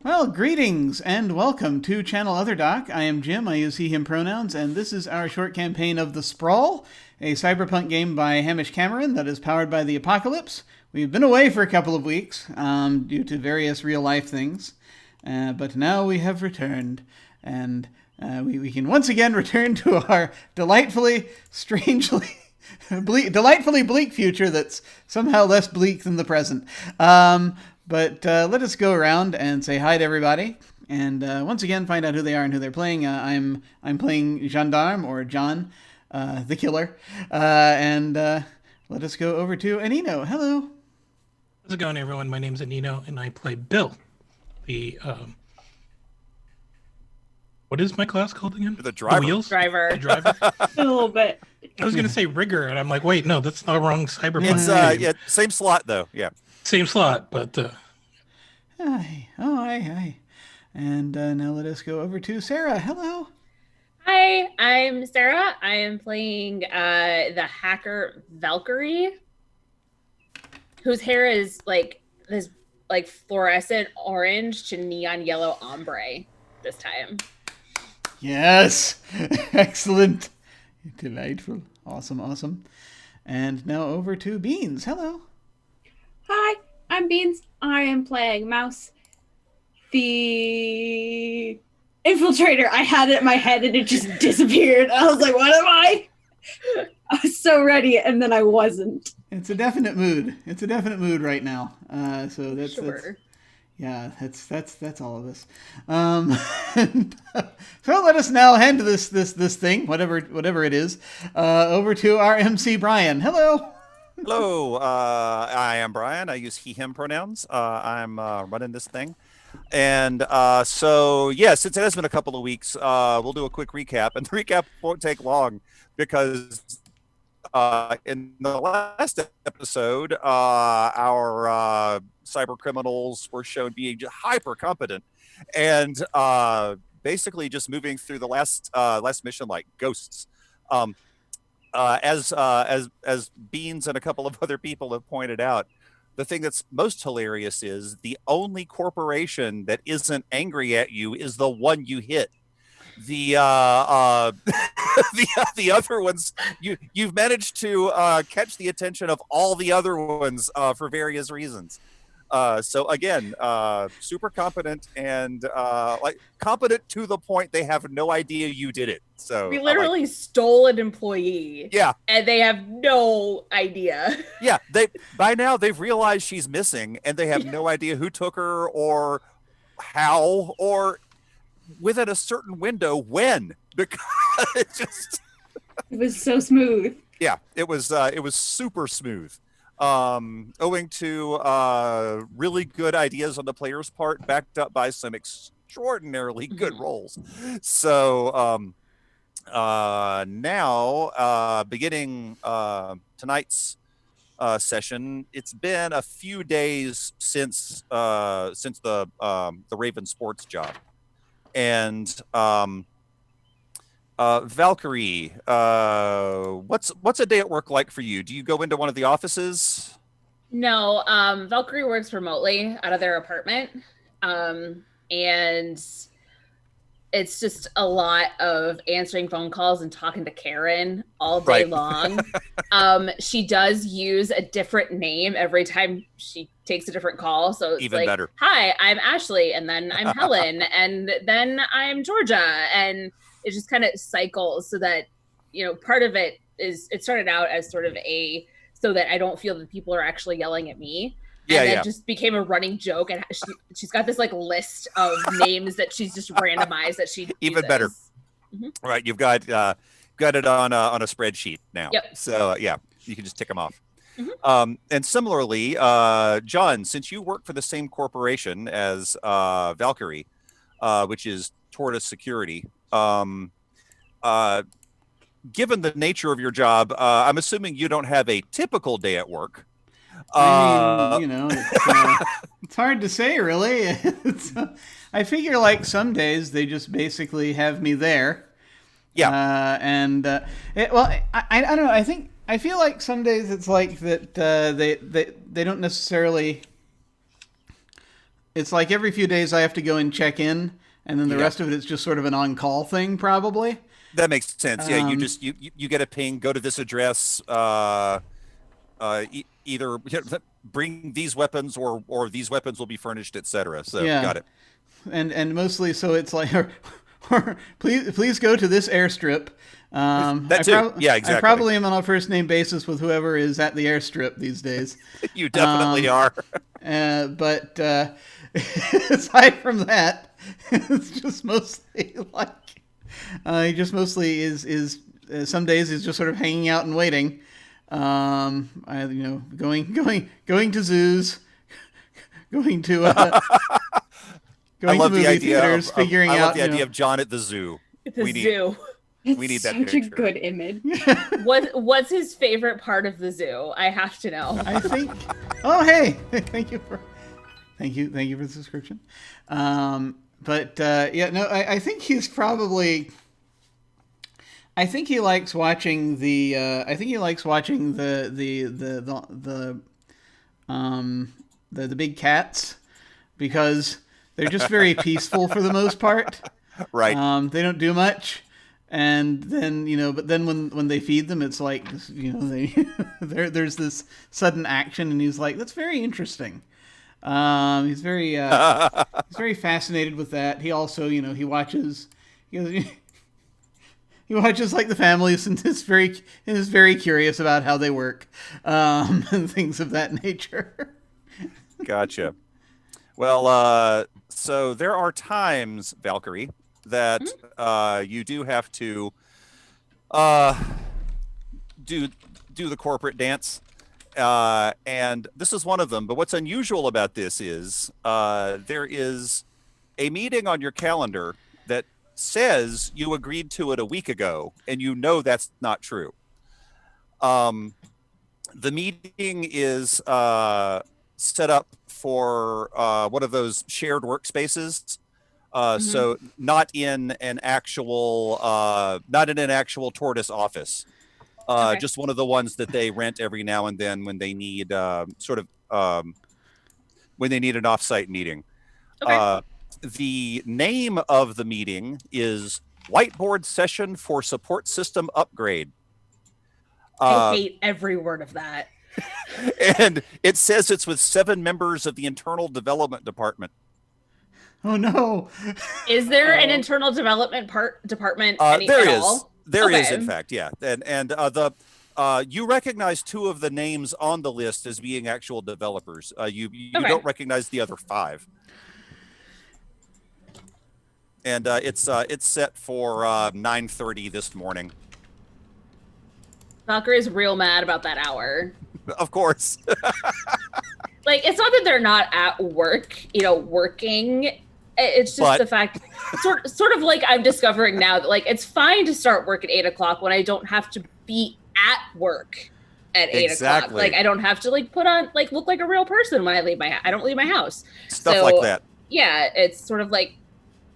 Well, greetings and welcome to Channel Other Doc. I am Jim, I use he, him pronouns, and this is our short campaign of The Sprawl, a cyberpunk game by Hamish Cameron that is powered by the apocalypse. We've been away for a couple of weeks due to various real-life things, but now we have returned, and we can once again return to our delightfully, strangely... delightfully bleak future that's somehow less bleak than the present. But let us go around and say hi to everybody, and once again find out who they are and who they're playing. I'm playing Gendarme, or John, the killer, and let us go over to Anino. Hello. How's it going, everyone? My name's Anino, and I play Bill, the what is my class called again? The driver. The wheels? Driver. The driver. A little bit. I was gonna say rigger, and I'm like, wait, no, that's the wrong cyberpunk. It's same slot though. Yeah. Same slot, but Hi. Oh, hi. And now let us go over to Sara. Hello. Hi, I'm Sara. I am playing the hacker Valkyrie, whose hair is like this fluorescent orange to neon yellow ombre this time. Yes. Excellent. Delightful. Awesome. And now over to Beans. Hello. Hi, I'm Beans. I am playing Mouse, the infiltrator. I had it in my head and it just disappeared. I was like, what am I? I was so ready, and then I wasn't. It's a definite mood. Right now. So that's Sure. that's all of us. So let us now hand this thing, whatever it is, over to our MC Brian. Hello. Hello. I am Brian. I use he, him pronouns. I'm running this thing. And so, since it has been a couple of weeks, we'll do a quick recap. And the recap won't take long because in the last episode, our cyber criminals were shown being hyper competent and basically just moving through the last mission like ghosts. As Beans and a couple of other people have pointed out, the thing that's most hilarious is the only corporation that isn't angry at you is the one you hit. The the other ones, you've managed to catch the attention of all the other ones for various reasons. So again, super competent and like competent to the point they have no idea you did it. So We literally stole an employee. Yeah. And they have no idea. Yeah, by now they've realized she's missing and they have no idea who took her or how or within a certain window when, because It was so smooth. yeah, it was super smooth. Owing to really good ideas on the player's part, backed up by some extraordinarily good rolls. So now, beginning tonight's session, it's been a few days since the Raven Sports job, and Valkyrie, what's a day at work like for you? Do you go into one of the offices? No, Valkyrie works remotely out of their apartment. And it's just a lot of answering phone calls and talking to Karen all day long. She does use a different name every time she takes a different call. So it's Even like, better. Hi, I'm Ashley, and then I'm Helen, and then I'm Georgia. And it just kind of cycles so that, part of it is, it started out as sort of so that I don't feel that people are actually yelling at me. And that just became a running joke. And she's got this list of names that she's just randomized that she Even uses. better. Mm-hmm. Right. You've got it on a spreadsheet now. Yep. So you can just tick them off. Mm-hmm. And similarly, John, since you work for the same corporation as Valkyrie, which is Tortoise Security, given the nature of your job, I'm assuming you don't have a typical day at work. I mean, it's hard to say, really. I figure some days they just basically have me there. Yeah. I don't know. I feel like some days it's like that they don't necessarily it's like every few days I have to go and check in, and then the rest of it is just sort of an on-call thing, probably. That makes sense. Yeah, you get a ping, go to this address, either bring these weapons or these weapons will be furnished, etc. So got it. And mostly, so it's like, or please go to this airstrip. That too. Yeah, exactly. I probably am on a first name basis with whoever is at the airstrip these days. You definitely are. But aside from that, it's just mostly like he just mostly is some days he's just sort of hanging out and waiting. Going to zoos, going to going to movie theaters, figuring out. I love the idea of John at the zoo. At the zoo. We need that picture. Such a good image. What's his favorite part of the zoo? I have to know. I think. Oh, hey! Thank you for the subscription. I think he's probably. I think he likes watching the. The big cats, because they're just very peaceful for the most part. Right. They don't do much. And then, but then when they feed them, it's like, there's this sudden action, and he's like, that's very interesting. He's very fascinated with that. He also, he watches like the families, and is very curious about how they work, and things of that nature. Gotcha. Well, so there are times, Valkyrie, that you do have to do the corporate dance, and this is one of them. But what's unusual about this is there is a meeting on your calendar that says you agreed to it a week ago, and that's not true. The meeting is set up for one of those shared workspaces. So not in an actual Tortoise office, just one of the ones that they rent every now and then when they need when they need an offsite meeting. Okay. The name of the meeting is Whiteboard Session for Support System Upgrade. I hate every word of that. And it says it's with 7 members of the Internal Development Department. Oh no! Is there an internal development department? There is. All? There is, in fact, yeah. And you recognize 2 of the names on the list as being actual developers. You don't recognize the other 5. And it's set for 9:30 this morning. Valkyrie is real mad about that hour. Of course. Like, it's not that they're not at work, working. It's just the fact, sort of like I'm discovering now that, like, it's fine to start work at 8:00 when I don't have to be at work at 8:00. Like, I don't have to put on look like a real person when I leave I don't leave my house. Stuff like that. Yeah, it's sort of like,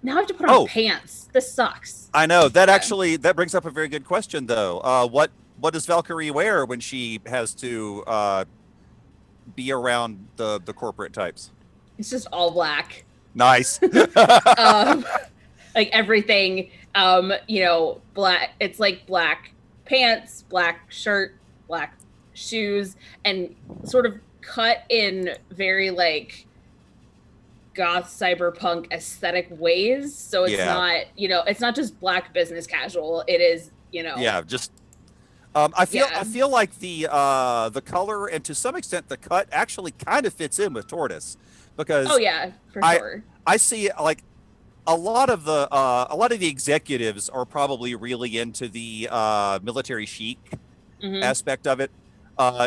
now I have to put on pants. This sucks. I know that that brings up a very good question though. What does Valkyrie wear when she has to be around the corporate types? It's just all black. Nice. Like everything, black. It's like black pants, black shirt, black shoes, and sort of cut in very goth cyberpunk aesthetic ways. So it's not, it's not just black business casual. It is, Yeah, just. I feel like the color and to some extent the cut actually kind of fits in with Tortoise, because for sure. I see a lot of the executives are probably really into the military chic aspect of it,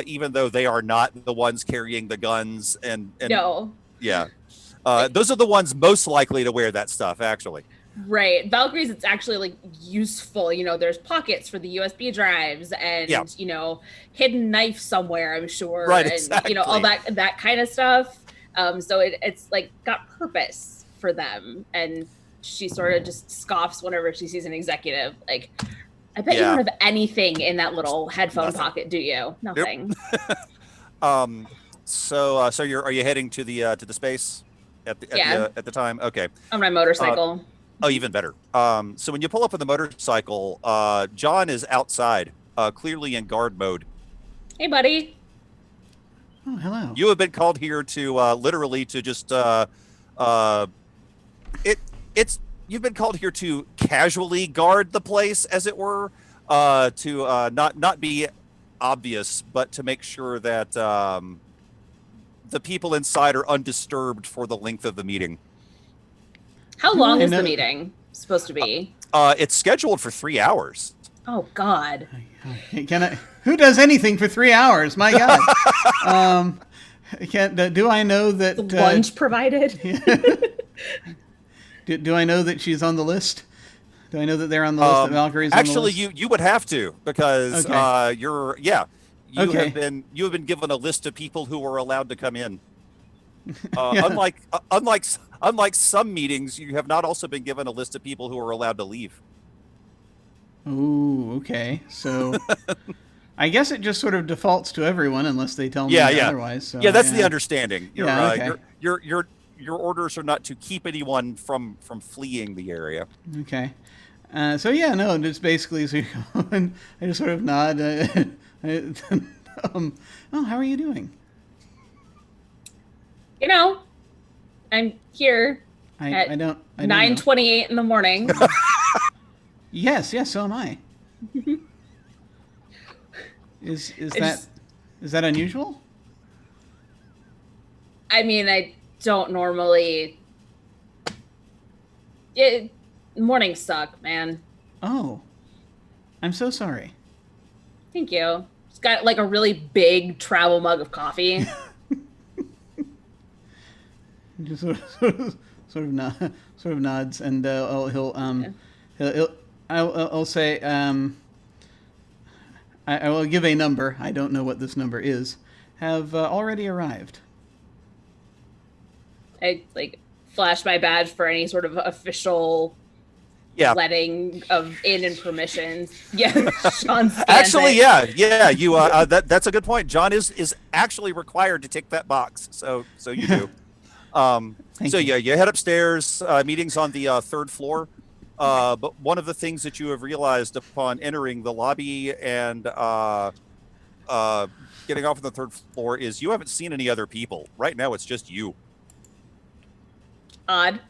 even though they are not the ones carrying the guns and no. Yeah. Those are the ones most likely to wear that stuff, actually. Right. Valkyrie's, it's actually useful. There's pockets for the USB drives and, hidden knife somewhere, I'm sure. Right, and, exactly. All that kind of stuff. So it's got purpose for them. And she sort of just scoffs whenever she sees an executive. I bet you don't have anything in that little headphone pocket, do you? Nothing. Nope. So are you heading to the space? at the time? Okay. On my motorcycle. Oh, even better. So when you pull up on the motorcycle, John is outside, clearly in guard mode. Hey, buddy. Oh, hello. You have been called here to literally to just you've been called here to casually guard the place, as it were, to not be obvious, but to make sure that the people inside are undisturbed for the length of the meeting. How long is the meeting supposed to be? It's scheduled for 3 hours. Oh God! Can I? Who does anything for 3 hours? My God. Do I know that Lunch provided? Do I know that she's on the list? Do I know that they're on the list? That Valkyrie's actually, on the list? you would have to, because Okay. you Okay. have been given a list of people who are allowed to come in. Yeah. Unlike some meetings, you have not also been given a list of people who are allowed to leave. Ooh, okay. So I guess it just sort of defaults to everyone unless they tell me Yeah. otherwise. So, Yeah, that's the understanding. Yeah, okay. Your orders are not to keep anyone from fleeing the area. Okay. So yeah, no, just basically, so you go and I just sort of nod. Oh, how are you doing? You know, I'm here I don't. I don't know. 9:28 in the morning. Yes, so am I. Is that unusual? I mean, I don't normally. Mornings suck, man. Oh, I'm so sorry. Thank you. Just got like a really big travel mug of coffee. Just sort of nods, and I'll say I will give a number. I don't know what this number is. Have already arrived. I like flash my badge for any sort of official letting of in and permissions. Yeah, Sean scans Actually, it. yeah. You that's a good point. John is actually required to tick that box, so you do. Thank you. You head upstairs. Meetings on the 3rd floor. But one of the things that you have realized upon entering the lobby and getting off on the 3rd floor is you haven't seen any other people. Right now, it's just you. Odd.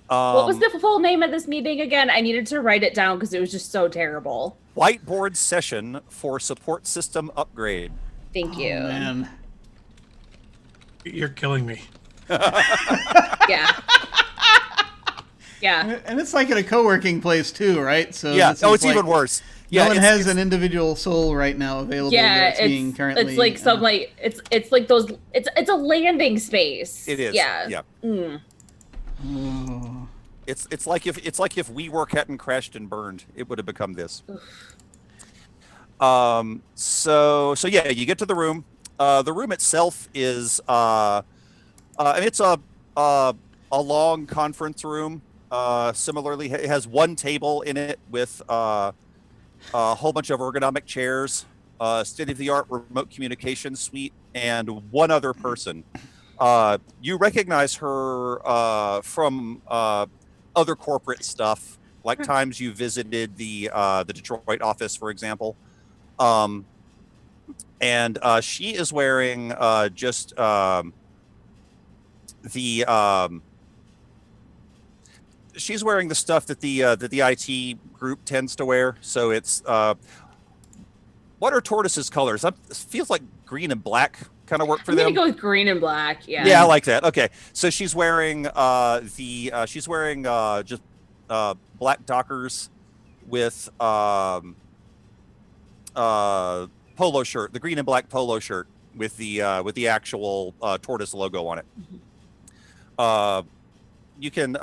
What was the full name of this meeting again? I needed to write it down because it was just so terrible. Whiteboard session for support system upgrade. Thank you. Oh, man. You're killing me. Yeah. Yeah. And it's like at a co-working place too, right? So Yeah. this Oh, is it's even worse. Yeah, no one has an individual soul right now available. Yeah, that's being currently. it's like some like it's like those. It's a landing space. It is. Yeah. Yeah. Mm. Oh. It's like if WeWork hadn't crashed and burned, it would have become this. So yeah, you get to the room. The room itself is it's a long conference room. Similarly, it has one table in it with a whole bunch of ergonomic chairs, state-of-the-art remote communication suite, and one other person. You recognize her from other corporate stuff, like times you visited the Detroit office, for example. And she is wearing she's wearing the stuff that the IT group tends to wear. So it's what are Tortoise's colors? It feels like green and black kind of work for them. I'm gonna go with green and black. Yeah. Yeah, I like that. Okay, so she's wearing just black Dockers with polo shirt, the green and black polo shirt with the actual Tortoise logo on it. You can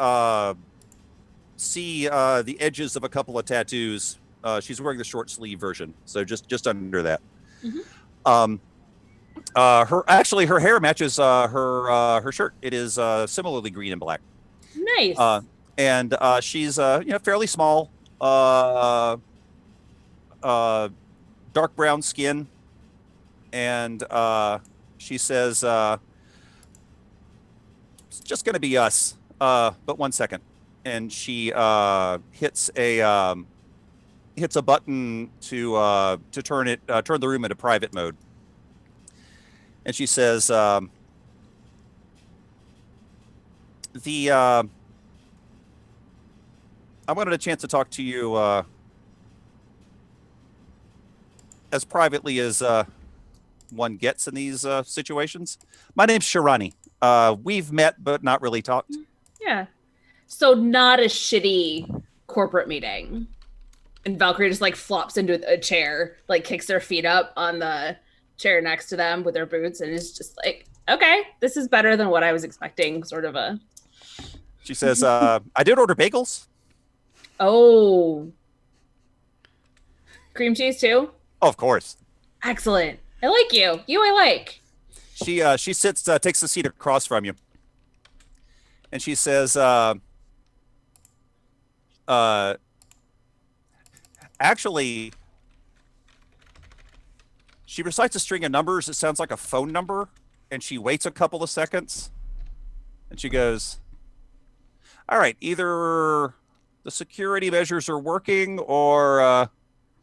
see the edges of a couple of tattoos. She's wearing the short sleeve version, so just under that. Mm-hmm. Her hair matches her shirt. It is similarly green and black. Nice. And she's fairly small, dark brown skin, and she says, It's just going to be us. But 1 second. And she hits a button to turn the room into private mode. And she says, I wanted a chance to talk to you as privately as one gets in these situations. My name's Shirani. We've met, but not really talked. Yeah. So not a shitty corporate meeting. And Valkyrie just like flops into a chair, like kicks their feet up on the chair next to them with their boots, and is just like, okay, this is better than what I was expecting, sort of a... She says, I did order bagels. Oh. Cream cheese too? Oh, of course. Excellent. I like you. I like. She sits, takes the seat across from you. And she says, actually, she recites a string of numbers. It sounds like a phone number. And she waits a couple of seconds. And she goes, all right, either the security measures are working or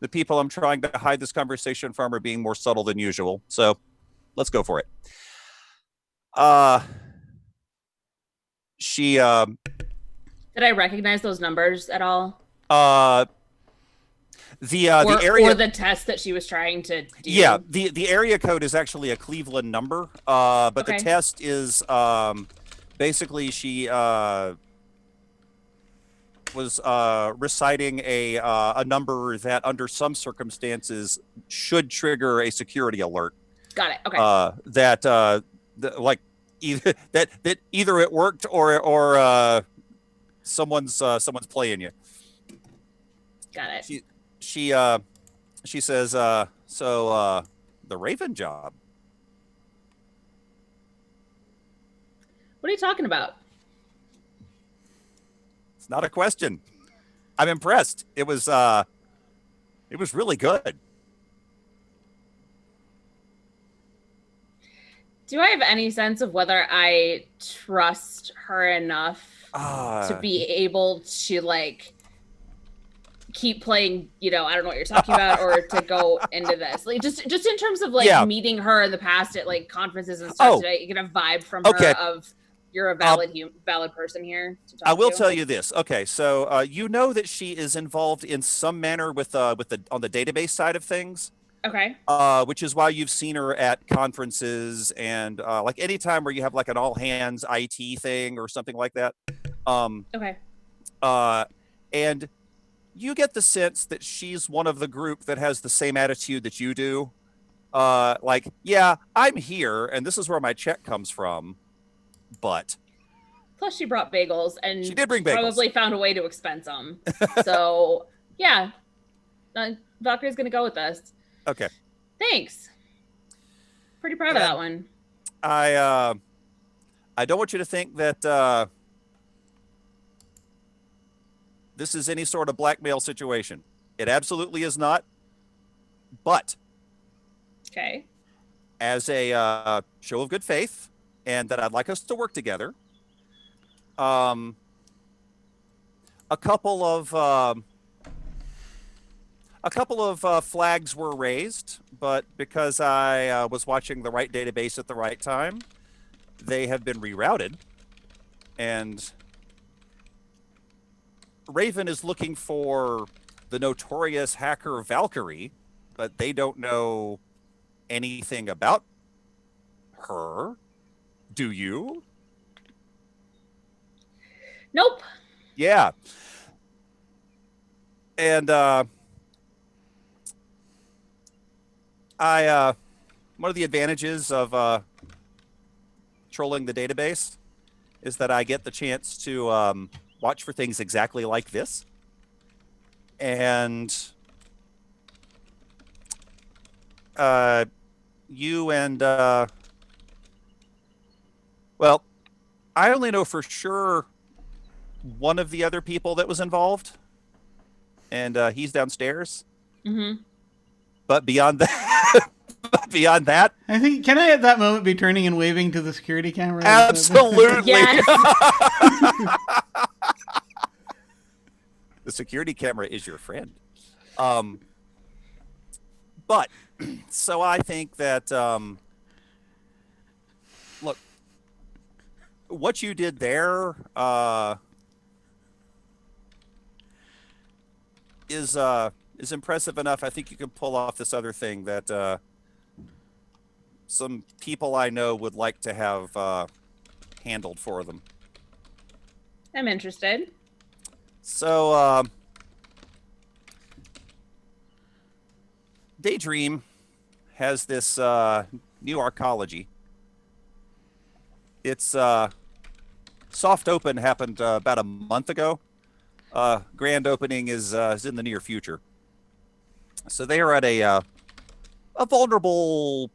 the people I'm trying to hide this conversation from are being more subtle than usual. So let's go for it. She Did I recognize those numbers at all? The area or the test that she was trying to do. Yeah, the area code is actually a Cleveland number. But Okay. the test is basically she was reciting a number that under some circumstances should trigger a security alert. Got it. Okay. Either that either it worked or someone's playing you. Got it. She says, so the Raven job. What are you talking about? It's not a question. I'm impressed. It was really good. Do I have any sense of whether I trust her enough to be able to like keep playing, I don't know what you're talking about, or to go into this? Like just in terms of like meeting her in the past at like conferences and stuff, you get a vibe from her of you're a valid person here to talk I will to. tell you this. Okay, so you know that she is involved in some manner with on the database side of things. Okay. Which is why you've seen her at conferences and like anytime where you have like an all hands IT thing or something like that. Okay. And you get the sense that she's one of the group that has the same attitude that you do. Like, yeah, I'm here and this is where my check comes from. But plus she brought bagels and she did bring bagels. Probably found a way to expense them. So yeah, Valkyrie's gonna go with us. Okay. Thanks. Pretty proud of that one. I don't want you to think that this is any sort of blackmail situation. It absolutely is not. But okay, as a show of good faith, and that I'd like us to work together, a couple of flags were raised, but because I was watching the right database at the right time, they have been rerouted. And Raven is looking for the notorious hacker Valkyrie, but they don't know anything about her. Do you? Nope. Yeah. And one of the advantages of trolling the database is that I get the chance to watch for things exactly like this. And you and well, I only know for sure one of the other people that was involved, and he's downstairs. Mm-hmm. But beyond that, Beyond that, I think, can I at that moment be turning and waving to the security camera? absolutely. Yes. The security camera is your friend. But so I think that look, what you did there is impressive enough. I think you can pull off this other thing that some people I know would like to have handled for them. I'm interested. So Daydream has this new arcology. It's soft open happened about a month ago. Grand opening is in the near future. So they are at a vulnerable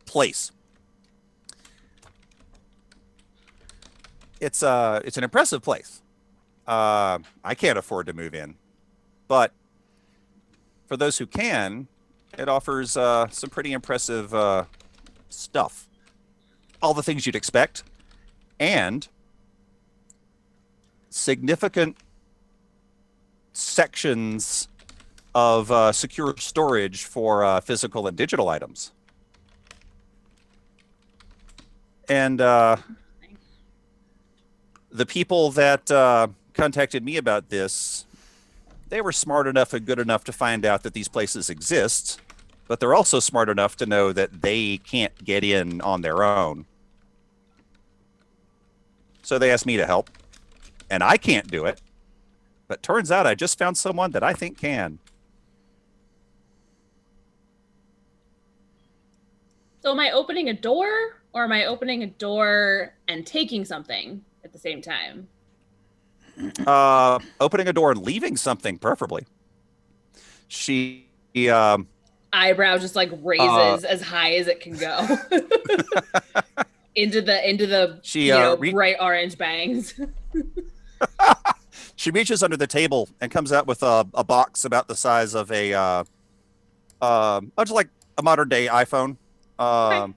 place. It's an impressive place. I can't afford to move in, but for those who can, it offers some pretty impressive stuff. All the things you'd expect, and significant sections of secure storage for physical and digital items. And the people that contacted me about this, they were smart enough and good enough to find out that these places exist, but they're also smart enough to know that they can't get in on their own. So they asked me to help, and I can't do it, but turns out I just found someone that I think can. So am I opening a door, or am I opening a door and taking something at the same time? Opening a door and leaving something, preferably. She Eyebrow just like raises as high as it can go into the she bright orange bangs. She reaches under the table and comes out with a box about the size of a much like a modern day iPhone, Okay.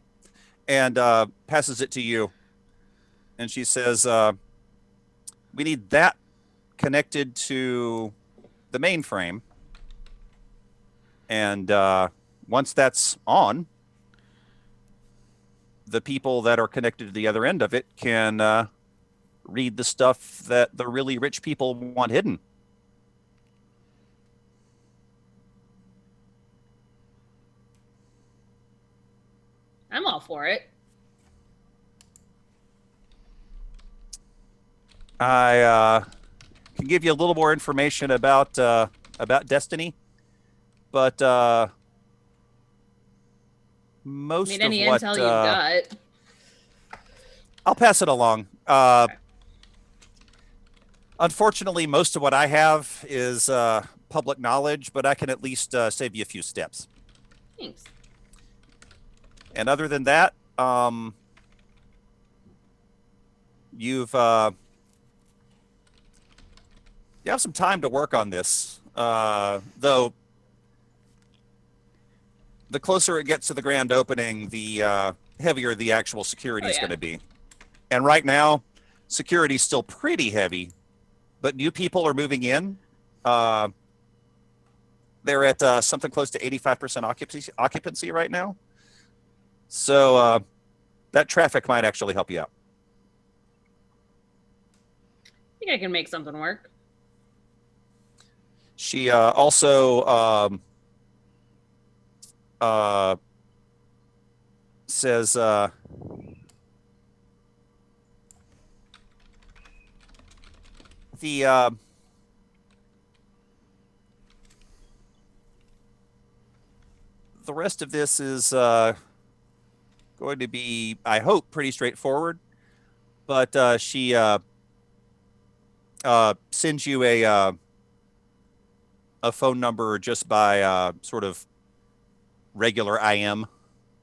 and passes it to you. And she says, "We need that connected to the mainframe, and once that's on, the people that are connected to the other end of it can read the stuff that the really rich people want hidden." I'm all for it. I can give you a little more information about Destiny, but most Any of what intel you've got. I'll pass it along. Unfortunately, most of what I have is public knowledge, but I can at least save you a few steps. Thanks. And other than that, you have some time to work on this, though. The closer it gets to the grand opening, the heavier the actual security is going to be. And right now, security is still pretty heavy, but new people are moving in. They're at something close to 85% occupancy right now. So that traffic might actually help you out. I think I can make something work. She also says the rest of this is going to be, I hope, pretty straightforward. But she sends you a phone number just by sort of regular IM.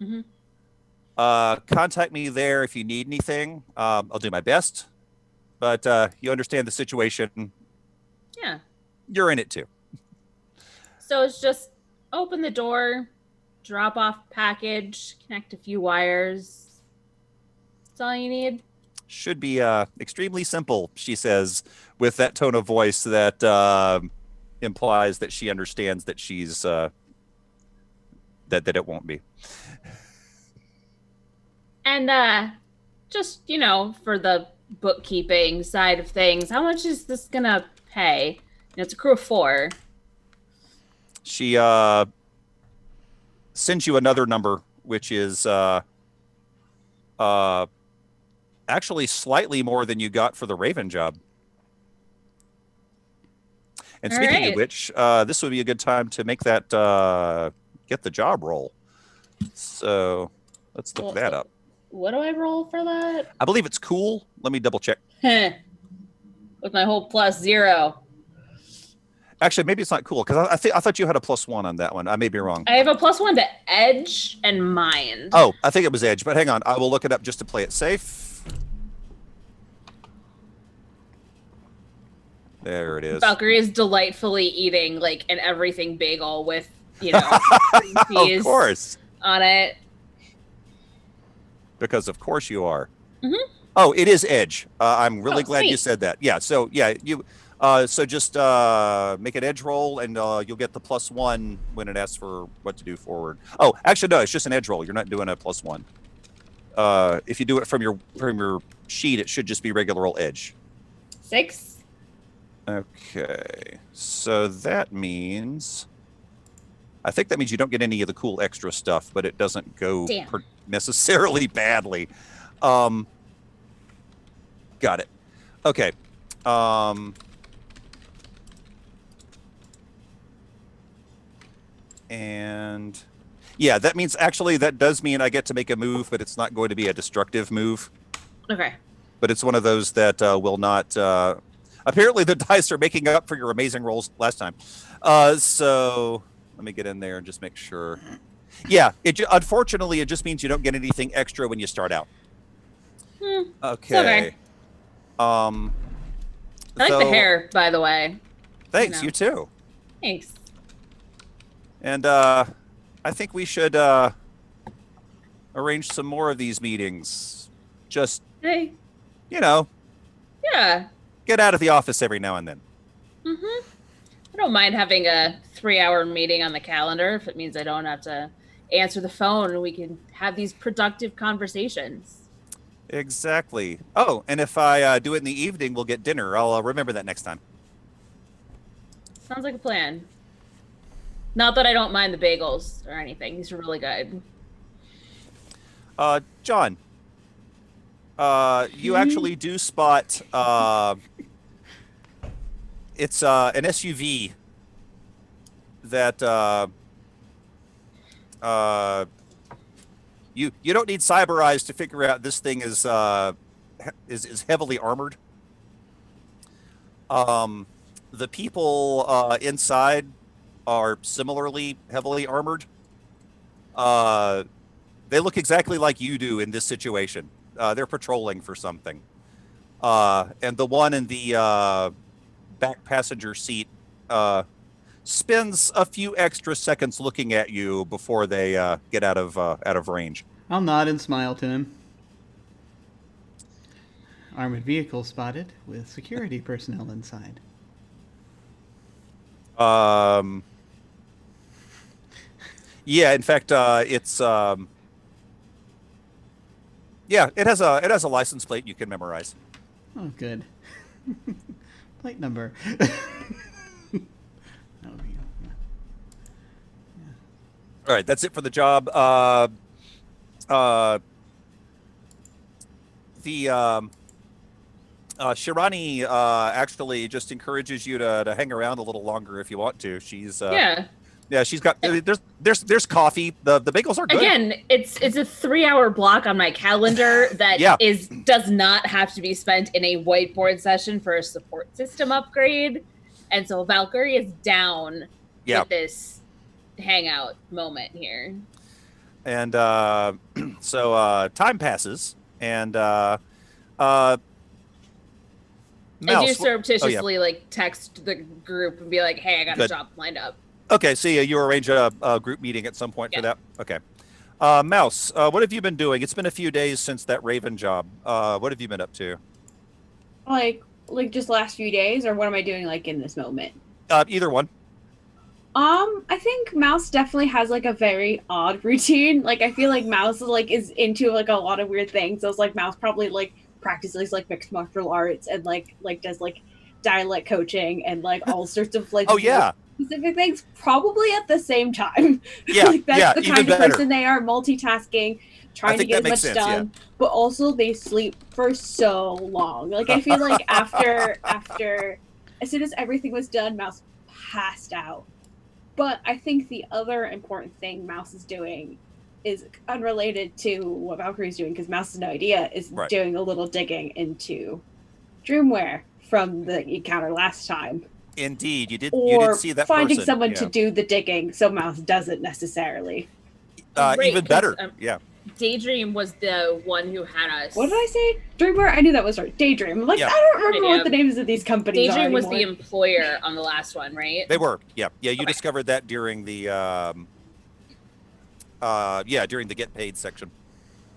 Mm-hmm. Contact me there if you need anything. I'll do my best. But you understand the situation. Yeah. You're in it too. So it's just open the door, drop off package, connect a few wires. That's all you need. Should be extremely simple, she says, with that tone of voice that implies that she understands that she's that it won't be. And just, for the bookkeeping side of things, how much is this gonna pay? It's a crew of 4. She sends you another number, which is actually slightly more than you got for the Raven job. And All speaking right. of which, this would be a good time to make that get the job roll. So let's look that up. What do I roll for that? I believe it's cool. Let me double check. With my whole +0. Actually, maybe it's not cool because I thought you had a +1 on that one. I may be wrong. I have a +1 to edge and mind. Oh, I think it was edge, but hang on. I will look it up just to play it safe. There it is. Valkyrie is delightfully eating like an everything bagel with, cream cheese Of course. on it. Because of course you are. Mm-hmm. Oh, it is edge. I'm really glad you sweet. said that. Yeah. So you. So just make an edge roll, and you'll get the +1 when it asks for what to do forward. Oh, actually, no, it's just an edge roll. You're not doing a +1. If you do it from your sheet, it should just be regular roll edge. 6. Okay. So that means. I think that means you don't get any of the cool extra stuff, but it doesn't go necessarily badly. Got it. Okay. And yeah, that means actually that does mean I get to make a move, but it's not going to be a destructive move. Okay. But it's one of those that will not. Apparently, the dice are making up for your amazing rolls last time. So let me get in there and just make sure. Yeah, unfortunately, it just means you don't get anything extra when you start out. Okay. Okay. I like the hair, by the way. Thanks, you too. Thanks. And I think we should arrange some more of these meetings. Just, Hey. Yeah, Mm-hmm. get out of the office every now and then. I don't mind having a 3-hour meeting on the calendar if it means I don't have to answer the phone and we can have these productive conversations. Exactly. Oh, and if I do it in the evening, we'll get dinner. I'll remember that next time. Sounds like a plan. Not that I don't mind the bagels or anything. These are really good. John, you actually do spot it's an SUV that you don't need cyber eyes to figure out this thing is heavily armored. The people inside are similarly heavily armored. They look exactly like you do in this situation. They're patrolling for something. And the one in the back passenger seat spends a few extra seconds looking at you before they get out of range. I'll nod and smile to him. Armored vehicle spotted with security personnel inside. Yeah, in fact, it's yeah, it has a license plate you can memorize. Oh, good. Plate number. All right, that's it for the job. Shirani actually just encourages you to hang around a little longer if you want to. She's yeah, she's got there's coffee. The bagels are good. Again, it's a 3-hour block on my calendar that does not have to be spent in a whiteboard session for a support system upgrade. And so Valkyrie is down with this hangout moment here. And so time passes, and Mouse, I do surreptitiously like text the group and be like, "Hey, I got a job lined up." Okay, so yeah, you arrange a group meeting at some point for that. Okay. Mouse, what have you been doing? It's been a few days since that Raven job. What have you been up to? Like just last few days, or what am I doing like in this moment? Either one. I think Mouse definitely has like a very odd routine. Like I feel like Mouse is into like a lot of weird things. So it's like Mouse probably like practices like mixed martial arts and like does like dialect coaching and like all sorts of like Oh yeah, specific things probably at the same time. Yeah, like that's yeah, the even kind of better. person they are, multitasking, trying to think get that as makes much sense, done. But also they sleep for so long. Like I feel like after as soon as everything was done, Mouse passed out. But I think the other important thing Mouse is doing is unrelated to what Valkyrie's doing, because Mouse has no idea, is Right. doing a little digging into Dreamware from the encounter last time. Indeed, you did Or see that finding person. someone Yeah. to do the digging so Mouse doesn't necessarily. Right, Even 'cause, better. Yeah. Daydream was the one who had us. What did I say? Dreamware? I knew that was right. Daydream. I'm like, Yeah. I don't remember Yeah. what the names of these companies Daydream are was the anymore. employer on the last one, right? They were. Yeah. Yeah. You Okay. discovered that during the during the get paid section.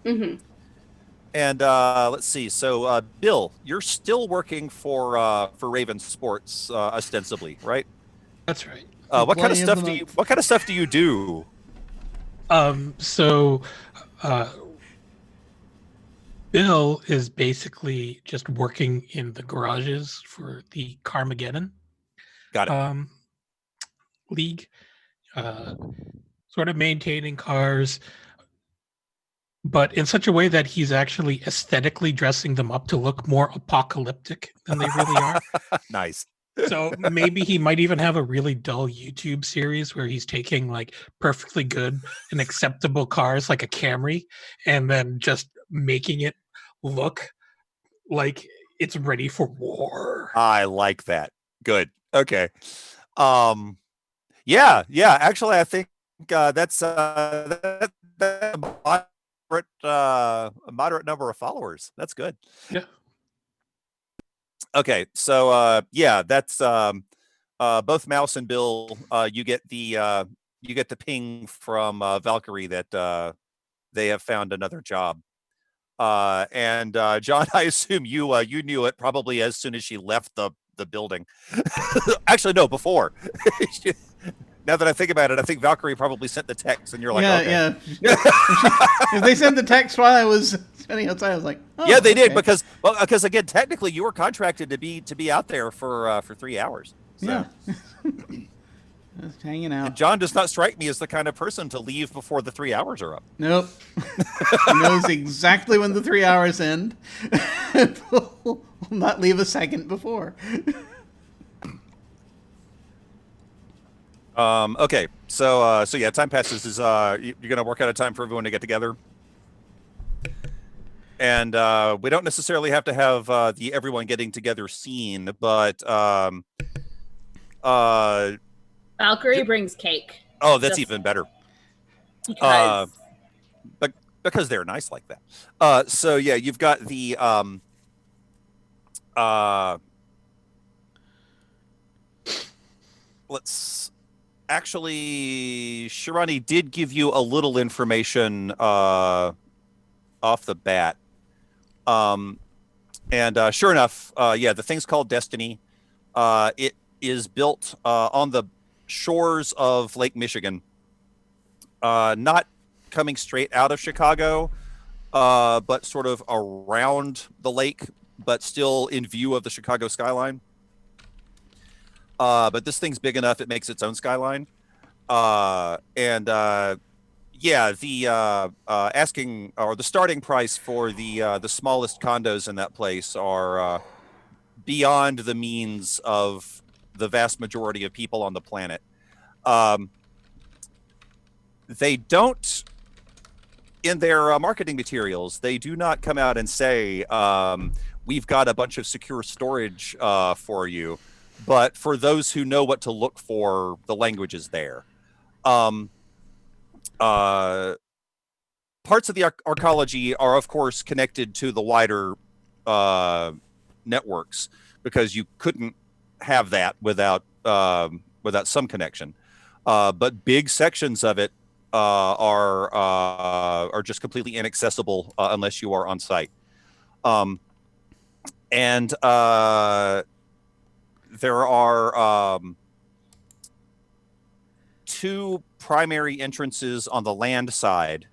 Mm-hmm. And let's see. So Bill, you're still working for Raven Sports ostensibly, right? That's right. What kind of Employee of stuff the do you month. what kind of stuff do you do? So Bill is basically just working in the garages for the Carmageddon Got it. league, sort of maintaining cars, but in such a way that he's actually aesthetically dressing them up to look more apocalyptic than they really are. Nice. So maybe he might even have a really dull YouTube series where he's taking like perfectly good and acceptable cars like a Camry and then just making it look like it's ready for war. I like that. Good. Okay. Yeah. Actually, I think that's a moderate number of followers. That's good. Yeah. Okay. So that's both Mouse and Bill. You get the ping from Valkyrie that they have found another job. And John, I assume you knew it probably as soon as she left the building. Actually, no, before. Now that I think about it, I think Valkyrie probably sent the text, and you're like, okay. Yeah. If they sent the text while I was standing outside, I was like, oh, Yeah, they did okay. because again, technically, you were contracted to be out there for 3 hours. So. Yeah. Just hanging out. And John does not strike me as the kind of person to leave before the 3 hours are up. Nope. He knows exactly when the 3 hours end. Will not leave a second before. Okay, so yeah, time passes. You're gonna work out a time for everyone to get together, and we don't necessarily have to have the everyone getting together scene, but Valkyrie brings cake. oh, that's Just even better. because But because they're nice like that. So yeah, you've got the let's actually, Shirani did give you a little information off the bat. And sure enough, yeah, the thing's called Destiny. It is built on the shores of Lake Michigan, not coming straight out of Chicago, but sort of around the lake, but still in view of the Chicago skyline. But this thing's big enough; it makes its own skyline. Yeah, the asking or the starting price for the smallest condos in that place are beyond the means of the vast majority of people on the planet. They don't, in their marketing materials, they do not come out and say, we've got a bunch of secure storage for you. But for those who know what to look for, the language is there. Parts of the arcology are, of course, connected to the wider networks, because you couldn't have that without some connection. but big sections of it are just completely inaccessible unless you are on site. And there are two primary entrances on the land side,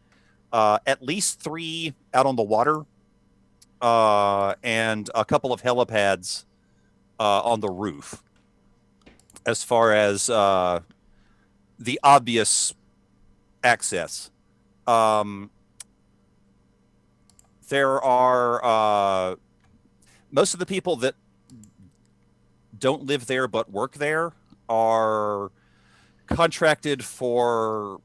at least 3 out on the water, and a couple of helipads on the roof. As far as the obvious access, there are most of the people that don't live there but work there are contracted for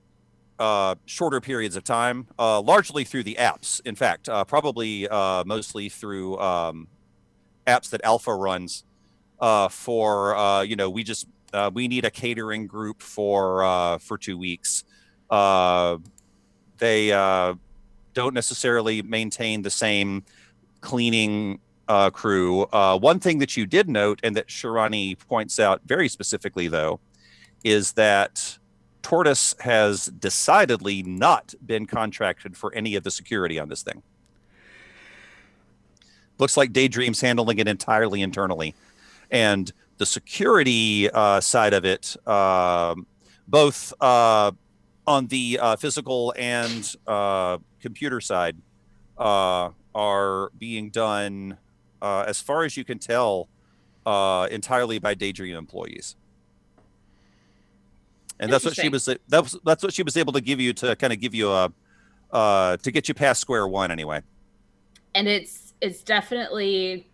shorter periods of time, largely through the apps. In fact, probably mostly through apps that Alpha runs for we need a catering group for 2 weeks. They don't necessarily maintain the same cleaning crew. One thing that you did note, and that Shirani points out very specifically, though, is that Tortoise has decidedly not been contracted for any of the security on this thing. Looks like Daydream's handling it entirely internally. And the security side of it, both on the physical and computer side, are being done, as far as you can tell, entirely by Daydream employees. And that's what she was. That's what she was able to give you, to kind of give you to get you past square one, anyway. And it's definitely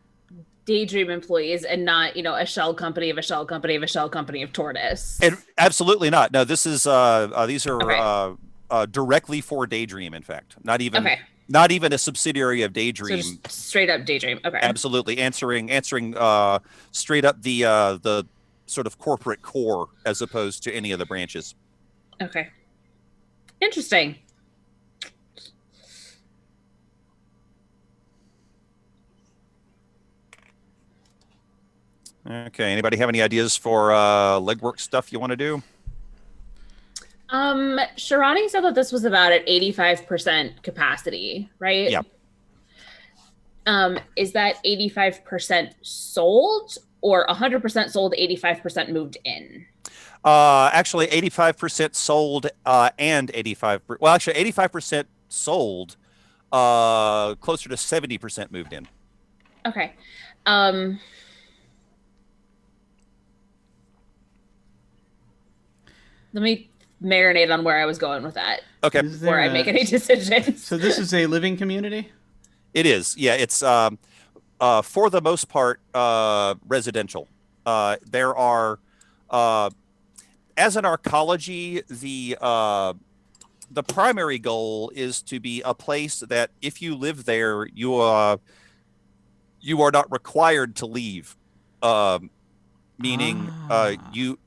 Daydream employees, and not a shell company of a shell company of a shell company of Tortoise. And absolutely not. No, this is these are directly for Daydream. In fact, not even a subsidiary of Daydream. So just straight up Daydream. Okay. Absolutely, answering straight up the sort of corporate core, as opposed to any of the branches. Okay. Interesting. Okay. Anybody have any ideas for legwork stuff you want to do? Shirani said that this was about at 85% capacity, right? Yeah. Is that 85% sold, or 100% sold, 85% moved in? Actually, 85% sold, and 85% sold, closer to 70% moved in. Okay. Let me marinate on where I was going with that. Okay. Before I make any decisions. So this is a living community? It is. Yeah, it's for the most part residential. There are, as an arcology, the primary goal is to be a place that if you live there, you are not required to leave. Meaning, you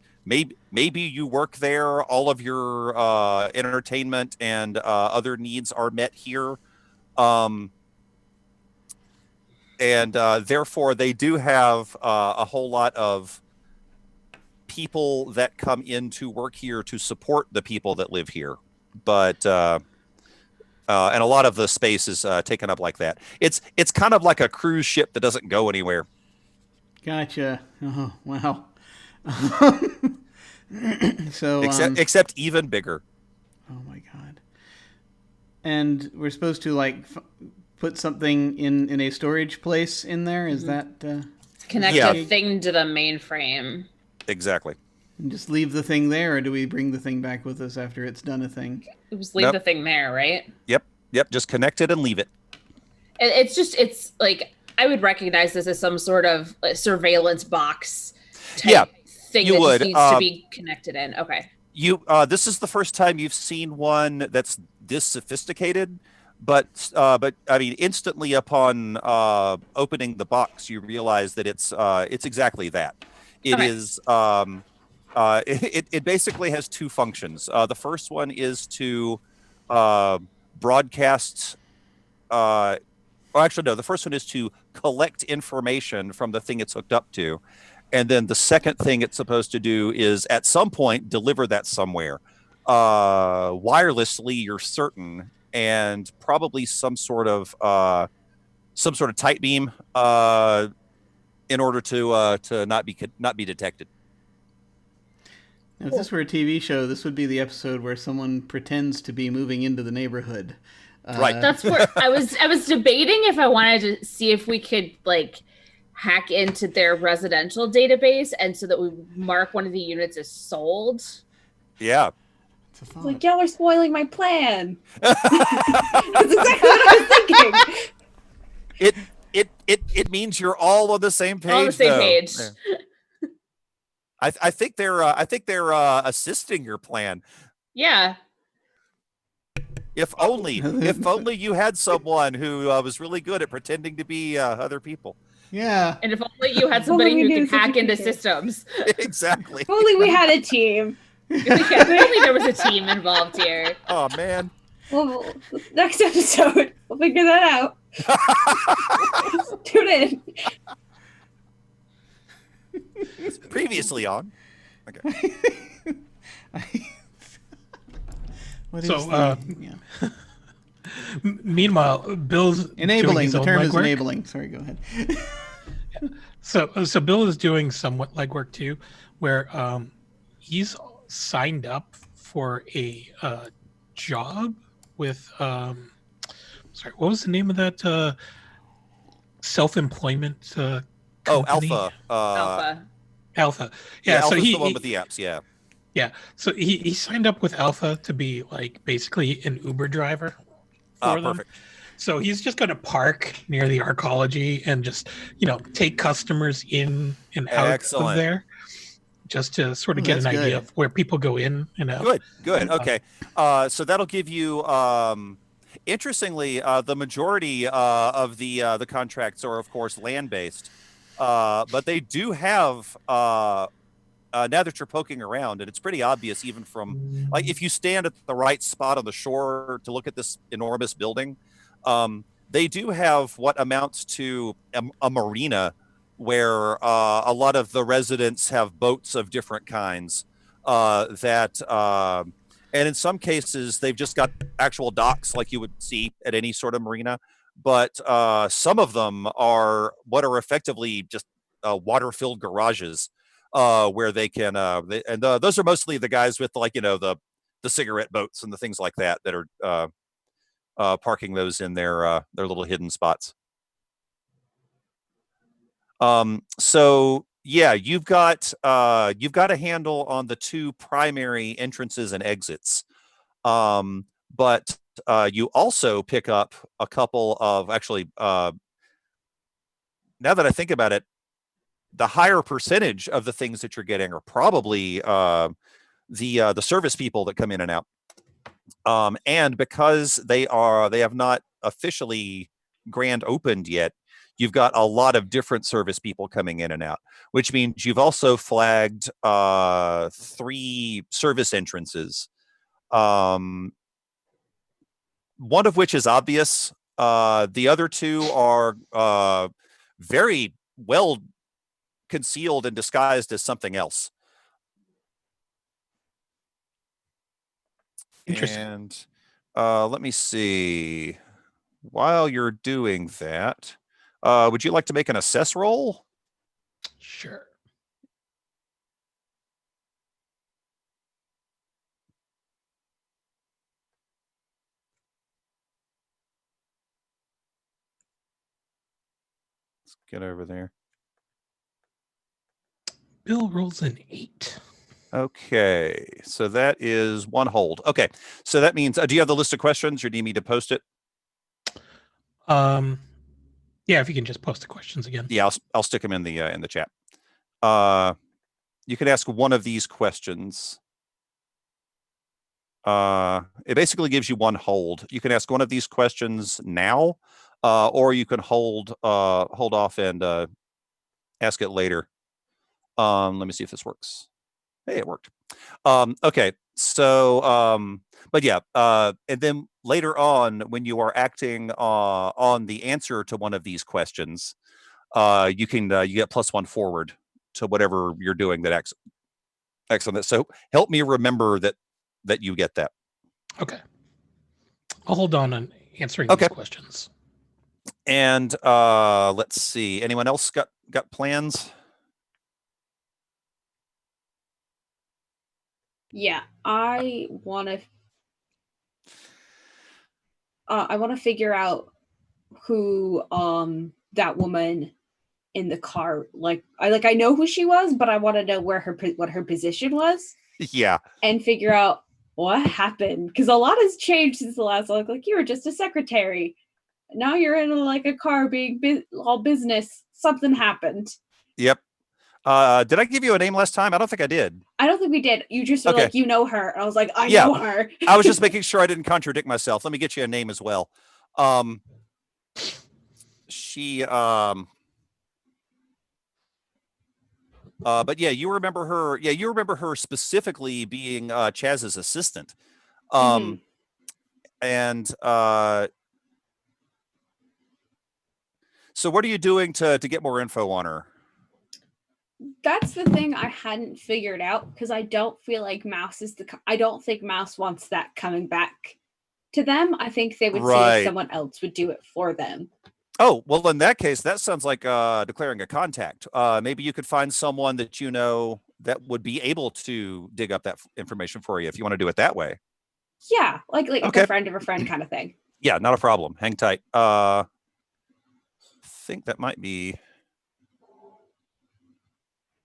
maybe you work there, all of your entertainment and other needs are met here. And therefore, they do have a whole lot of people that come in to work here to support the people that live here. But and a lot of the space is taken up like that. It's kind of like a cruise ship that doesn't go anywhere. Gotcha. Oh, wow. So except even bigger. Oh my god. And we're supposed to put something in a storage place in there? Is that connect the thing to the mainframe? Exactly. And just leave the thing there, or do we bring the thing back with us after it's done a thing? Just leave the thing there, right? Yep. Just connect it and leave it. It's like, I would recognize this as some sort of surveillance box type thing that just needs to be connected in. Okay. This is the first time you've seen one that's this sophisticated, but I mean, instantly upon opening the box, you realize that it's exactly that. It is. It basically has two functions. The first one is to broadcast. The first one is to collect information from the thing it's hooked up to, And then the second thing it's supposed to do is at some point deliver that somewhere. Wirelessly, you're certain, and probably some sort of tight beam in order to not be detected. Now, if this were a TV show, this would be the episode where someone pretends to be moving into the neighborhood. Right. That's where I was debating if I wanted to see if we could like hack into their residential database, and so that we mark one of the units as sold. Yeah. It's a like, y'all are spoiling my plan. That's exactly what I was thinking. It means you're all on the same page. All on the same though. page. Yeah. I think they're assisting your plan. Yeah. If only you had someone who was really good at pretending to be other people. Yeah. And if only you had somebody Only we who knew could hack such a into feature. systems. Exactly. If only we had a team. If only there was a team involved here. Oh man. Well, next episode, we'll figure that out. Tune in. Previously on. Okay. What So, is the, Meanwhile, Bill's doing enabling. his The own term is legwork. enabling. Sorry, go ahead. So Bill is doing somewhat legwork too, where he's signed up for a job with sorry, what was the name of that self-employment company? Alpha. Alpha. Yeah, so Alpha's he the one with the apps. Yeah. yeah, so he signed up with Alpha to be like basically an Uber driver for them. Perfect. So he's just going to park near the arcology and just, take customers in and out Excellent. of there, just to sort of get an that's idea good. of where people go in and out. Good. Okay. So that'll give you. Interestingly, the majority of the contracts are, of course, land-based, but they do have. Now that you're poking around, and it's pretty obvious, even from like if you stand at the right spot on the shore to look at this enormous building, they do have what amounts to a marina where a lot of the residents have boats of different kinds and in some cases they've just got actual docks like you would see at any sort of marina, but some of them are what are effectively just water-filled garages where they can those are mostly the guys with like the cigarette boats and the things like that are parking those in their little hidden spots. So yeah, you've got a handle on the two primary entrances and exits, but you also pick up a couple of actually. Now that I think about it, the higher percentage of the things that you're getting are probably the service people that come in and out. And because they have not officially grand opened yet, you've got a lot of different service people coming in and out, which means you've also flagged 3 service entrances. One of which is obvious. The other 2 are very well concealed and disguised as something else. Interesting. And let me see. While you're doing that, would you like to make an assess roll? Sure. Let's get over there. Bill rolls an 8. Okay, so that is 1 hold. Okay, so that means, do you have the list of questions, or do you need me to post it? Yeah, if you can just post the questions again. Yeah, I'll stick them in the chat. You can ask one of these questions. It basically gives you 1 hold. You can ask one of these questions now, or you can hold off and ask it later. Let me see if this works. Hey, it worked. Okay, so but yeah, and then later on, when you are acting on the answer to one of these questions, you get +1 forward to whatever you're doing that acts on that. So help me remember that you get that. Okay. I'll hold on answering Okay. these questions. And let's see. Anyone else got plans? Yeah, I want to figure out who that woman in the car, I know who she was, but I want to know what her position was. Yeah. And figure out what happened, because a lot has changed since the last look. Like, you were just a secretary. Now you're in a car being all business. Something happened. Yep. Did I give you a name last time? I don't think I did. I don't think we did. You just were like, you know her. And I was like, I know her. I was just making sure I didn't contradict myself. Let me get you a name as well. She but yeah, you remember her. Yeah, you remember her specifically being Chaz's assistant. And so what are you doing to get more info on her? That's the thing I hadn't figured out, because I don't feel like Mouse I don't think Mouse wants that coming back to them. I think they would see if someone else would do it for them. Oh, well, in that case, that sounds like declaring a contact. Maybe you could find someone that you know that would be able to dig up that information for you if you want to do it that way. Yeah, like a friend of a friend kind of thing. Yeah, not a problem. Hang tight. Think that might be...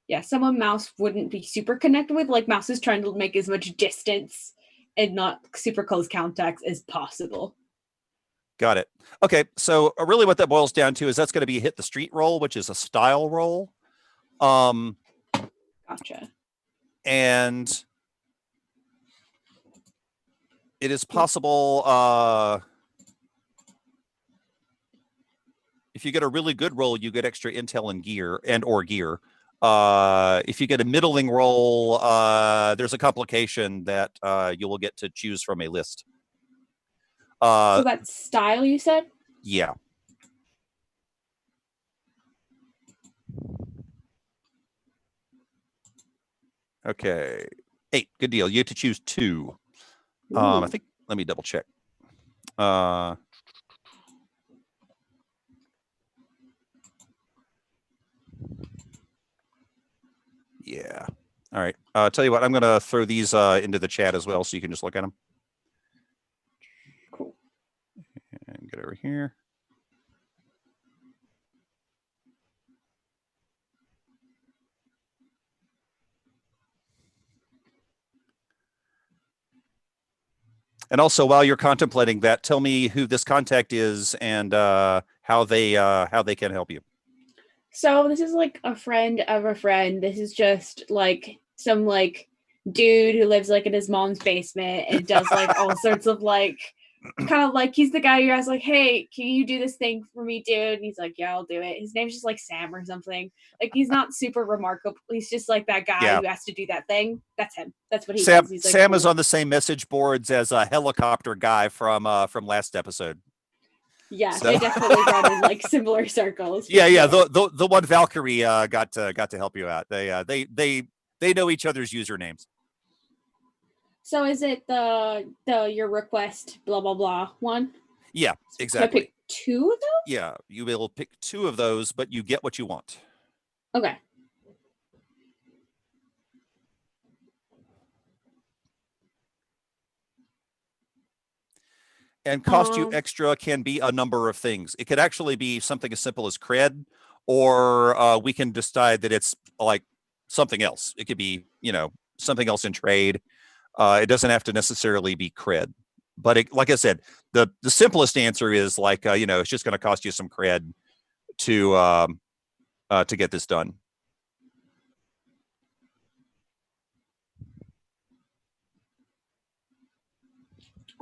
Yeah, someone Mouse wouldn't be super connected with. Like, Mouse is trying to make as much distance and not super close contacts as possible. Got it. Okay, so really what that boils down to is that's going to be a hit the street roll, which is a style roll. Gotcha. And it is possible if you get a really good roll, you get extra intel and gear or gear. If you get a middling roll, there's a complication that you will get to choose from a list. So that's style, you said? Yeah. Okay. 8. Good deal. You have to choose 2. I think, let me double check. Yeah. All right. I'll tell you what, I'm going to throw these into the chat as well so you can just look at them. Cool. And get over here. And also, while you're contemplating that, tell me who this contact is and how they can help you. So this is like a friend of a friend. This is just like some like dude who lives like in his mom's basement and does like all sorts of like kind of like, he's the guy who asks like, hey, can you do this thing for me, dude? And he's like, yeah, I'll do it. His name's just like Sam or something. Like, he's not super remarkable. He's just like that guy who has to do that thing. That's him. That's what he does. He's like, Sam cool. is on the same message boards as a helicopter guy from last episode. Yeah, so they definitely run in like similar circles. Yeah. The one Valkyrie got to help you out. They know each other's usernames. So is it the your request blah blah blah one? Yeah, exactly. Can I pick 2 of those? Yeah, you will pick 2 of those, but you get what you want. Okay. And cost you extra can be a number of things. It could actually be something as simple as cred, or we can decide that it's like something else. It could be, something else in trade. It doesn't have to necessarily be cred. But like I said, the simplest answer is like, it's just going to cost you some cred to get this done.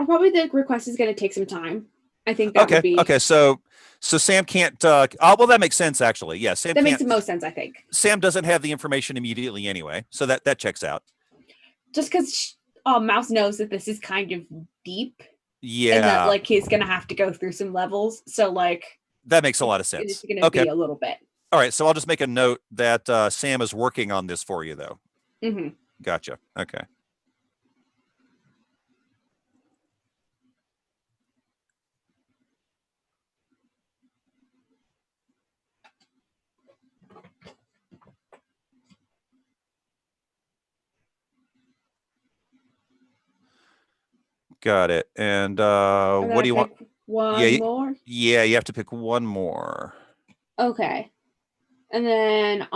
Probably the request is going to take some time. I think that would be... Okay, so Sam can't... well, that makes sense, actually. Yeah, Sam that makes the most sense, I think. Sam doesn't have the information immediately anyway, so that checks out. Just because Mouse knows that this is kind of deep. Yeah. And that, like, he's going to have to go through some levels. So, like... That makes a lot of sense. It's going to be a little bit. All right, so I'll just make a note that Sam is working on this for you, though. Mm-hmm. Gotcha. Okay. Got it. And what do you want? One more. Yeah, you have to pick one more. Okay. And then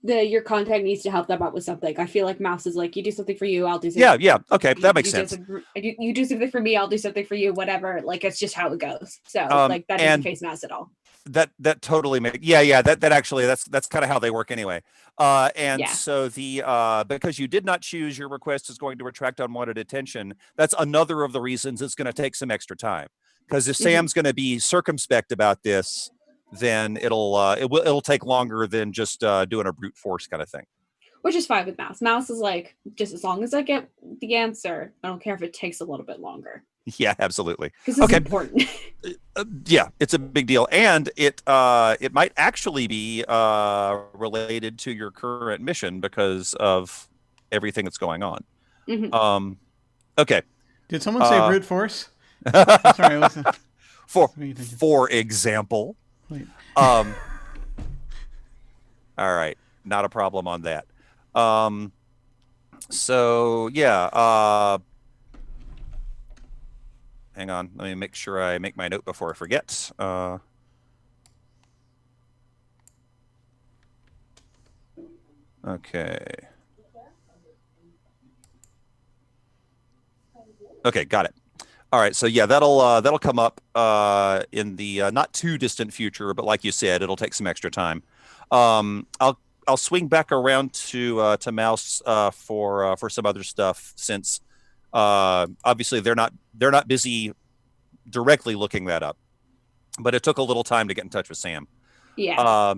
your contact needs to help them out with something. I feel like Mouse is like, you do something for you, I'll do something. Yeah. Okay, that makes sense. You do something for me, I'll do something for you, whatever. Like, it's just how it goes. So like that doesn't face Mouse at all. That totally makes that actually that's kind of how they work anyway. So the because you did not choose, your request is going to attract unwanted attention. That's another of the reasons it's going to take some extra time. Because if Sam's going to be circumspect about this, then it'll take longer than just doing a brute force kind of thing. Which is fine with Mouse. Mouse is like, just as long as I get the answer, I don't care if it takes a little bit longer. Yeah, absolutely. Because it's important. Yeah, it's a big deal, and it might actually be related to your current mission because of everything that's going on. Mm-hmm. Okay. Did someone say brute force? Sorry, for example. Wait. All right, not a problem on that. So yeah. Hang on, let me make sure I make my note before I forget. Okay. Okay, got it. All right, so yeah, that'll come up in the not too distant future, but like you said, it'll take some extra time. I'll swing back around to Mouse for some other stuff, since obviously they're not busy directly looking that up, but it took a little time to get in touch with Sam. Yeah.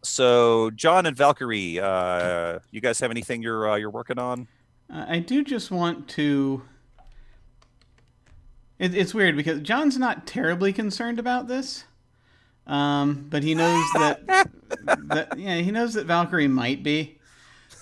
So John and Valkyrie, you guys have anything you're working on? I do just want to. It's weird because John's not terribly concerned about this, but he knows he knows that Valkyrie might be.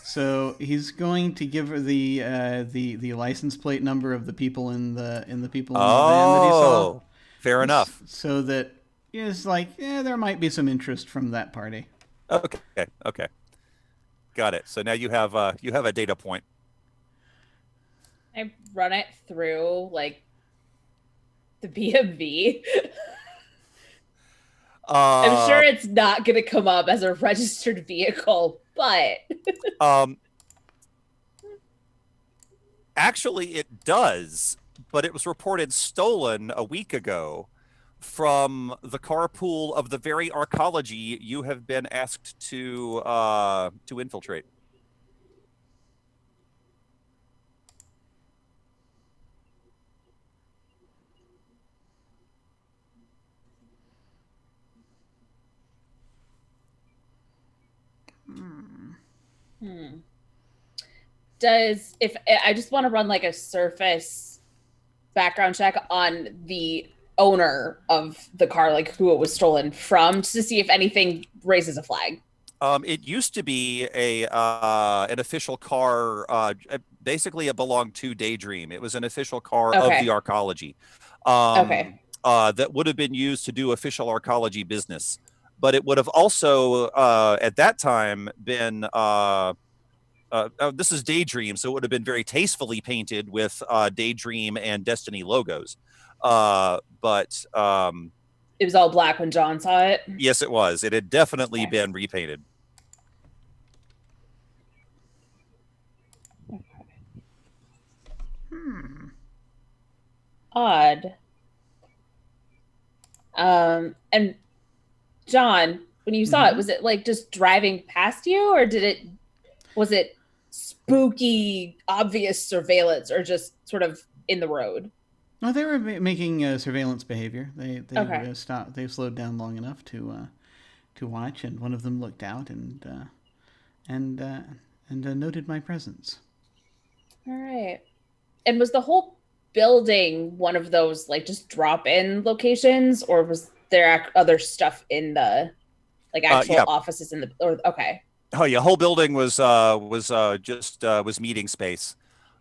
So he's going to give her the license plate number of the people in the van that he saw. Fair enough. So that it's like, there might be some interest from that party. Okay. Got it. So now you have a data point. I run it through like the BMV. I'm sure it's not going to come up as a registered vehicle, but actually it does, but it was reported stolen a week ago from the carpool of the very arcology you have been asked to infiltrate. If I just want to run like a surface background check on the owner of the car, like who it was stolen from, to see if anything raises a flag. It used to be an official car. Basically, it belonged to Daydream. It was an official car of the arcology. That would have been used to do official arcology business. But it would have also, at that time, been this is Daydream, so it would have been very tastefully painted with Daydream and Destiny logos. But it was all black when John saw it. Yes, it was. It had definitely been repainted. Odd. And John, when you saw it, was it like just driving past you, or was it spooky, obvious surveillance, or just sort of in the road? No, they were making surveillance behavior. They stopped. They slowed down long enough to watch, and one of them looked out and noted my presence. All right. And was the whole building one of those like just drop-in locations, or was there are other stuff in the actual yeah. offices in the okay. Oh yeah, whole building was meeting space.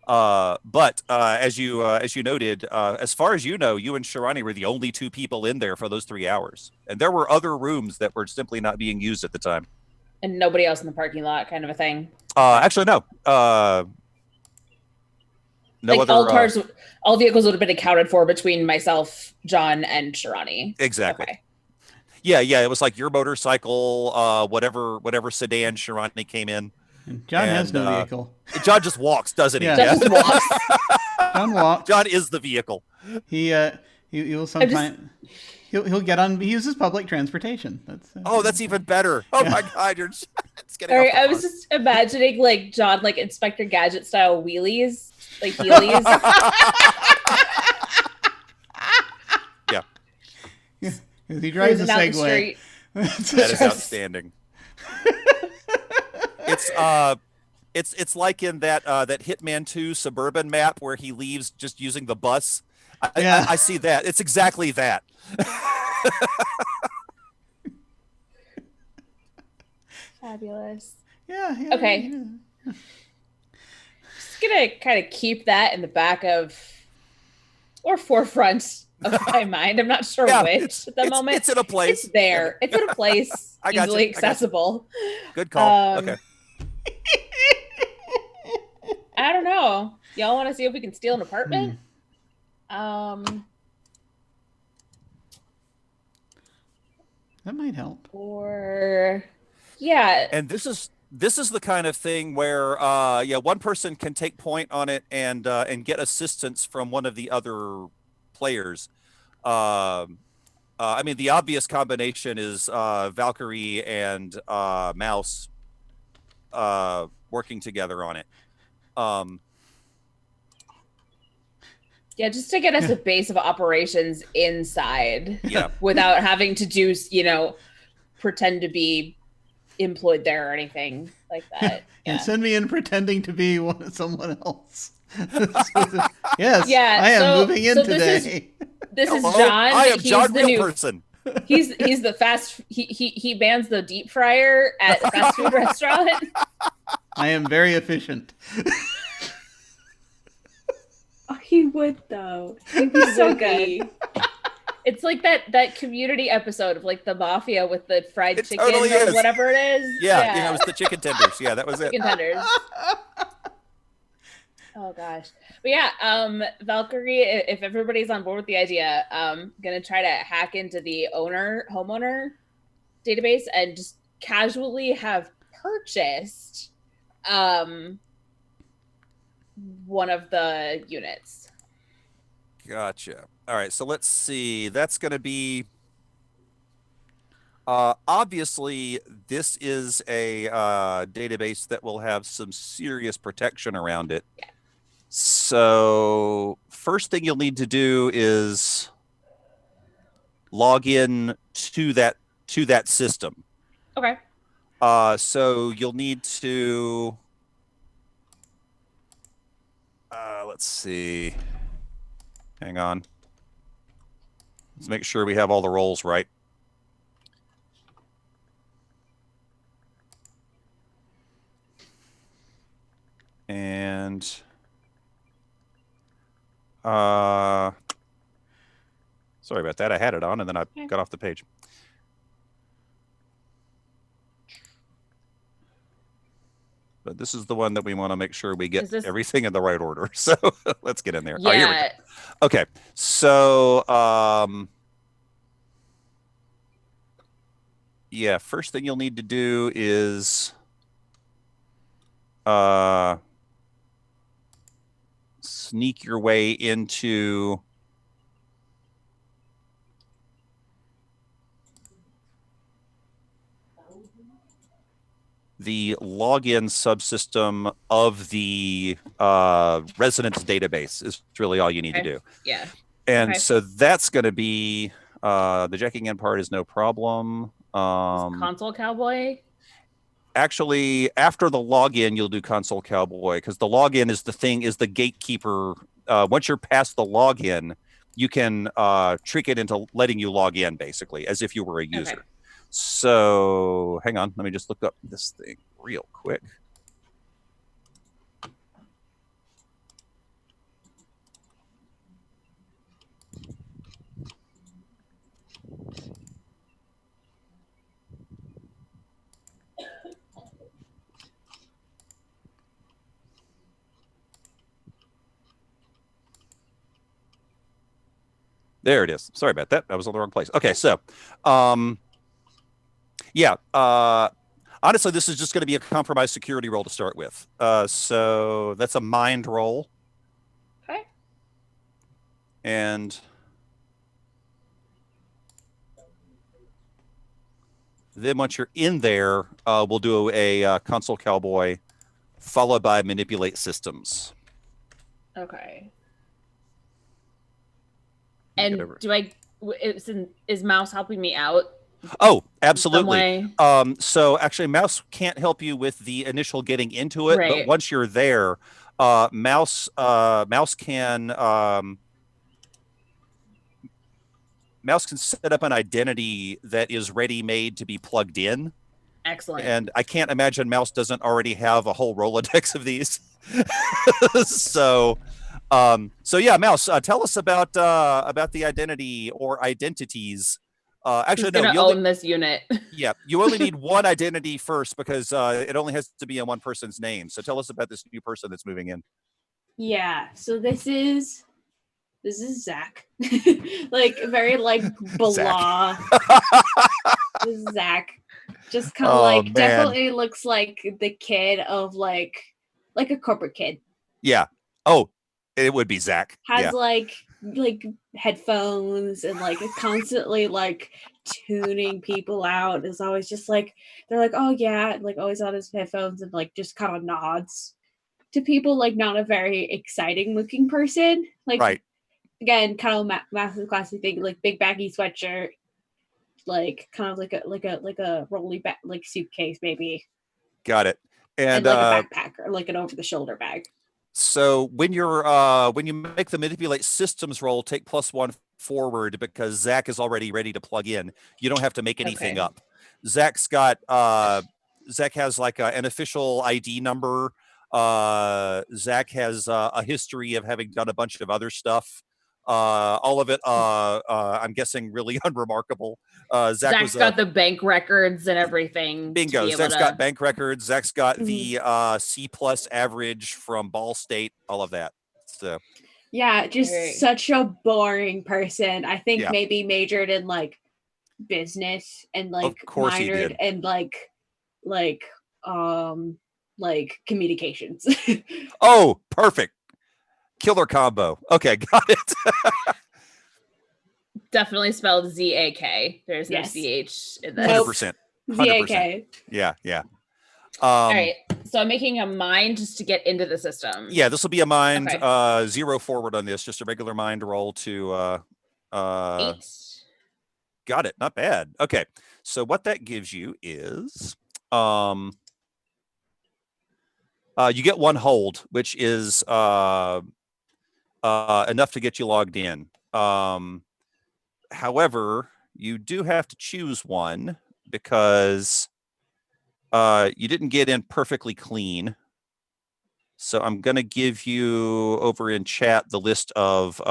But as you noted, as far as you know, you and Shirani were the only two people in there for those 3 hours, and there were other rooms that were simply not being used at the time. And nobody else in the parking lot, kind of a thing. Actually, no. No other. All cars, all vehicles would have been accounted for between myself, John, and Shirani. Exactly. Okay. Yeah. It was like your motorcycle, whatever sedan Shirani came in. And John has no vehicle. John just walks, doesn't he? Yeah. John just walks. John walks. John is the vehicle. He will sometimes he'll get on. He uses public transportation. That's even better. Oh my God, it's getting. All right, I was just imagining like John, like Inspector Gadget style wheelies, like heelys. Yeah. He drives a Cruising down the Segway. street. That is outstanding. It's like in that Hitman 2 Suburban map where he leaves just using the bus. I see that. It's exactly that. Fabulous. Yeah. Okay. Just gonna kind of keep that in the back of or forefront of my mind. I'm not sure which at the moment. It's in a place. It's there. It's in a place. I got easily you. accessible. Good call. Okay. I don't know. Y'all want to see if we can steal an apartment? That might help. Or yeah. And this is the kind of thing where one person can take point on it and get assistance from one of the other players. I mean, the obvious combination is Valkyrie and Mouse working together on it. Yeah, just to get us a base of operations inside. Yeah. Without having to do, pretend to be employed there or anything like that. Yeah. And send me in pretending to be someone else. Yes. Yeah, I am moving in so today. This is Hello? John. I am He's John, the real new person. He's the fast. He bans the deep fryer at a fast food restaurant. I am very efficient. Oh, he would though. He'd be so good. It's like that Community episode of like the mafia with the fried It chicken totally or is. whatever it is. Yeah, it was the chicken tenders. Yeah, that was it. Chicken tenders. Oh gosh. But yeah, Valkyrie, if everybody's on board with the idea, gonna try to hack into the homeowner database and just casually have purchased one of the units. Gotcha. All right, so let's see. That's going to be obviously this is a database that will have some serious protection around it. Yeah. So first thing you'll need to do is log in to that system. Okay. So you'll need to let's see. Hang on. Let's make sure we have all the roles right. And sorry about that. I had it on and then I got off the page. But this is the one that we want to make sure we get everything in the right order. So let's get in there. Yeah. All right, here we go. Okay. So yeah, first thing you'll need to do is sneak your way into the login subsystem of the residence database is really all you need to do. Yeah. And so that's going to be the checking in part is no problem. Console Cowboy? Actually, after the login, you'll do Console Cowboy because the login is the gatekeeper. Once you're past the login, you can trick it into letting you log in, basically, as if you were a user. Okay. So hang on, let me just look up this thing real quick. There it is. Sorry about that. I was on the wrong place. Okay, so, yeah. Honestly, this is just going to be a compromised security roll to start with. So that's a mind roll. Okay. And then once you're in there, we'll do a console cowboy followed by manipulate systems. Okay. And is Mouse helping me out? Oh, absolutely. In some way? So actually, Mouse can't help you with the initial getting into it, Right. but once you're there, Mouse can set up an identity that is ready-made to be plugged in. Excellent. And I can't imagine Mouse doesn't already have a whole Rolodex of these. So yeah, Mouse, tell us about the identity or identities. Actually, no, you own this unit. Yeah, you only need one identity first because it only has to be in one person's name. So tell us about this new person that's moving in. Yeah, so this is Zach. Like very like blah. This is Zach. Just kind of like definitely looks like the kid of like a corporate kid. Yeah. Oh, it would be Zach. Has like headphones and like constantly like tuning people out. Is always just like they're like, oh yeah, like always on his headphones and like just kind of nods to people. Like not a very exciting looking person. Like right. Again, kind of massive classy thing, like big baggy sweatshirt, like kind of like a rolly back like suitcase maybe. Got it. And like a backpack or like an over the shoulder bag. So when you make the manipulate systems roll, take +1 forward because Zach is already ready to plug in. You don't have to make anything up. Zach has like an official ID number. Zach has a history of having done a bunch of other stuff. All of it, I'm guessing, really unremarkable. Zach's got the bank records and everything. Bingo. Zach's got bank records. Zach's got the C+ average from Ball State. All of that. So. Yeah, just such a boring person. I think maybe majored in like business and like minored and like communications. Oh, perfect. Killer combo. Okay, got it. Definitely spelled ZAK. There's no CH in this. 100%. 100%. ZAK. Yeah. All right. So I'm making a mind just to get into the system. Yeah, this will be a mind 0 forward on this. Just a regular mind roll to 8. Got it. Not bad. Okay. So what that gives you is you get 1 hold, which is enough to get you logged in. However, you do have to choose one because you didn't get in perfectly clean. So I'm going to give you over in chat the list of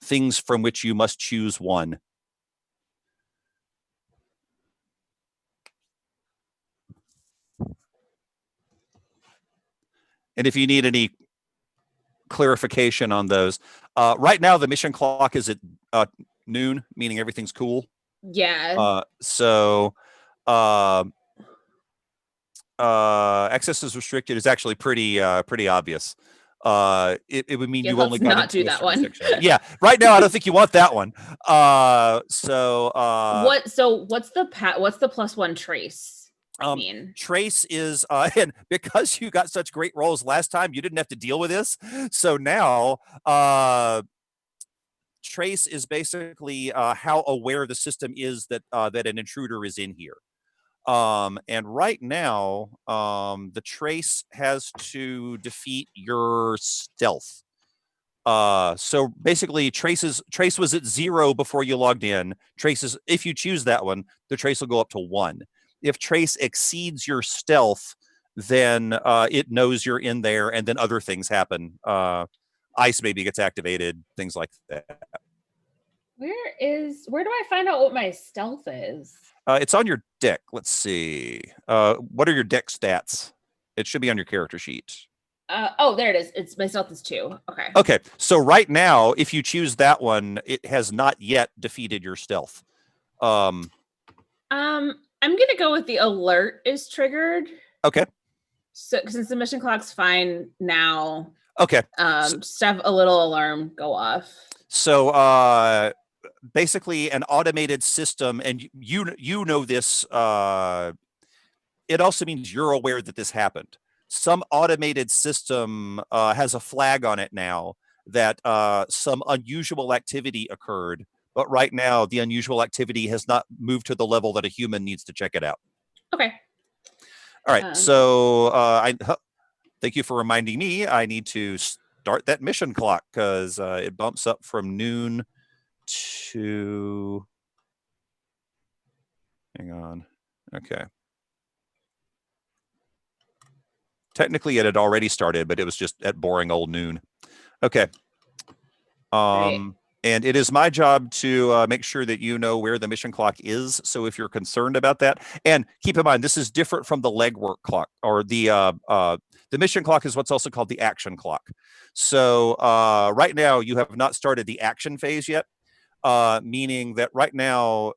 things from which you must choose one. And if you need any clarification on those, right now the mission clock is at noon, meaning everything's cool. Yeah. So access is restricted is actually pretty obvious. It would mean you only got not do that one. Yeah, right now I don't think you want that one. What's the +1 trace? Trace is and because you got such great rolls last time, you didn't have to deal with this. So now trace is basically how aware the system is that an intruder is in here. And right now, the trace has to defeat your stealth. So basically, trace was at 0 before you logged in. Traces, if you choose that one, the trace will go up to 1. If trace exceeds your stealth, then it knows you're in there, and then other things happen. Ice maybe gets activated, things like that. Where do I find out what my stealth is? It's on your deck. Let's see. What are your deck stats? It should be on your character sheet. Oh, there it is. It's my stealth is 2. Okay. Okay. So right now, if you choose that one, it has not yet defeated your stealth. I'm gonna go with the alert is triggered. Okay. So since the mission clock's fine now. Okay. Just have a little alarm go off. So basically an automated system, and you know this, it also means you're aware that this happened. Some automated system has a flag on it now that some unusual activity occurred, but right now the unusual activity has not moved to the level that a human needs to check it out. Okay. All right. So thank you for reminding me. I need to start that mission clock because it bumps up from noon to. Hang on. Okay. Technically, it had already started, but it was just at boring old noon. Okay. Right. And it is my job to make sure that you know where the mission clock is. So if you're concerned about that, and keep in mind, this is different from the legwork clock, or the mission clock is what's also called the action clock. So right now, you have not started the action phase yet, meaning that right now,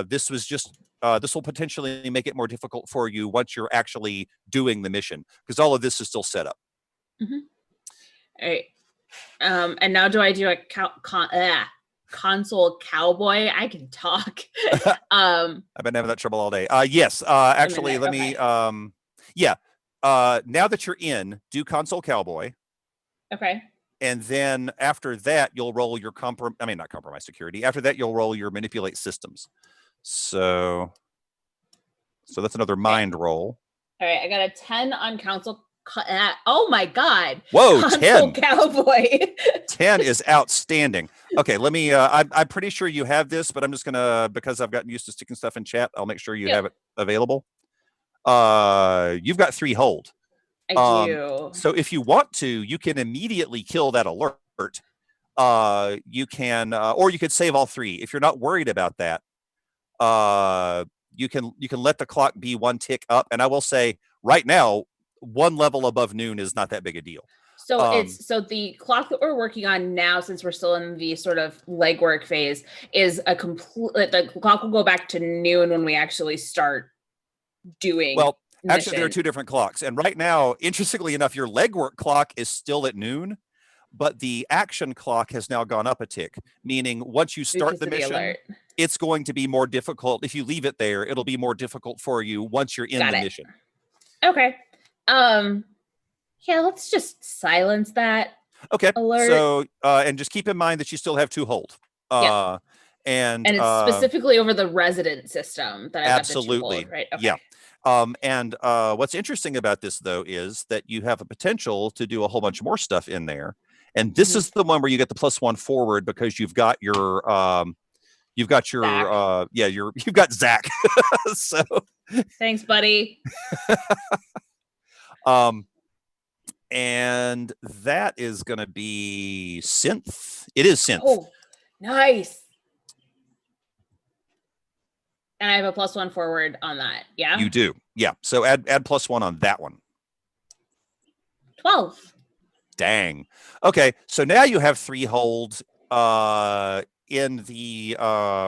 this was just this will potentially make it more difficult for you once you're actually doing the mission, because all of this is still set up. Mm-hmm. All right. And now do I do a console cowboy? I can talk. I've been having that trouble all day. Yes. Actually, let me. Yeah. Now that you're in, do console cowboy. Okay. And then after that, you'll roll your not compromise security. After that, you'll roll your manipulate systems. So that's another mind roll. All right, I got a 10 on console. Oh my God! Whoa, console 10 cowboy. 10 is outstanding. Okay, let me. I'm pretty sure you have this, but I'm just gonna, because I've gotten used to sticking stuff in chat. I'll make sure you have it available. You've got 3 hold. I do. So if you want to, you can immediately kill that alert. You can, or you could save all 3 if you're not worried about that. You can let the clock be 1 tick up, and I will say right now, 1 level above noon is not that big a deal. So so the clock that we're working on now, since we're still in the sort of legwork phase, is the clock will go back to noon when we actually start doing. Well, actually, there are 2 different clocks, and right now, interestingly enough, your legwork clock is still at noon, but the action clock has now gone up a tick, meaning once you start the mission, it's going to be more difficult. If you leave it there, it'll be more difficult for you once you're in the mission. Okay. Yeah, let's just silence that. Okay. Alert. So, and just keep in mind that you still have 2 hold. Yeah. And it's specifically over the resident system that I absolutely got the 2 hold, right? Okay. Yeah. And what's interesting about this, though, is that you have a potential to do a whole bunch more stuff in there. And this is the one where you get the +1 forward because you've got your you've got Zach. So thanks, buddy. And that is going to be synth. It is synth. Oh, nice. And I have a +1 forward on that. Yeah. You do. Yeah. So add +1 on that one. 12. Dang. Okay. So now you have 3 holds in the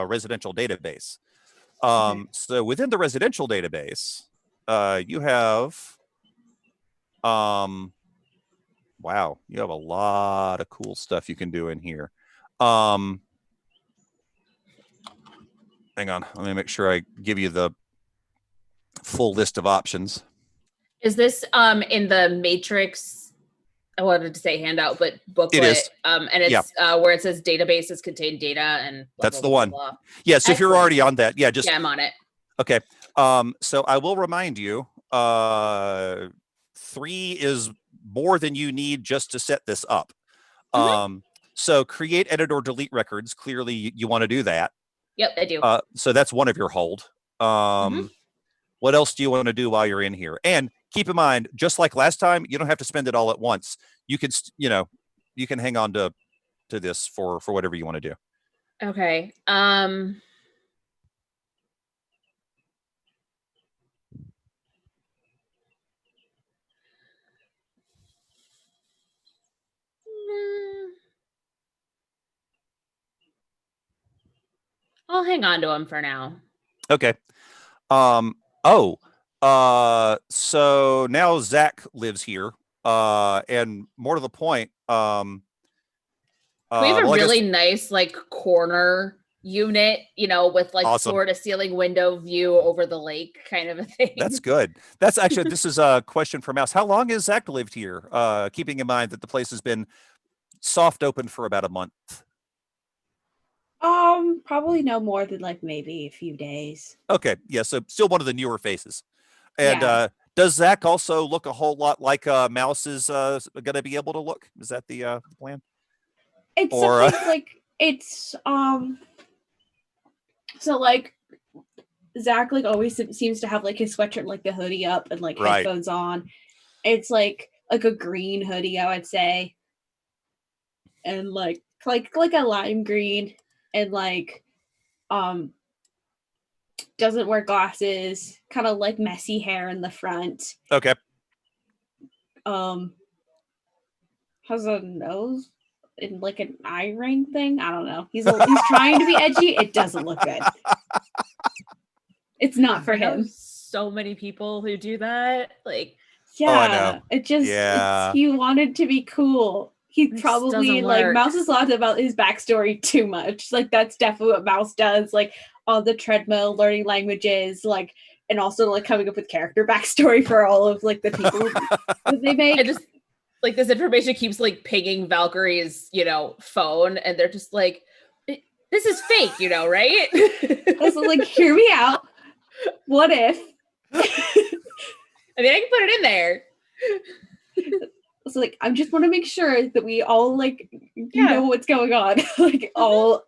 residential database. So within the residential database, you have wow, you have a lot of cool stuff you can do in here. Hang on, let me make sure I give you the full list of options. Is this in the Matrix? I wanted to say handout, but booklet. It is. And it's where it says databases contain data and blah, that's blah, the one. Blah, blah. Yeah, so if you're already on that, just I'm on it. Okay. So I will remind you, 3 is more than you need just to set this up. So create, edit, or delete records. Clearly, you want to do that. Yep, I do. So that's one of your hold. What else do you want to do while you're in here? And keep in mind, just like last time, you don't have to spend it all at once. You can, you can hang on to this for whatever you want to do. Okay. I'll hang on to him for now. Okay. So now Zach lives here. And more to the point, we have a really nice corner unit, with awesome. floor to ceiling window view over the lake kind of a thing. That's good. That's actually, this is a question for Mouse. How long has Zach lived here? Keeping in mind that the place has been soft open for about a month. Probably no more than maybe a few days. Okay. Yeah. So still one of the newer faces. And does Zach also look a whole lot like Mouse is going to be able to look? Is that the plan? It's it's so Zach always seems to have his sweatshirt the hoodie up and right. headphones on. It's like a green hoodie, I would say, and like a lime green, and doesn't wear glasses, kind of messy hair in the front. Okay. Has a nose and an eye ring thing. I don't know. He's trying to be edgy. It doesn't look good. It's not for him. So many people who do that. Yeah, I know. It just he wanted to be cool. He probably Mouse has thought about his backstory too much. That's definitely what Mouse does. On the treadmill, learning languages, and also coming up with character backstory for all of the people that they make. And just this information keeps pinging Valkyrie's phone, and they're just this is fake, right? Also hear me out. What if? I mean, I can put it in there. So I just want to make sure that we all know what's going on. All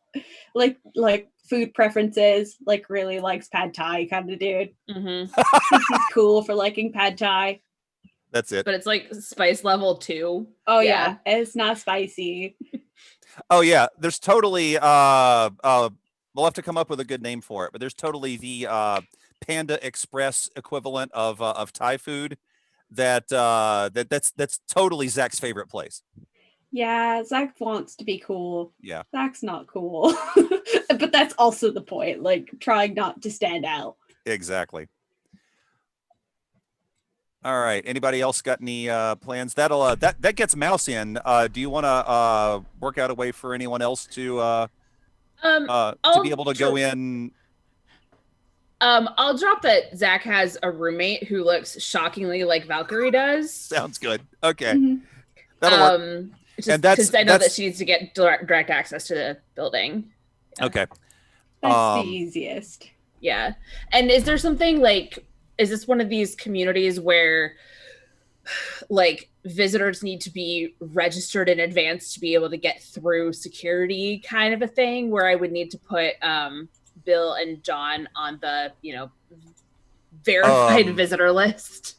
food preferences, really likes pad thai kind of dude. Mm-hmm. Thinks he's cool for liking pad thai. That's it. But it's spice level 2. Oh yeah. It's not spicy. Oh yeah, there's totally we'll have to come up with a good name for it, but there's totally the Panda Express equivalent of Thai food that's totally Zach's favorite place. Yeah, Zach wants to be cool. Yeah. Zach's not cool. But that's also the point, trying not to stand out. Exactly. All right. Anybody else got any plans? That gets Mouse in. Do you want to work out a way for anyone else to be able to go in? I'll drop that Zach has a roommate who looks shockingly like Valkyrie does. Sounds good. Okay. Mm-hmm. That'll work. And because I know that she needs to get direct access to the building. Yeah. Okay. That's the easiest. Yeah. And is there something is this one of these communities where visitors need to be registered in advance to be able to get through security kind of a thing, where I would need to put Bill and John on the, verified visitor list?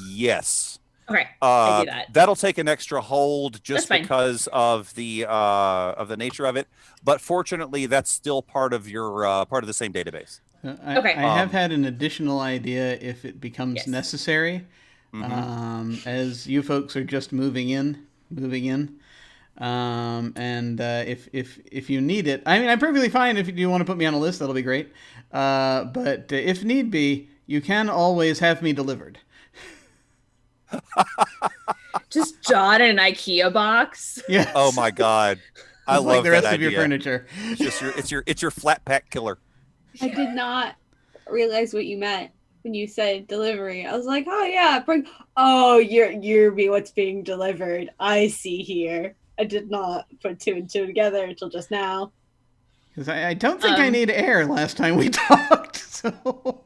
Yes. Okay, I do that. That'll take an extra hold just because of the nature of it. But fortunately, that's still part of your part of the same database. I have had an additional idea if it becomes necessary, as you folks are just moving in, and if you need it, I mean, I'm perfectly fine if you want to put me on a list. That'll be great. But if need be, you can always have me delivered. Just John in an IKEA box. Yeah. Oh my God, I love the rest that of your furniture. It's your flat pack killer. I did not realize what you meant when you said delivery. I was like, oh yeah, bring. Oh, you're what's being delivered. I see here. I did not put 2 and 2 together until just now. Because I don't think I need air last time we talked. So.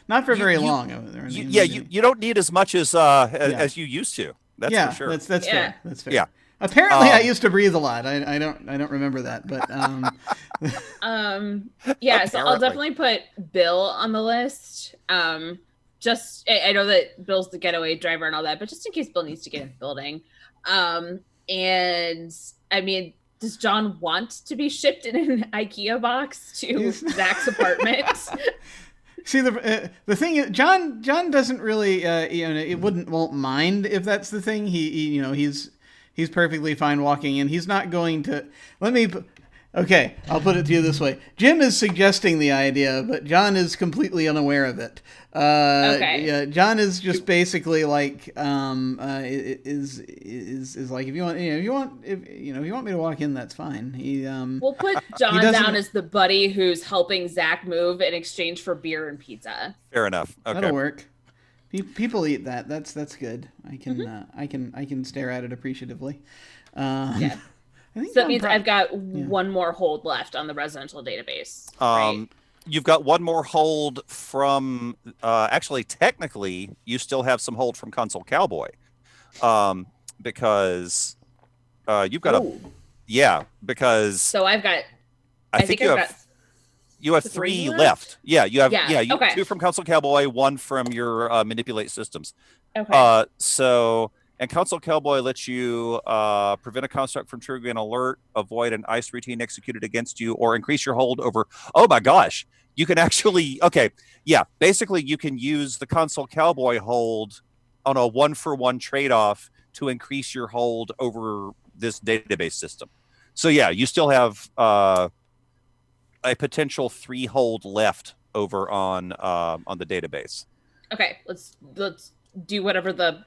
Not for very long. You don't need as much as you used to. That's for sure. That's fair. That's fair. Yeah. Apparently, I used to breathe a lot. I don't remember that, but yeah. So I'll Apparently. definitely put Bill on the list. Just I know that Bill's the getaway driver and all that, but just in case Bill needs to get in the building. And I mean, does John want to be shipped in an IKEA box to Zach's apartment? see the thing is, John doesn't really it won't mind if that's the thing. He's perfectly fine walking in. He's not going to Okay, I'll put it to you this way. Jim is suggesting the idea, but John is completely unaware of it. Okay. Yeah, John is just basically like is like if you want me to walk in, that's fine. We'll put John down as the buddy who's helping Zach move in exchange for beer and pizza. Fair enough. Okay. That'll work. People eat that. That's good. I can stare at it appreciatively. Yeah. I think So that means I've got one more hold left on the residential database. Right? You've got one more hold from, actually, technically, you still have some hold from Console Cowboy. Because you've got because. So I've got, I think you have three left. Yeah, you have, okay. 2 from Console Cowboy, 1 from your Manipulate Systems. Okay. And Console Cowboy lets you prevent a construct from triggering an alert, avoid an ICE routine executed against you, or increase your hold over. Oh my gosh. You can actually, basically you can use the Console Cowboy hold on a 1-for-1 trade-off to increase your hold over this database system. So yeah, you still have a potential 3 hold left over on the database. Okay, let's do whatever the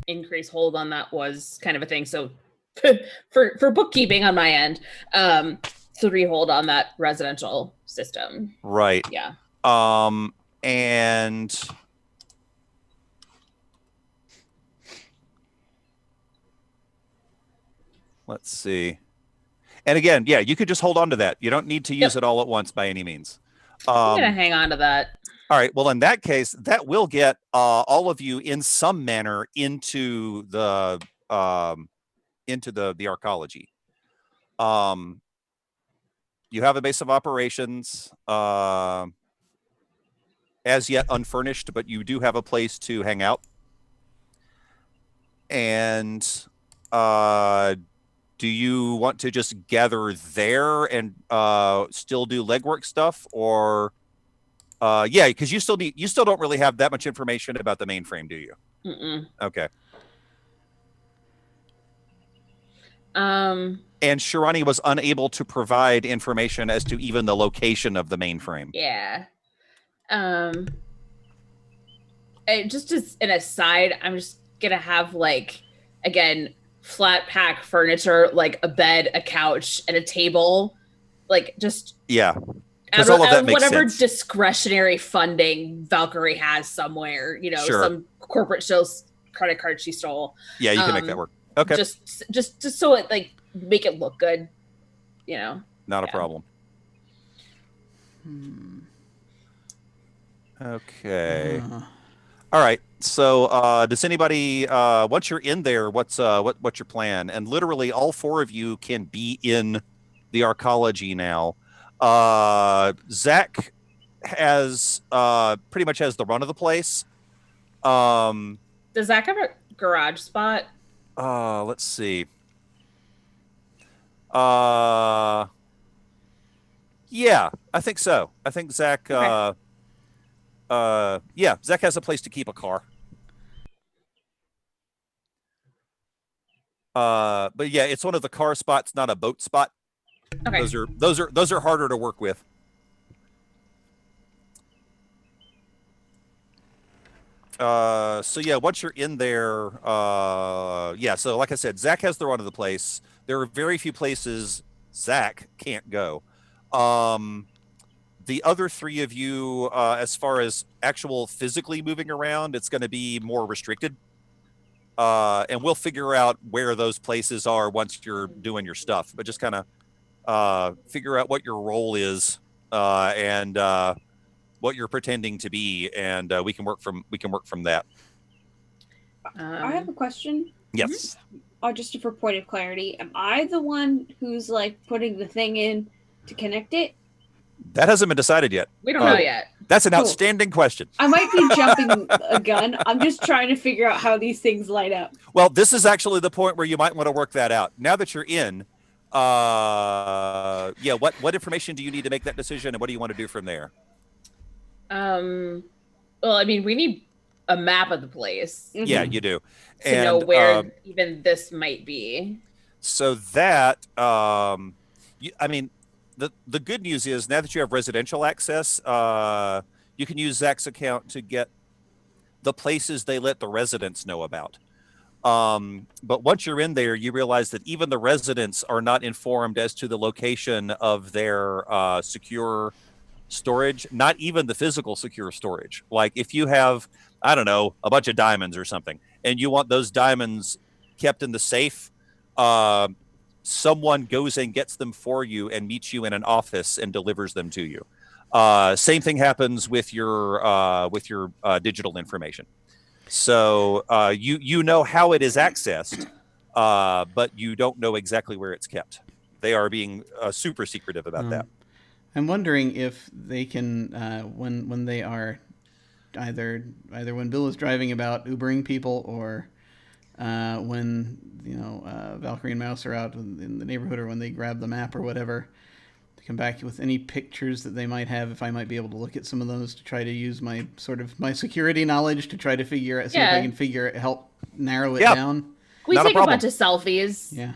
increase hold on that was kind of a thing. So for bookkeeping on my end, 3 hold on that residential system. Right. Yeah. And let's see. And again, you could just hold on to that. You don't need to use it all at once by any means. I'm gonna hang on to that. All right. Well, in that case, that will get all of you in some manner into the arcology. You have a base of operations, as yet unfurnished, but you do have a place to hang out. And do you want to just gather there and still do legwork stuff, or? Because you still don't really have that much information about the mainframe, do you? Mm-mm. Okay. Um. And Shirani was unable to provide information as to even the location of the mainframe. Yeah. Just as an aside, I'm just gonna have again, flat pack furniture, like a bed, a couch, and a table, just Because all of that makes whatever sense. Discretionary funding Valkyrie has somewhere, Sure. Some corporate show's credit card she stole. Yeah, you can make that work. Okay. Just so it make it look good, Not a problem. Okay. All right. So does anybody once you're in there, what's your plan? And literally all 4 of you can be in the arcology now. Zach has pretty much has the run of the place. Does Zach have a garage spot? Let's see. Yeah, I think so. I think Zach Zach has a place to keep a car. But yeah, it's one of the car spots, not a boat spot. Okay. Those are harder to work with. So yeah, once you're in there, so like I said, Zach has the run of the place. There are very few places Zach can't go. The other 3 of you, as far as actual physically moving around, it's going to be more restricted. And we'll figure out where those places are once you're doing your stuff, but just kind of figure out what your role is and what you're pretending to be, and we can work from that. I have a question. Yes. just for point of clarity, am I the one who's like putting the thing in to connect it? That hasn't been decided yet. We don't know yet. That's an Cool. outstanding question. I might be jumping a gun. I'm just trying to figure out how these things light up. Well, this is actually the point where you might want to work that out. Now that you're in, what information do you need to make that decision, and what do you want to do from there? Well, I mean, we need a map of the place. Yeah, you do. To know where even this might be. So that, I mean, the good news is now that you have residential access, you can use Zach's account to get the places they let the residents know about. But once you're in there, you realize that even the residents are not informed as to the location of their secure storage, not even the physical secure storage. Like if you have, I don't know, a bunch of diamonds or something, and you want those diamonds kept in the safe, someone goes and gets them for you and meets you in an office and delivers them to you. Same thing happens with your digital information. So you know how it is accessed, but you don't know exactly where it's kept. They are being super secretive about that. I'm wondering if they can, when they are either when Bill is driving about Ubering people, or when Valkyrie and Mouse are out in the neighborhood, or when they grab the map or whatever, to come back with any pictures that they might have. If I might be able to look at some of those to try to use my security knowledge to try to see if I can help narrow it down. We take a bunch of selfies. Yeah,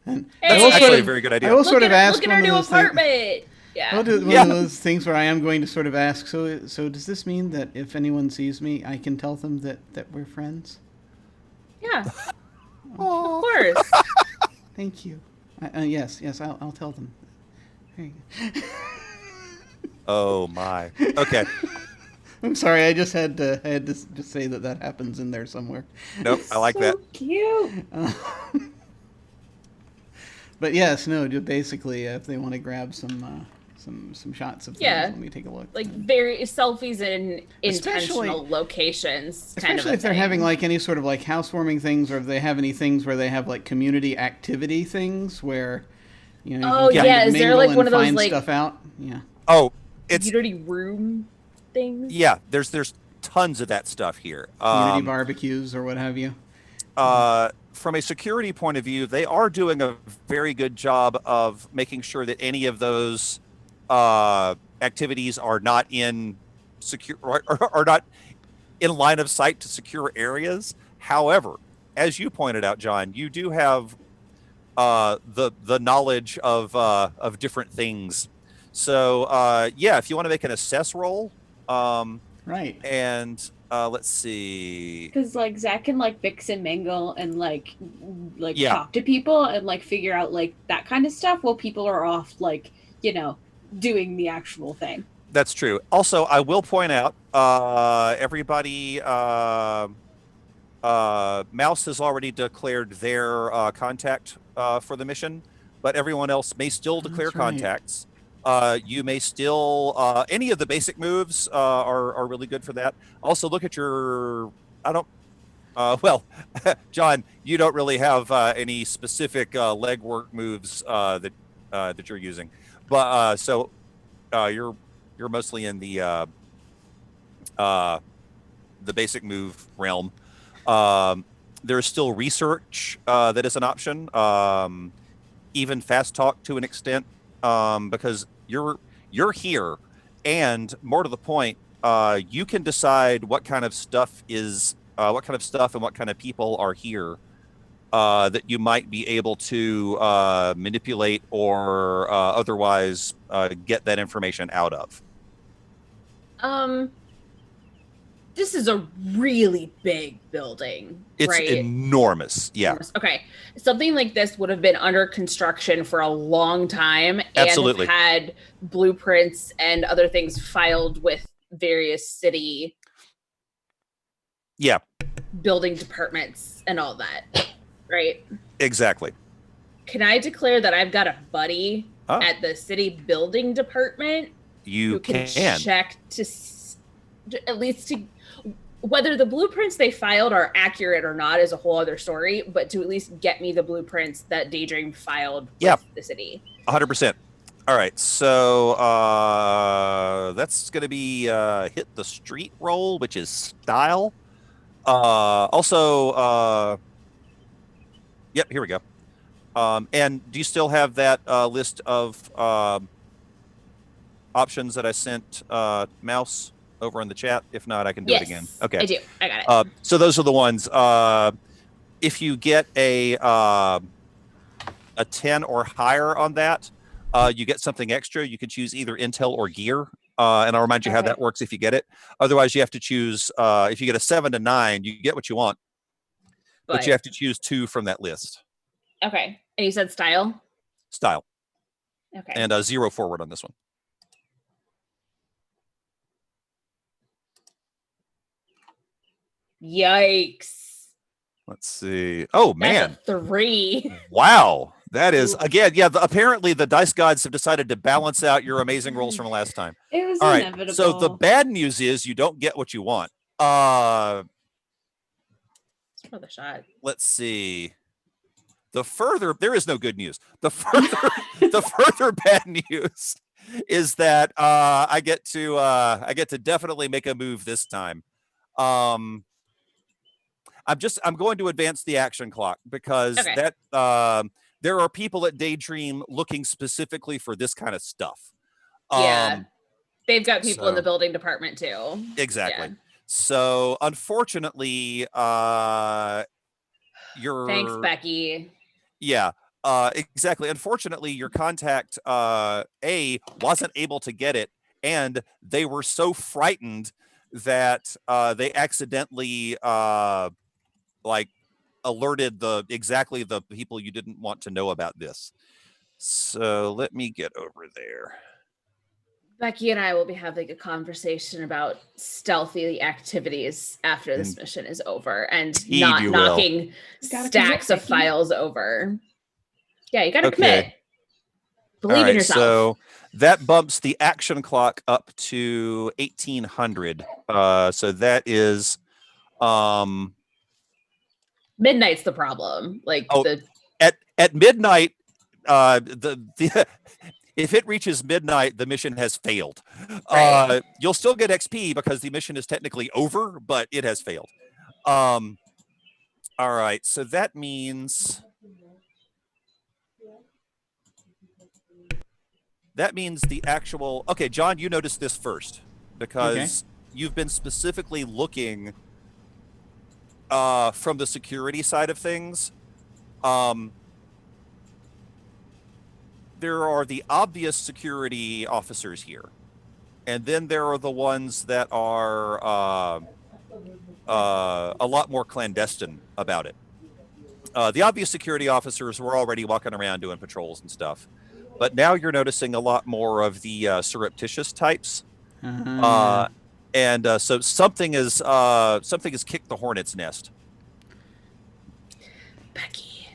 and that's actually a very good idea. I will sort of ask look at our new apartment. Yeah. One of those things where I am going to sort of ask, so does this mean that if anyone sees me, I can tell them that we're friends? Yeah. Of course. Thank you. Yes, I'll tell them. There you go. Oh my. Okay. I'm sorry, I just had to just say that happens in there somewhere. Nope, I like that. Cute. But yes, no, just basically, if they want to grab some shots of things, let me take a look. Like very selfies in intentional locations. Especially if they're having like any sort of like housewarming things, or if they have any things where they have like community activity things where, you know, you can is there like one of those like stuff out? Yeah. Oh, it's community room things. Yeah, there's tons of that stuff here. Community barbecues or what have you. From a security point of view, they are doing a very good job of making sure that any of those activities are not in secure or are not in line of sight to secure areas. However, as you pointed out, John, you do have the knowledge of different things. So if you want to make an assess roll, right, and let's see, because like Zach can like mix and mingle and like talk to people and like figure out like that kind of stuff while people are off doing the actual thing. That's true. Also, I will point out, everybody, Mouse has already declared their contact for the mission, but everyone else may still declare contacts. You may still, any of the basic moves are really good for that. Also, look at your, John, you don't really have any specific legwork moves that you're using. But you're mostly in the basic move realm. There's still research that is an option. Even fast talk to an extent, because you're here, and more to the point, you can decide what kind of stuff and what kind of people are here. That you might be able to manipulate or otherwise get that information out of. This is a really big building. It's enormous. Yeah. Okay. Something like this would have been under construction for a long time. Absolutely. And had blueprints and other things filed with various city building departments and all that. Right? Exactly. Can I declare that I've got a buddy at the city building department? You who can check to at least to whether the blueprints they filed are accurate or not is a whole other story, but to at least get me the blueprints that Daydream filed with the city. 100%. All right, so that's going to be hit the street roll, which is style. Yep, here we go. And do you still have that list of options that I sent Mouse over in the chat? If not, I can do it again. Okay, I do. I got it. So those are the ones. If you get a 10 or higher on that, you get something extra. You can choose either intel or gear. And I'll remind you how that works if you get it. Otherwise, you have to choose, if you get a 7 to 9, you get what you want. But you have to choose 2 from that list. Okay. And you said style? Style. Okay. And 0 forward on this one. Yikes. Let's see. Oh, man. That's a 3. Wow. That is, again, apparently the dice gods have decided to balance out your amazing rolls from last time. It was All inevitable. right. So the bad news is you don't get what you want. It's another shot. Let's see. There is no good news. The further bad news is that I get to definitely make a move this time. I'm going to advance the action clock because there are people at Daydream looking specifically for this kind of stuff. They've got people in the building department too. Exactly. Yeah. So unfortunately, thanks, Becky. Yeah, exactly. Unfortunately, your contact wasn't able to get it, and they were so frightened that they accidentally alerted exactly the people you didn't want to know about this. So let me get over there. Becky and I will be having a conversation about stealthy activities after this mission is over and not knocking stacks of files over. Yeah, you got to commit. Believe in yourself. So that bumps the action clock up to 1800. So that is midnight's the problem. At midnight, if it reaches midnight, the mission has failed. Right. You'll still get XP because the mission is technically over, but it has failed. All right, so that means the actual. Okay, John, you noticed this first because you've been specifically looking from the security side of things. There are the obvious security officers here, and then there are the ones that are a lot more clandestine about it. The obvious security officers were already walking around doing patrols and stuff, but now you're noticing a lot more of the surreptitious types. And so something has kicked the hornet's nest. Becky.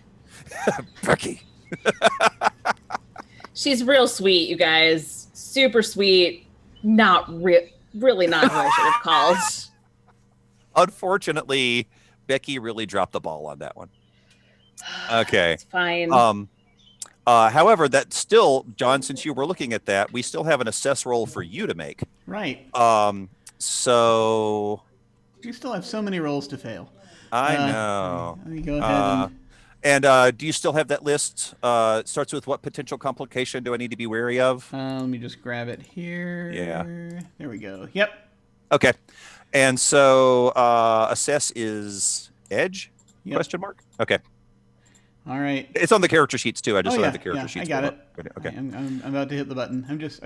Becky. She's real sweet, you guys. Super sweet. Really not who I should have called. Unfortunately, Becky really dropped the ball on that one. Okay. It's fine. However, that still, John, since you were looking at that, we still have an assess roll for you to make. Right. So you still have so many rolls to fail. I know. Let me go ahead and do you still have that list? Starts with what potential complication do I need to be wary of? Let me just grab it here. Yeah. There we go. Yep. Okay. And so assess is edge? Yep. Question mark? Okay. All right. It's on the character sheets too. I just have the character sheets. I got it. Okay. I'm about to hit the button. I've just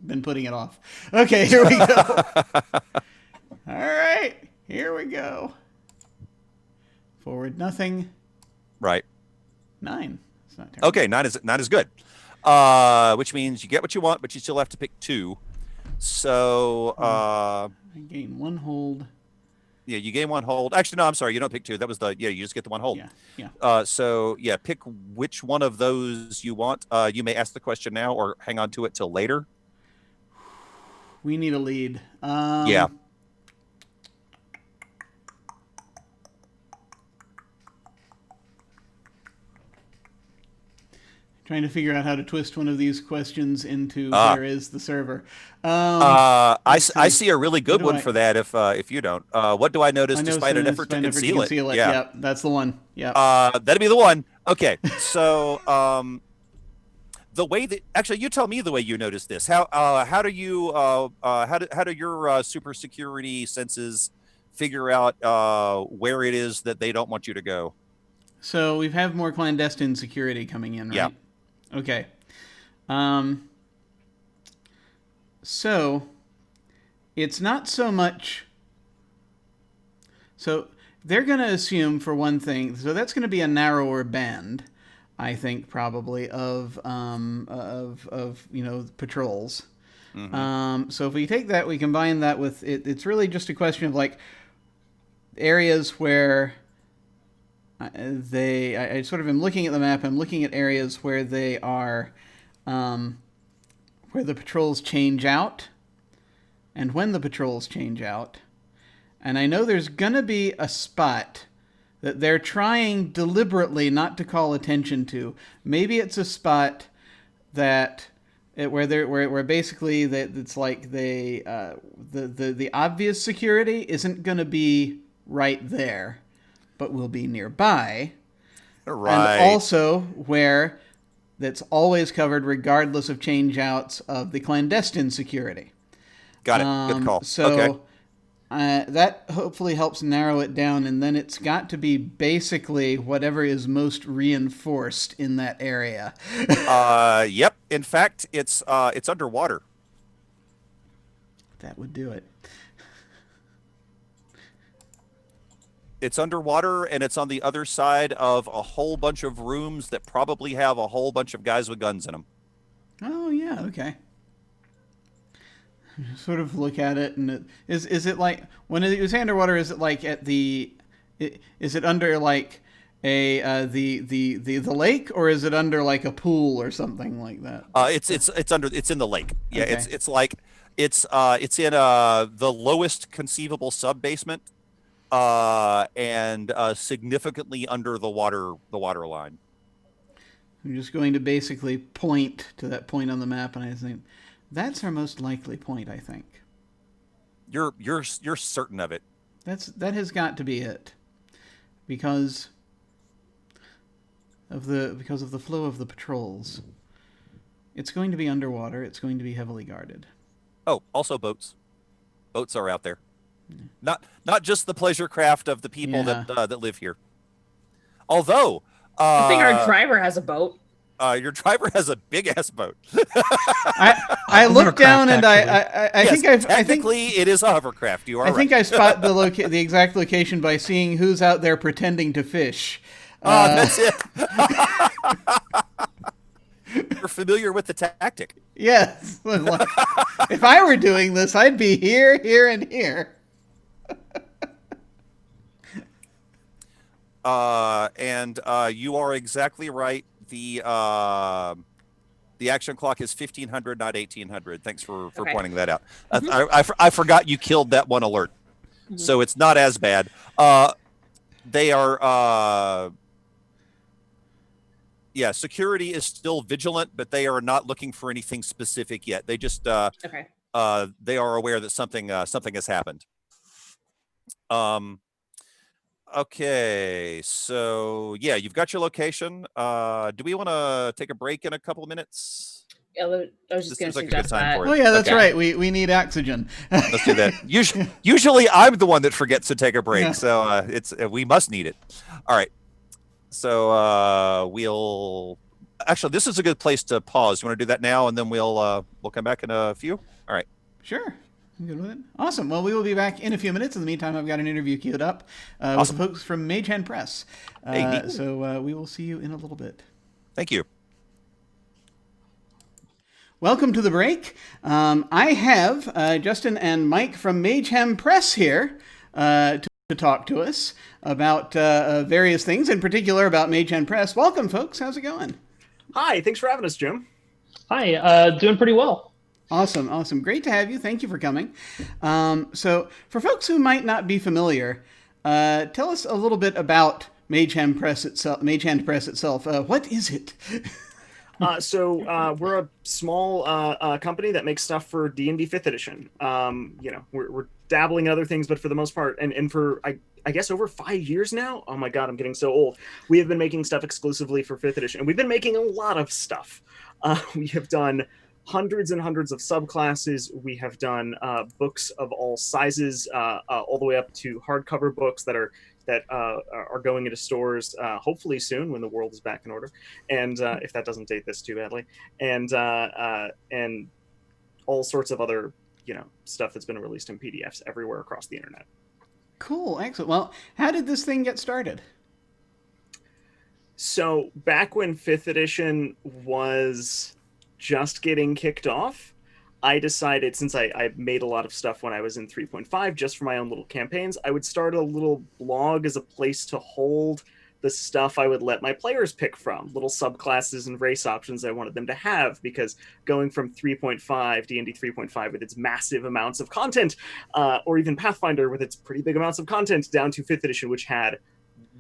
been putting it off. Okay, here we go. All right. Here we go. Forward nothing. Right. 9. It's not terrible. Okay, 9 is good. Which means you get what you want, but you still have to pick 2. So I gain 1 hold. Yeah, you gain 1 hold. Actually, no, I'm sorry, you don't pick 2. That was you just get the 1 hold. Yeah. So pick which one of those you want. You may ask the question now or hang on to it till later. We need a lead. Yeah. Trying to figure out how to twist one of these questions into where is the server. I see a really good one for that if you don't. What do I notice despite an effort to conceal it? Yeah. Yep, that's the one. Yeah. That'd be the one. Okay. So the way that actually you tell me the way you notice this. How do you how do your super security senses figure out where it is that they don't want you to go? So we have more clandestine security coming in, right? Yeah. Okay. So it's not so much. So they're going to assume, for one thing, so that's going to be a narrower band, I think, probably of patrols. Mm-hmm. So if we take that, we combine that with it. It's really just a question of like areas where. I sort of am looking at the map. I'm looking at areas where they are, where the patrols change out, and when the patrols change out. And I know there's gonna be a spot that they're trying deliberately not to call attention to. Maybe it's a spot that where basically that it's like the obvious security isn't gonna be right there, but will be nearby. Right. And also where that's always covered regardless of change outs of the clandestine security. Got it. Good call. So okay. That hopefully helps narrow it down, and then it's got to be basically whatever is most reinforced in that area. Yep. In fact, it's underwater. That would do it. It's underwater, and it's on the other side of a whole bunch of rooms that probably have a whole bunch of guys with guns in them. Oh, yeah, okay. Sort of look at it, and is it like, when it was underwater, is it like at the, is it under like the lake, or is it under like a pool or something like that? It's in the lake. Yeah, Okay. it's in the lowest conceivable sub basement. And significantly under the water line. I'm just going to basically point to that point on the map, and I think that's our most likely point. I think you're certain of it. That has got to be it, because of the flow of the patrols. It's going to be underwater. It's going to be heavily guarded. Oh, also boats. Boats are out there. Not just the pleasure craft of the people that live here. Although I think our driver has a boat. Your driver has a big ass boat. I looked down and I think it is a hovercraft. You are right. I think I spot the exact location by seeing who's out there pretending to fish. That's it. You're familiar with the tactic. Yes. If I were doing this, I'd be here, and here. And you are exactly right. The action clock is 1500, not 1800. Thanks for pointing that out. Mm-hmm. I forgot you killed that one alert, mm-hmm. So it's not as bad. They are. Yeah, security is still vigilant, but they are not looking for anything specific yet. They just they are aware that something has happened. Okay, so yeah, you've got your location. Do we want to take a break in a couple of minutes? Yeah, I was just going to suggest that. Oh yeah, that's right. We need oxygen. Let's do that. Usually I'm the one that forgets to take a break, so we must need it. All right. So we'll actually, this is a good place to pause. You want to do that now, and then we'll come back in a few. All right. Sure. I'm good with it. Awesome. Well, we will be back in a few minutes. In the meantime, I've got an interview queued up with the folks from Mage Hand Press. So we will see you in a little bit. Thank you. Welcome to the break. I have Justin and Mike from Mage Hand Press here to talk to us about various things, in particular about Mage Hand Press. Welcome, folks. How's it going? Hi. Thanks for having us, Jim. Hi. Doing pretty well. Awesome. Great to have you. Thank you for coming. So for folks who might not be familiar, tell us a little bit about Mage Hand Press itself. What is it? We're a small company that makes stuff for D&D 5th edition. We're dabbling in other things, but for the most part, and for I guess over 5 years now. Oh my god, I'm getting so old. We have been making stuff exclusively for 5th edition, and we've been making a lot of stuff. We have done hundreds and hundreds of subclasses. We have done books of all sizes, all the way up to hardcover books that are going into stores hopefully soon when the world is back in order, and if that doesn't date this too badly, and all sorts of other stuff that's been released in PDFs everywhere across the internet. Cool, excellent. Well, how did this thing get started? So back when 5th edition was just getting kicked off, I decided, since I made a lot of stuff when I was in 3.5 just for my own little campaigns, I would start a little blog as a place to hold the stuff I would let my players pick from, little subclasses and race options I wanted them to have, because going from 3.5, D&D 3.5 with its massive amounts of content, or even Pathfinder with its pretty big amounts of content, down to 5th edition, which had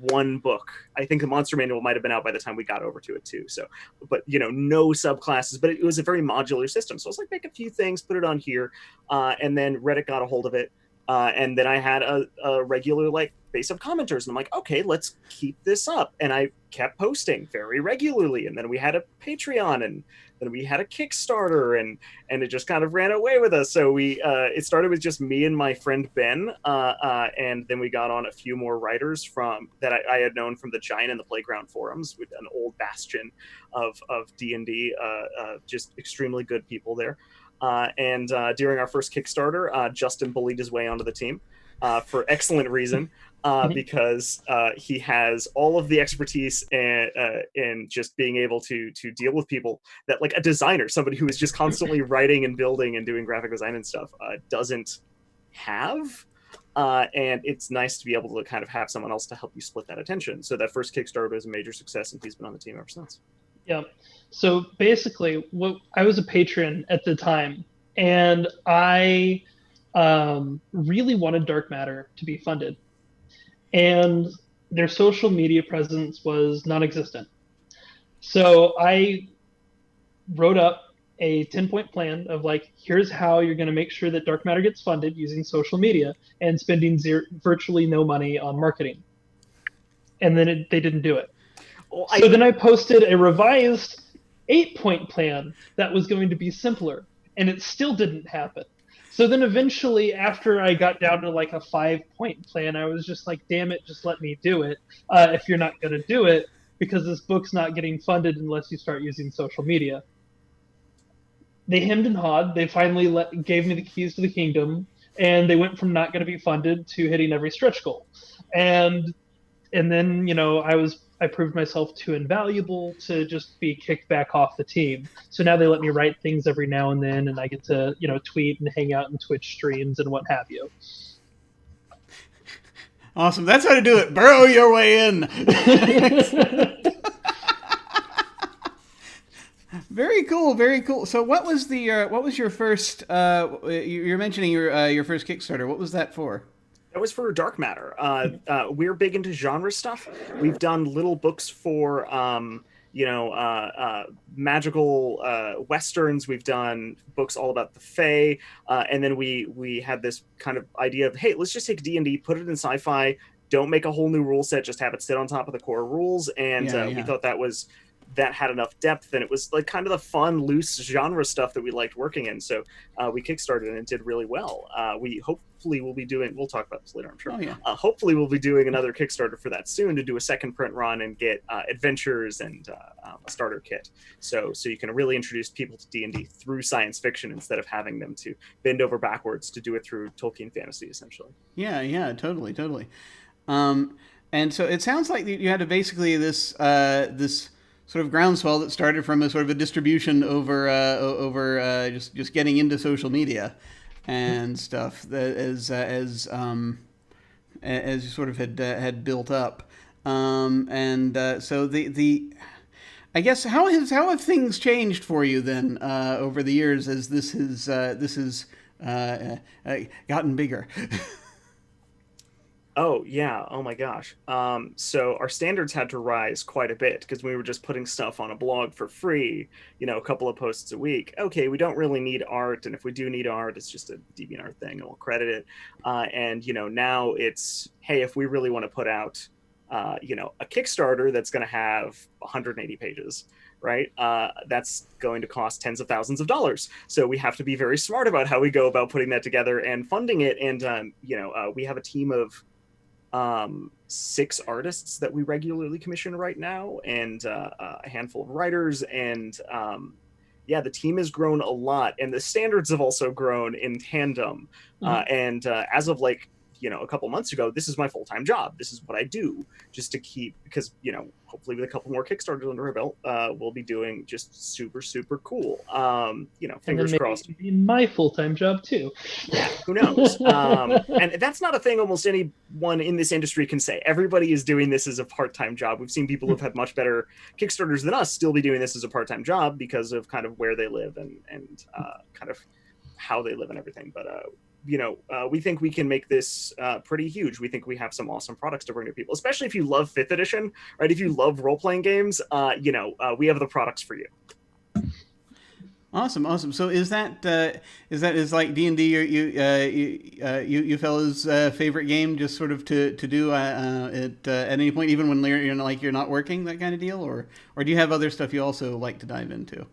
one book. I think the monster manual might have been out by the time we got over to it too. So, but no subclasses, but it was a very modular system. So I was like, make a few things, put it on here. And then Reddit got a hold of it. And then I had a regular base of commenters, and I'm like, okay, let's keep this up. And I kept posting very regularly. And then we had a Patreon, and then we had a Kickstarter, and it just kind of ran away with us. So it started with just me and my friend Ben, and then we got on a few more writers from that I had known from the Giant and the Playground forums, with an old bastion of D&D, just extremely good people there. And during our first Kickstarter, Justin bullied his way onto the team for excellent reason, because he has all of the expertise and just being able to deal with people that, like a designer, somebody who is just constantly writing and building and doing graphic design and stuff, doesn't have. And it's nice to be able to kind of have someone else to help you split that attention. So that first Kickstarter was a major success, and he's been on the team ever since. Yeah. So basically, I was a patron at the time, and I really wanted Dark Matter to be funded, and their social media presence was non-existent. So I wrote up a 10-point plan of here's how you're going to make sure that Dark Matter gets funded using social media and spending virtually no money on marketing. And then they didn't do it. So then I posted a revised 8-point plan that was going to be simpler, and it still didn't happen. So then eventually, after I got down to a 5-point plan, I was just like, damn it, just let me do it if you're not going to do it, because this book's not getting funded unless you start using social media. They hemmed and hawed. They finally gave me the keys to the kingdom, and they went from not going to be funded to hitting every stretch goal. And then, I proved myself too invaluable to just be kicked back off the team. So now they let me write things every now and then, and I get to, tweet and hang out in Twitch streams and what have you. Awesome. That's how to do it. Burrow your way in. Very cool. Very cool. So what was your first, you're mentioning your first Kickstarter. What was that for? That was for Dark Matter. We're big into genre stuff. We've done little books for, magical westerns. We've done books all about the Fae. And then we had this kind of idea of, hey, let's just take D&D, put it in sci-fi, don't make a whole new rule set, just have it sit on top of the core rules. And we thought that had enough depth, and it was kind of the fun, loose genre stuff that we liked working in. So we kickstarted, and it did really well. We hopefully will be doing, we'll talk about this later, I'm sure. Oh, yeah. Hopefully we'll be doing another Kickstarter for that soon, to do a second print run and get adventures and a starter kit. So you can really introduce people to D&D through science fiction, instead of having them to bend over backwards to do it through Tolkien fantasy, essentially. Yeah, totally. And so it sounds like you had basically this sort of groundswell that started from a sort of a distribution over just getting into social media and stuff, that as you sort of had built up, so the I guess how have things changed for you then over the years as this has gotten bigger? Oh yeah, oh my gosh. So our standards had to rise quite a bit because we were just putting stuff on a blog for free, a couple of posts a week. Okay, we don't really need art, and if we do need art, it's just a DeviantArt thing, and we'll credit it. And now it's, hey, if we really want to put out, a Kickstarter that's going to have 180 pages, right? That's going to cost tens of thousands of dollars. So we have to be very smart about how we go about putting that together and funding it. And we have a team of 6 artists that we regularly commission right now, and a handful of writers, and the team has grown a lot, and the standards have also grown in tandem. And as of a couple months ago, this is my full-time job. This is what I do just to keep, because hopefully with a couple more Kickstarters under our belt, we'll be doing just super, super cool. Fingers crossed. My full-time job too. Who knows? And that's not a thing almost anyone in this industry can say. Everybody is doing this as a part-time job. We've seen people who've had much better Kickstarters than us still be doing this as a part-time job because of kind of where they live and kind of how they live and everything. But we think we can make this pretty huge. We think we have some awesome products to bring to people, especially if you love 5th edition, right? If you love role-playing games, we have the products for you. Awesome. So is like D&D you fellas' favorite game, just sort of to do at any point, even when you're not working, that kind of deal, or do you have other stuff you also like to dive into?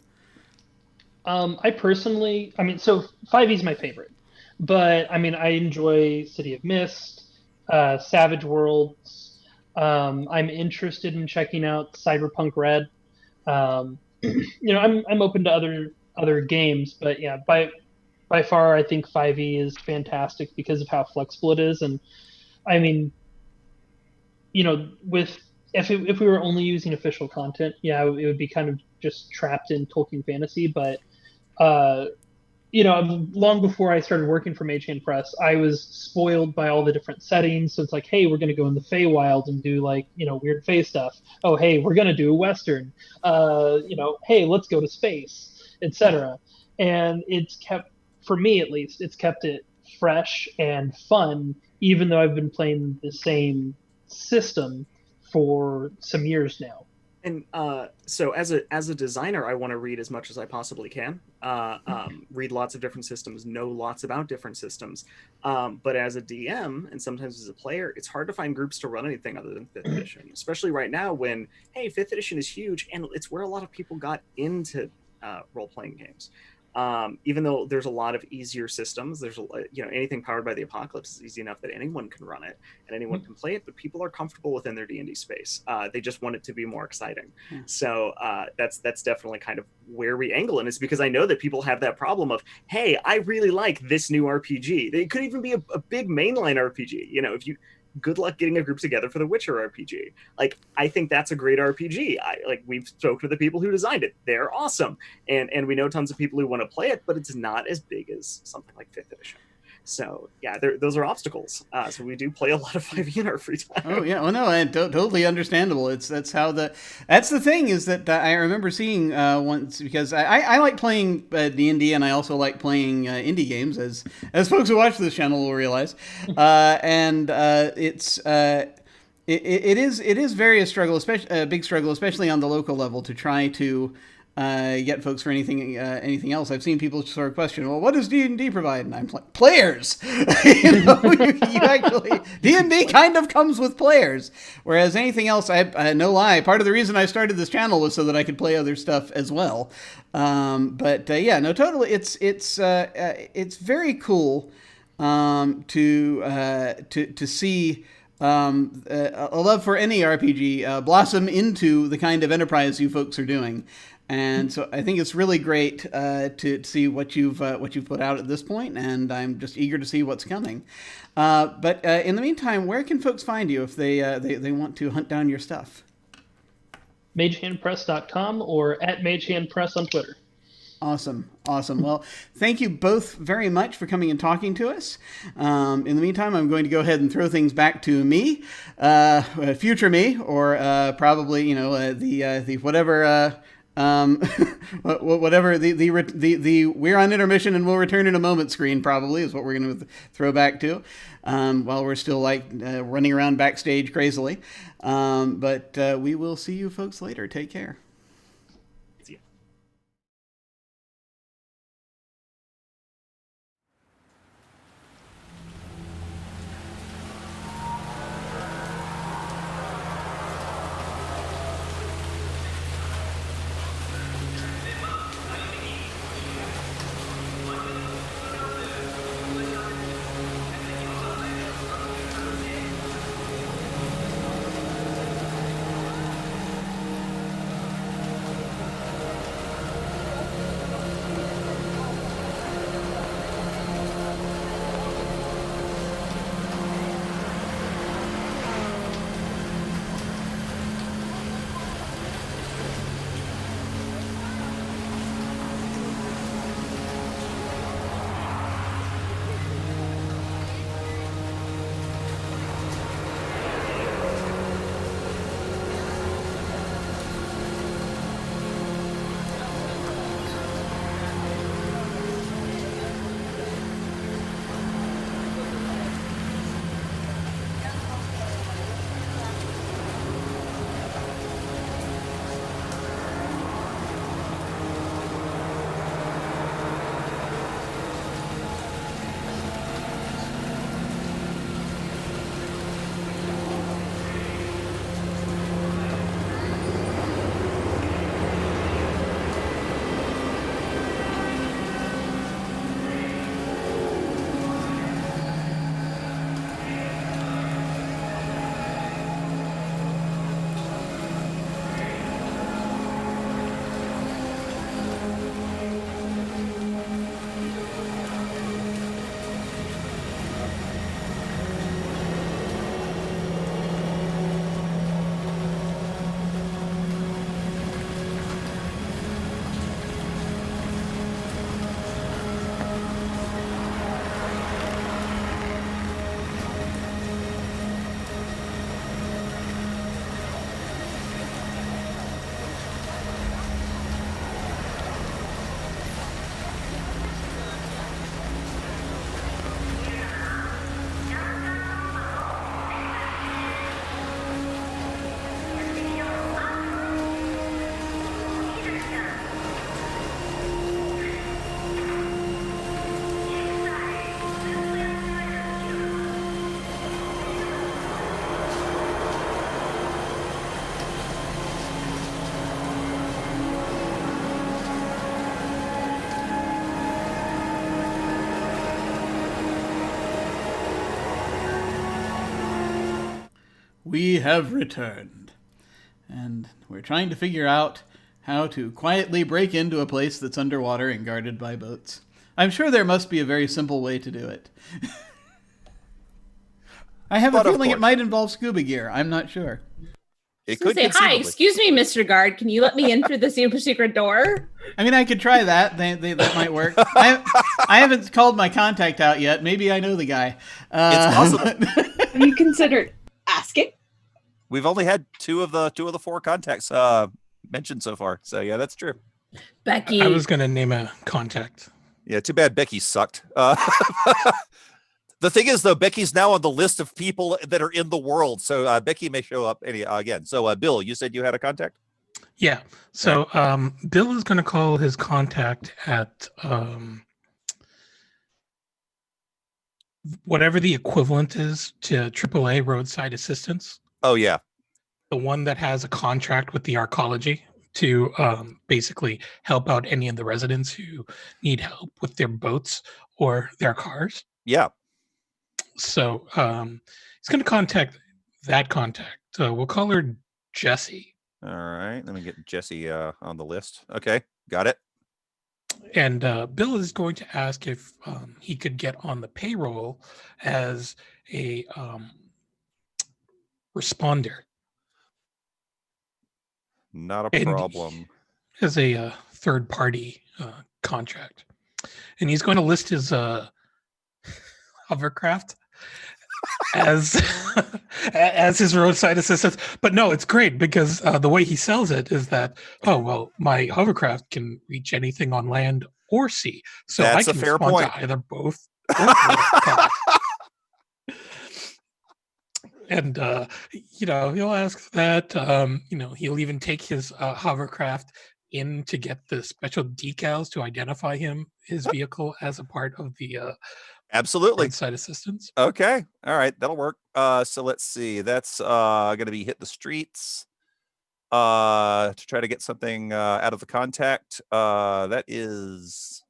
I personally, so 5e is my favorite. But I enjoy City of Mist, Savage Worlds. I'm interested in checking out Cyberpunk Red. I'm open to other games, but yeah, by far I think 5e is fantastic because of how flexible it is. And if we were only using official content, it would be kind of just trapped in Tolkien fantasy. But long before I started working for Mage Press, I was spoiled by all the different settings. So it's like, hey, we're going to go in the Feywild and do weird Fey stuff. Oh, hey, we're going to do a Western. Hey, let's go to space, etc. And it's kept, for me at least, it's kept it fresh and fun, even though I've been playing the same system for some years now. And so as a designer, I want to read as much as I possibly can, read lots of different systems, know lots about different systems. But as a DM and sometimes as a player, it's hard to find groups to run anything other than 5th edition, especially right now when, hey, 5th edition is huge and it's where a lot of people got into role-playing games. Even though there's a lot of easier systems, there's anything powered by the Apocalypse is easy enough that anyone can run it and anyone can play it, but people are comfortable within their D&D space. They just want it to be more exciting. So that's definitely kind of where we angle, and it's because I know that people have that problem of, hey, I really like this new RPG. It could even be a big mainline RPG. If you good luck getting a group together for the Witcher RPG. I think that's a great RPG. We've spoken to the people who designed it. They're awesome. And we know tons of people who want to play it, but it's not as big as something like 5th edition. So yeah, those are obstacles. So we do play a lot of 5e in our free time. Oh yeah, well no, totally understandable. That's the thing is that I remember seeing once, because I like playing D&D and I also like playing indie games, as folks who watch this channel will realize, and it's. It is very a struggle, especially a big struggle, especially on the local level, to try to get folks for anything else. I've seen people sort of question, well, what does D&D provide? And I'm like, players. you actually, D&D kind of comes with players, whereas anything else, no lie, part of the reason I started this channel was so that I could play other stuff as well. Totally, it's very cool to see a love for any RPG blossom into the kind of enterprise you folks are doing. And so I think it's really great to see what you've put out at this point, and I'm just eager to see what's coming. But in the meantime, where can folks find you if they want to hunt down your stuff? MageHandPress.com or at MageHandPress on Twitter. Awesome. Well, thank you both very much for coming and talking to us. In the meantime, I'm going to go ahead and throw things back to me, future me, or probably the whatever Whatever the we're on intermission and we'll return in a moment screen probably is what we're going to throw back to, while we're still running around backstage crazily. But we will see you folks later. Take care. We have returned, and we're trying to figure out how to quietly break into a place that's underwater and guarded by boats. I'm sure there must be a very simple way to do it. I have a feeling it might involve scuba gear. I'm not sure. It could say, hi, excuse me, Mr. Guard. Can you let me in through the super secret door? I mean, I could try that. That might work. I haven't called my contact out yet. Maybe I know the guy. It's possible. Have you considered asking? We've only had two of the four contacts mentioned so far. So yeah, that's true. Becky. I was going to name a contact. Yeah, too bad Becky sucked. The thing is, though, Becky's now on the list of people that are in the world. So Becky may show up again. So Bill, you said you had a contact? Yeah. So Bill is going to call his contact at whatever the equivalent is to AAA roadside assistance. Oh, yeah. The one that has a contract with the arcology to basically help out any of the residents who need help with their boats or their cars. Yeah. So he's going to contact that contact. We'll call her Jessie. All right. Let me get Jessie on the list. Okay. Got it. And Bill is going to ask if he could get on the payroll as a responder. Not a problem. As a third-party contract. And he's going to list his hovercraft as as his roadside assistance. But no, it's great because the way he sells it is that, oh well, my hovercraft can reach anything on land or sea, so I That's a can fair respond point. to either both or both. And he'll ask that. He'll even take his hovercraft in to get the special decals to identify his vehicle as a part of the Absolutely. roadside assistance. Okay. All right. That'll work. So let's see. That's going to be hit the streets to try to get something out of the contact. That is.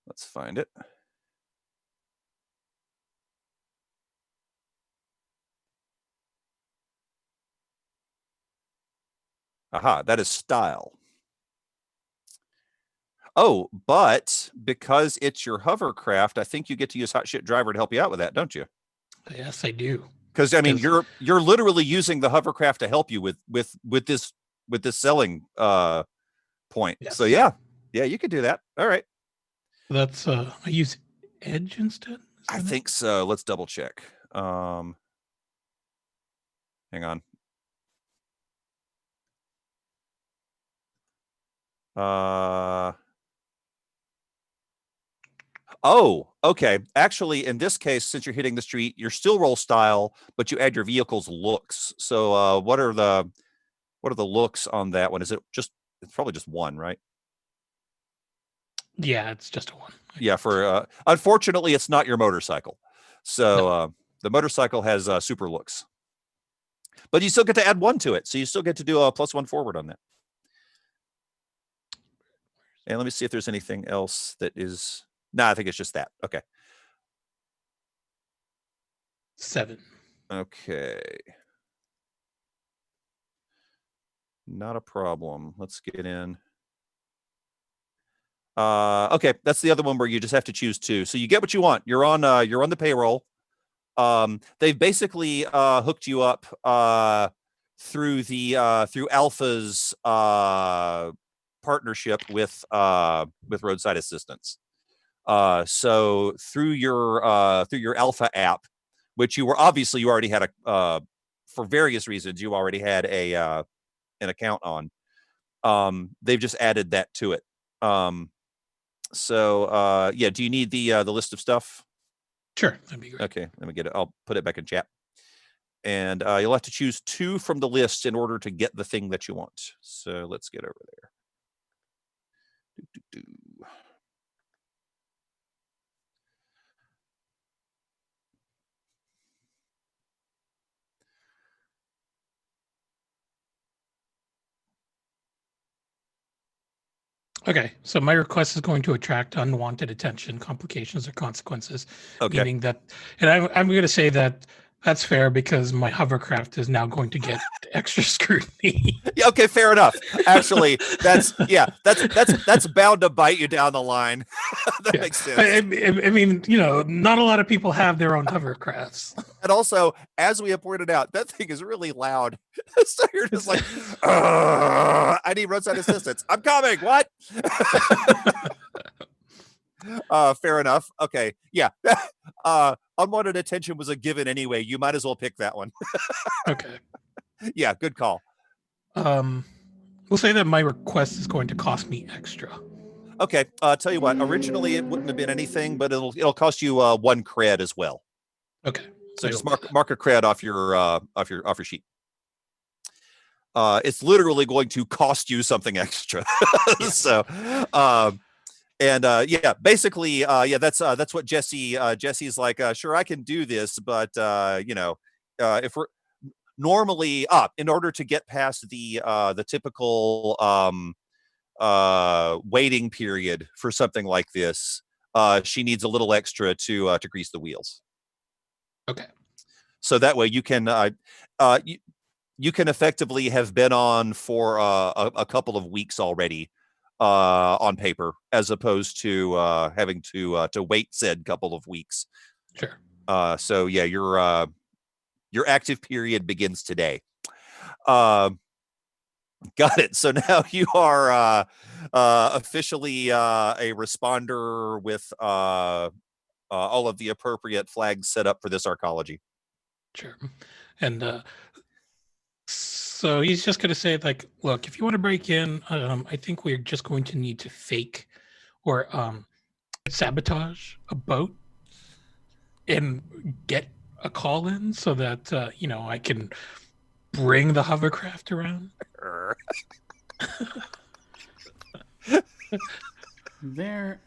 Let's find it. Aha, that is style. Oh, but because it's your hovercraft, I think you get to use Hot Shit Driver to help you out with that, don't you? Yes, I do. Because I mean, you're literally using the hovercraft to help you with this selling point. Yes. So yeah, you could do that. All right. That's I use Edge instead. I think so. Let's double check. Hang on. Oh, okay. Actually, in this case, since you're hitting the street, you're still roll style, but you add your vehicle's looks. So, what are the looks on that one? Is it just? It's probably just one, right? Yeah, it's just a one. Yeah. For unfortunately, it's not your motorcycle. So the motorcycle has super looks, but you still get to add one to it. So you still get to do a +1 forward on that. And let me see if there's anything else that is. No, I think it's just that. Okay. 7. Okay. Not a problem. Let's get in. Okay, that's the other one where you just have to choose 2. So you get what you want. You're on the payroll. They've basically hooked you up through Alpha's partnership with roadside assistance. So through your Alpha app, which you already had for various reasons, you already had an account on. They've just added that to it. So do you need the list of stuff? Sure, that'd be great. Okay, let me get it. I'll put it back in chat. And you'll have to choose 2 from the list in order to get the thing that you want. So let's get over there. Okay, so my request is going to attract unwanted attention, complications, or consequences. Okay. Meaning that, and I'm going to say that that's fair because my hovercraft is now going to get extra scrutiny. Yeah, okay, fair enough. Actually, that's bound to bite you down the line. That makes sense. I mean, not a lot of people have their own hovercrafts. And also, as we have pointed out, that thing is really loud. So you're just like, I need roadside assistance. I'm coming. What? Fair enough. Okay. Yeah. Unwanted attention was a given anyway. You might as well pick that one. Okay. Yeah, good call. We'll say that my request is going to cost me extra. Okay. Tell you what, originally it wouldn't have been anything, but it'll cost you 1 cred as well. Okay. So just mark a cred off your sheet. It's literally going to cost you something extra. Yeah. So basically, that's what Jesse's like, sure, I can do this, but if we're normally in order to get past the typical waiting period for something like this, she needs a little extra to grease the wheels. Okay. So that way you can you can effectively have been on for a couple of weeks already on paper, as opposed to having to wait said couple of weeks. Sure. So yeah, your active period begins today. Got it. So now you are officially a responder with all of the appropriate flags set up for this arcology. Sure. And so he's just going to say, like, look, if you want to break in, I think we're just going to need to fake or sabotage a boat and get a call in so that, I can bring the hovercraft around. There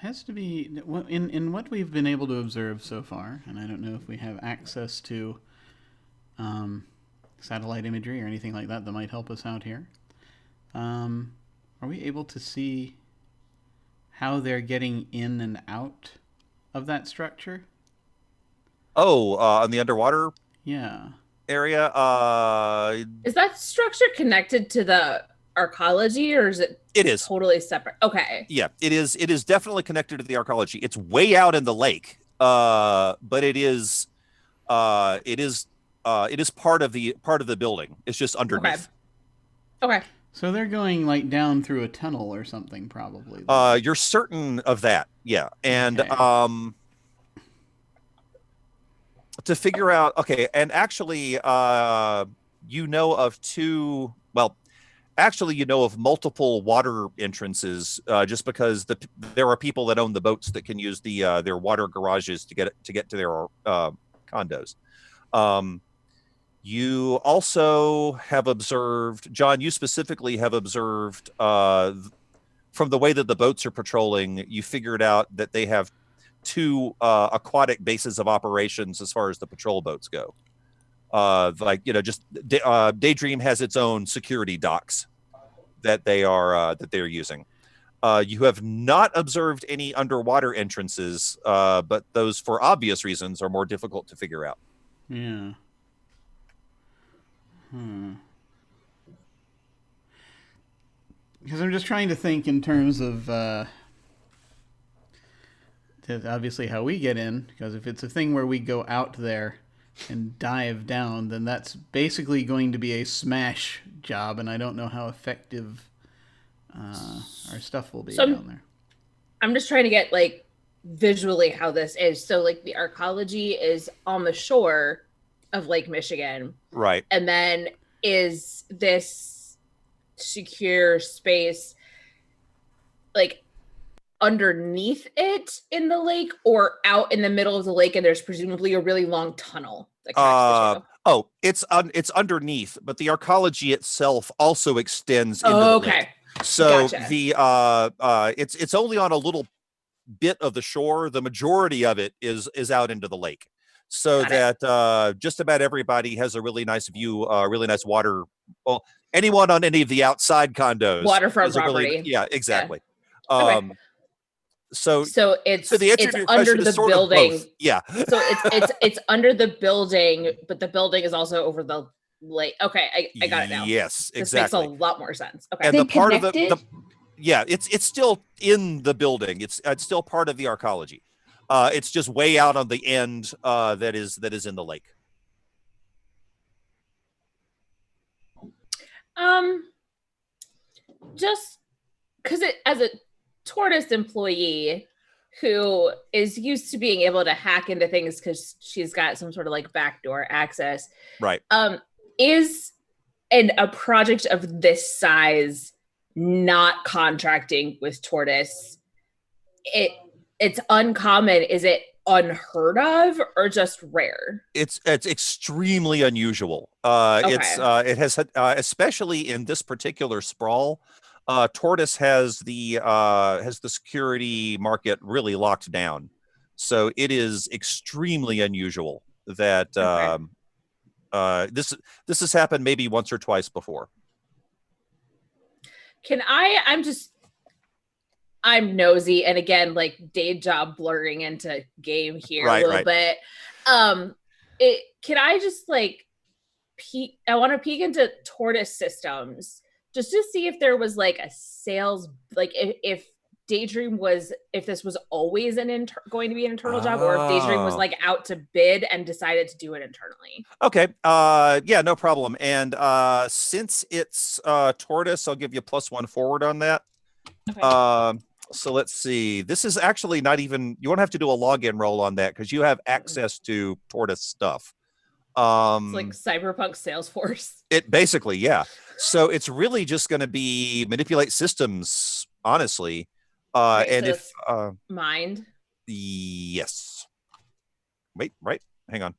has to be, in what we've been able to observe so far, and I don't know if we have access to satellite imagery or anything like that might help us out here. Are we able to see how they're getting in and out of that structure? Oh, on the underwater area. Is that structure connected to the arcology, or is it? It is totally separate. Okay. Yeah, it is. It is definitely connected to the arcology. It's way out in the lake, but it is part of the building. It's just underneath. Okay. So they're going like down through a tunnel or something, probably. You're certain of that, yeah. And Okay. To figure out, okay, and actually, you know of two. Well, actually, you know of multiple water entrances, just because there are people that own the boats that can use their water garages to get to their condos. You also have observed, John, you specifically have observed, from the way that the boats are patrolling, you figured out that they have two aquatic bases of operations as far as the patrol boats go. Daydream has its own security docks that they're using. You have not observed any underwater entrances, but those, for obvious reasons, are more difficult to figure out. Yeah. Because I'm just trying to think in terms of obviously how we get in, because if it's a thing where we go out there and dive down, then that's basically going to be a smash job, and I don't know how effective our stuff will be down there. I'm just trying to get like visually how this is. So like the arcology is on the shore of Lake Michigan. Right. And then is this secure space like underneath it in the lake or out in the middle of the lake, and there's presumably a really long tunnel that connects the two? It's underneath, but the arcology itself also extends into the lake. So gotcha. It's only on a little bit of the shore. The majority of it is out into the lake. So that just about everybody has a really nice view, really nice water. Well, anyone on any of the outside condos, waterfront property. Yeah, exactly. Yeah. Okay. So it's under the building. Yeah. So it's under the building, but the building is also over the lake. Okay, I got it now. Yes, exactly. This makes a lot more sense. Okay. And the part of it's still in the building. It's still part of the arcology. It's just way out on the end that is in the lake. Just because as a tortoise employee who is used to being able to hack into things because she's got some sort of like backdoor access, right? Is a project of this size not contracting with Tortoise? It's uncommon. Is it unheard of or just rare? It's extremely unusual. It has especially in this particular sprawl. Tortoise has the security market really locked down, so it is extremely unusual that this has happened maybe once or twice before. I'm nosy, and again, like day job blurring into game here a little bit. Can I just like peek? I want to peek into Tortoise systems just to see if there was like a sales, like if Daydream if this was always going to be an internal job, or if Daydream was like out to bid and decided to do it internally. Okay. Yeah, no problem. And since it's Tortoise, I'll give you +1 forward on that. Okay. So let's see. This is actually not even. You won't have to do a login roll on that because you have access to Tortoise stuff. It's like Cyberpunk Salesforce. It basically, yeah. So it's really just going to be manipulate systems, honestly. Right, and so if mind. yes. Wait, right. Hang on.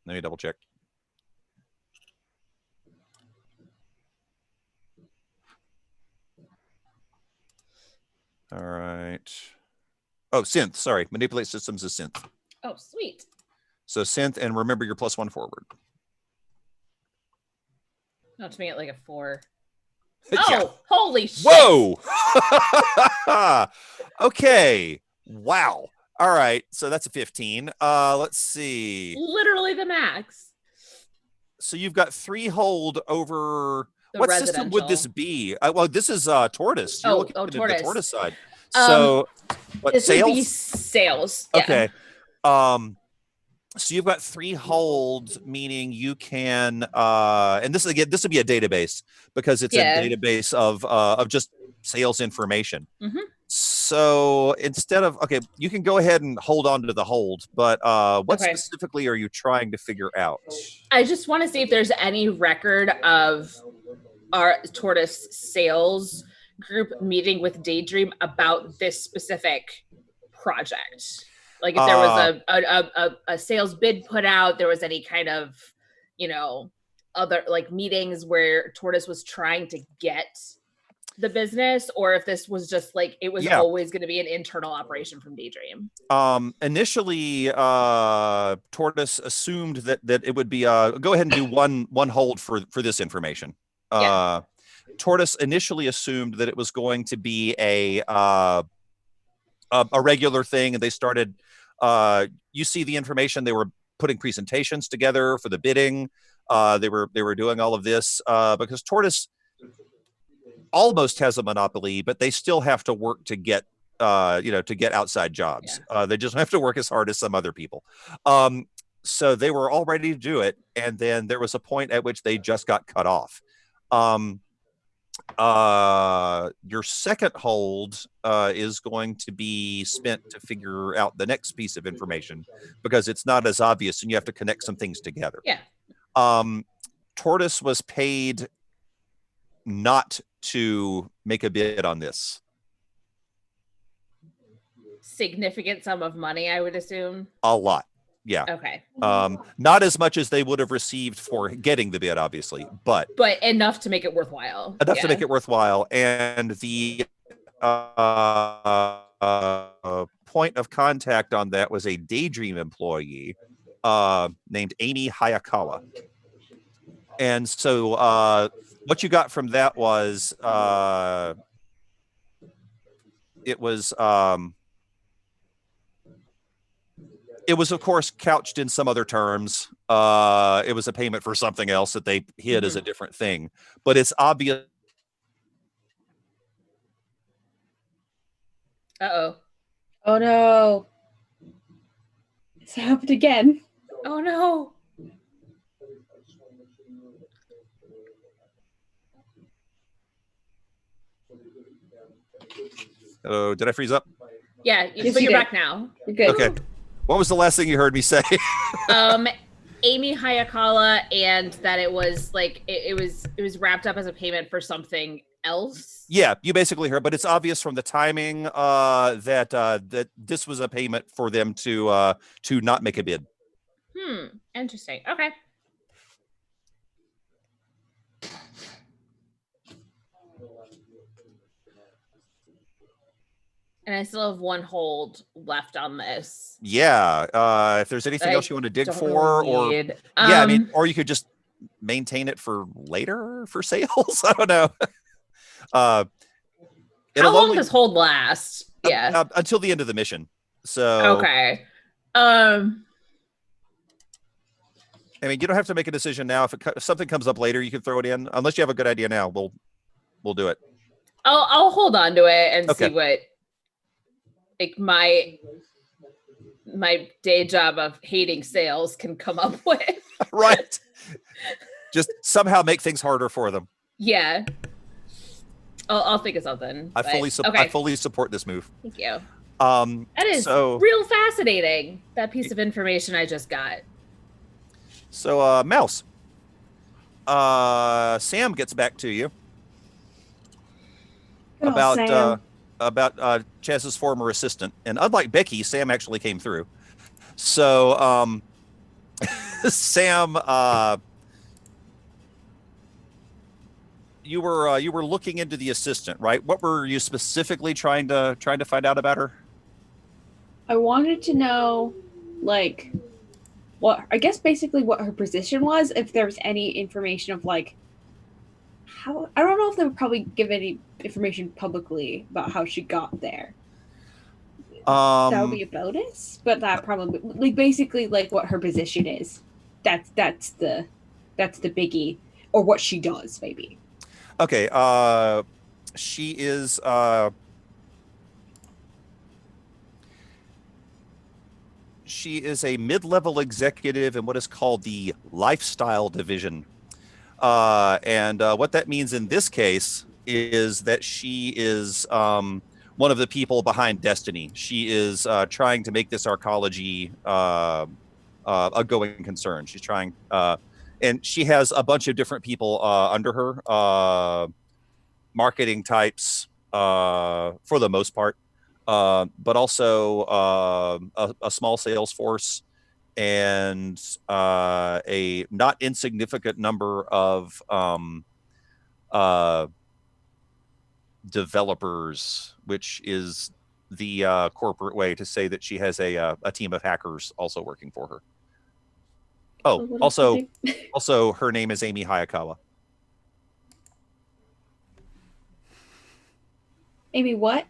Let me double check. All right. Oh, synth. Sorry. Manipulate systems is synth. Oh, sweet. So synth, and remember your +1 forward. Not to make it like a 4. Yeah. Oh, holy shit. Whoa. Okay. Wow. All right. So that's a 15. Let's see. Literally the max. So you've got 3 hold over. The What system would this residential. be? Well, this is Tortoise. You're looking at Tortoise. the Tortoise side. So what, This would be sales? sales. Yeah. Okay. So you've got 3 hold, meaning you can and this again, this would be a database because it's Yeah. a database of just sales information. Mhm. So instead of you can go ahead and hold on to the hold, but what Okay. specifically are you trying to figure out? I just want to see if there's any record of our Tortoise sales group meeting with Daydream about this specific project. Like if there was a sales bid put out, there was any kind of, other like meetings where Tortoise was trying to get the business, or if this was just like it was always going to be an internal operation from Daydream. Initially, Tortoise assumed that it would be go ahead and do one hold for this information. Tortoise initially assumed that it was going to be a regular thing, and they started. You see the information. They were putting presentations together for the bidding. They were doing all of this because Tortoise almost has a monopoly, but they still have to work to get to get outside jobs. They just have to work as hard as some other people. So they were all ready to do it, and then there was a point at which they just got cut off. Your second hold is going to be spent to figure out the next piece of information because it's not as obvious and you have to connect some things together. Tortoise was paid not to make a bid on this. Significant sum of money, I would assume. A lot. Yeah. Okay. Not as much as they would have received for getting the bid, obviously, but enough to make it worthwhile. Enough to make it worthwhile. And the point of contact on that was a Daydream employee named Amy Hayakawa. And so what you got from that was it was, of course, couched in some other terms. It was a payment for something else that they hid as a different thing. But it's obvious. Uh-oh. Oh, no. It's happened again. Oh, no. Oh, did I freeze up? Yeah, Yes, but you you're did. back now. You're good. Okay. What was the last thing you heard me say? Amy Hayakawa, and that it was like it was wrapped up as a payment for something else. Yeah, you basically heard, but it's obvious from the timing that this was a payment for them to not make a bid. Interesting. Okay. And I still have 1 hold left on this. Yeah. If there's anything else you want to dig for, really or you could just maintain it for later for sales. I don't know. How long does hold last? Yeah. Until the end of the mission. So okay. I mean, you don't have to make a decision now. If something comes up later, you can throw it in. Unless you have a good idea now, we'll do it. I'll hold on to it and see what like my day job of hating sales can come up with. Right. Just somehow make things harder for them. Yeah. I'll think of something. I but- fully okay. I fully support this move. Thank you. That is real fascinating. That piece of information I just got. So, Mouse. Sam gets back to you Good old Sam. about Chaz's former assistant, and unlike Becky, Sam actually came through. So, Sam, you were looking into the assistant, right? What were you specifically trying to find out about her? I wanted to know, like, what I guess basically what her position was. If there was any information of like how I don't know if they would probably give any information publicly about how she got there. That would be a bonus, but that probably like basically like what her position is. That's the biggie, or what she does maybe. Okay. She is. She is a mid-level executive in what is called the lifestyle division. And what that means in this case is that she is one of the people behind Destiny. She is trying to make this arcology a going concern. She's trying, and she has a bunch of different people under her, marketing types for the most part. But also a small sales force and a not insignificant number of developers, which is the corporate way to say that she has a team of hackers also working for her. Oh, also her name is Amy Hayakawa. Amy what?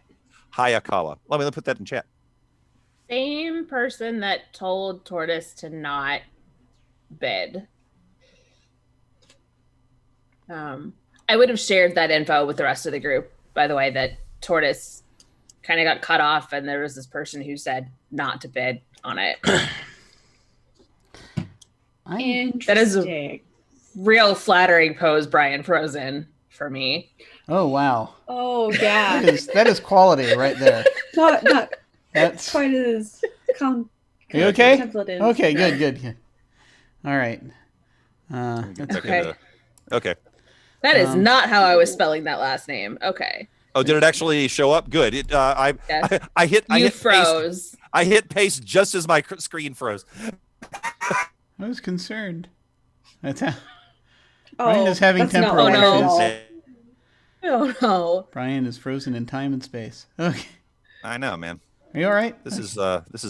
Hayakawa. Let me put that in chat. Same person that told Tortoise to not bid. I would have shared that info with the rest of the group, by the way, that Tortoise kind of got cut off and there was this person who said not to bid on it. Interesting. That is a real flattering pose Brian Frozen for me. Oh wow. Oh yeah. That is quality right there. not That's quite as you okay? contemplative. Okay, good. All right. Okay. Okay. That is not how I was spelling that last name. Okay. Oh, did it actually show up? Good. It, I hit froze. Paste. I hit paste just as my screen froze. I was concerned. That's how Oh, Brian is having that's not temporal what I no. issues. thought. Oh no. Brian is frozen in time and space. Okay. I know, man. Are you all right? This is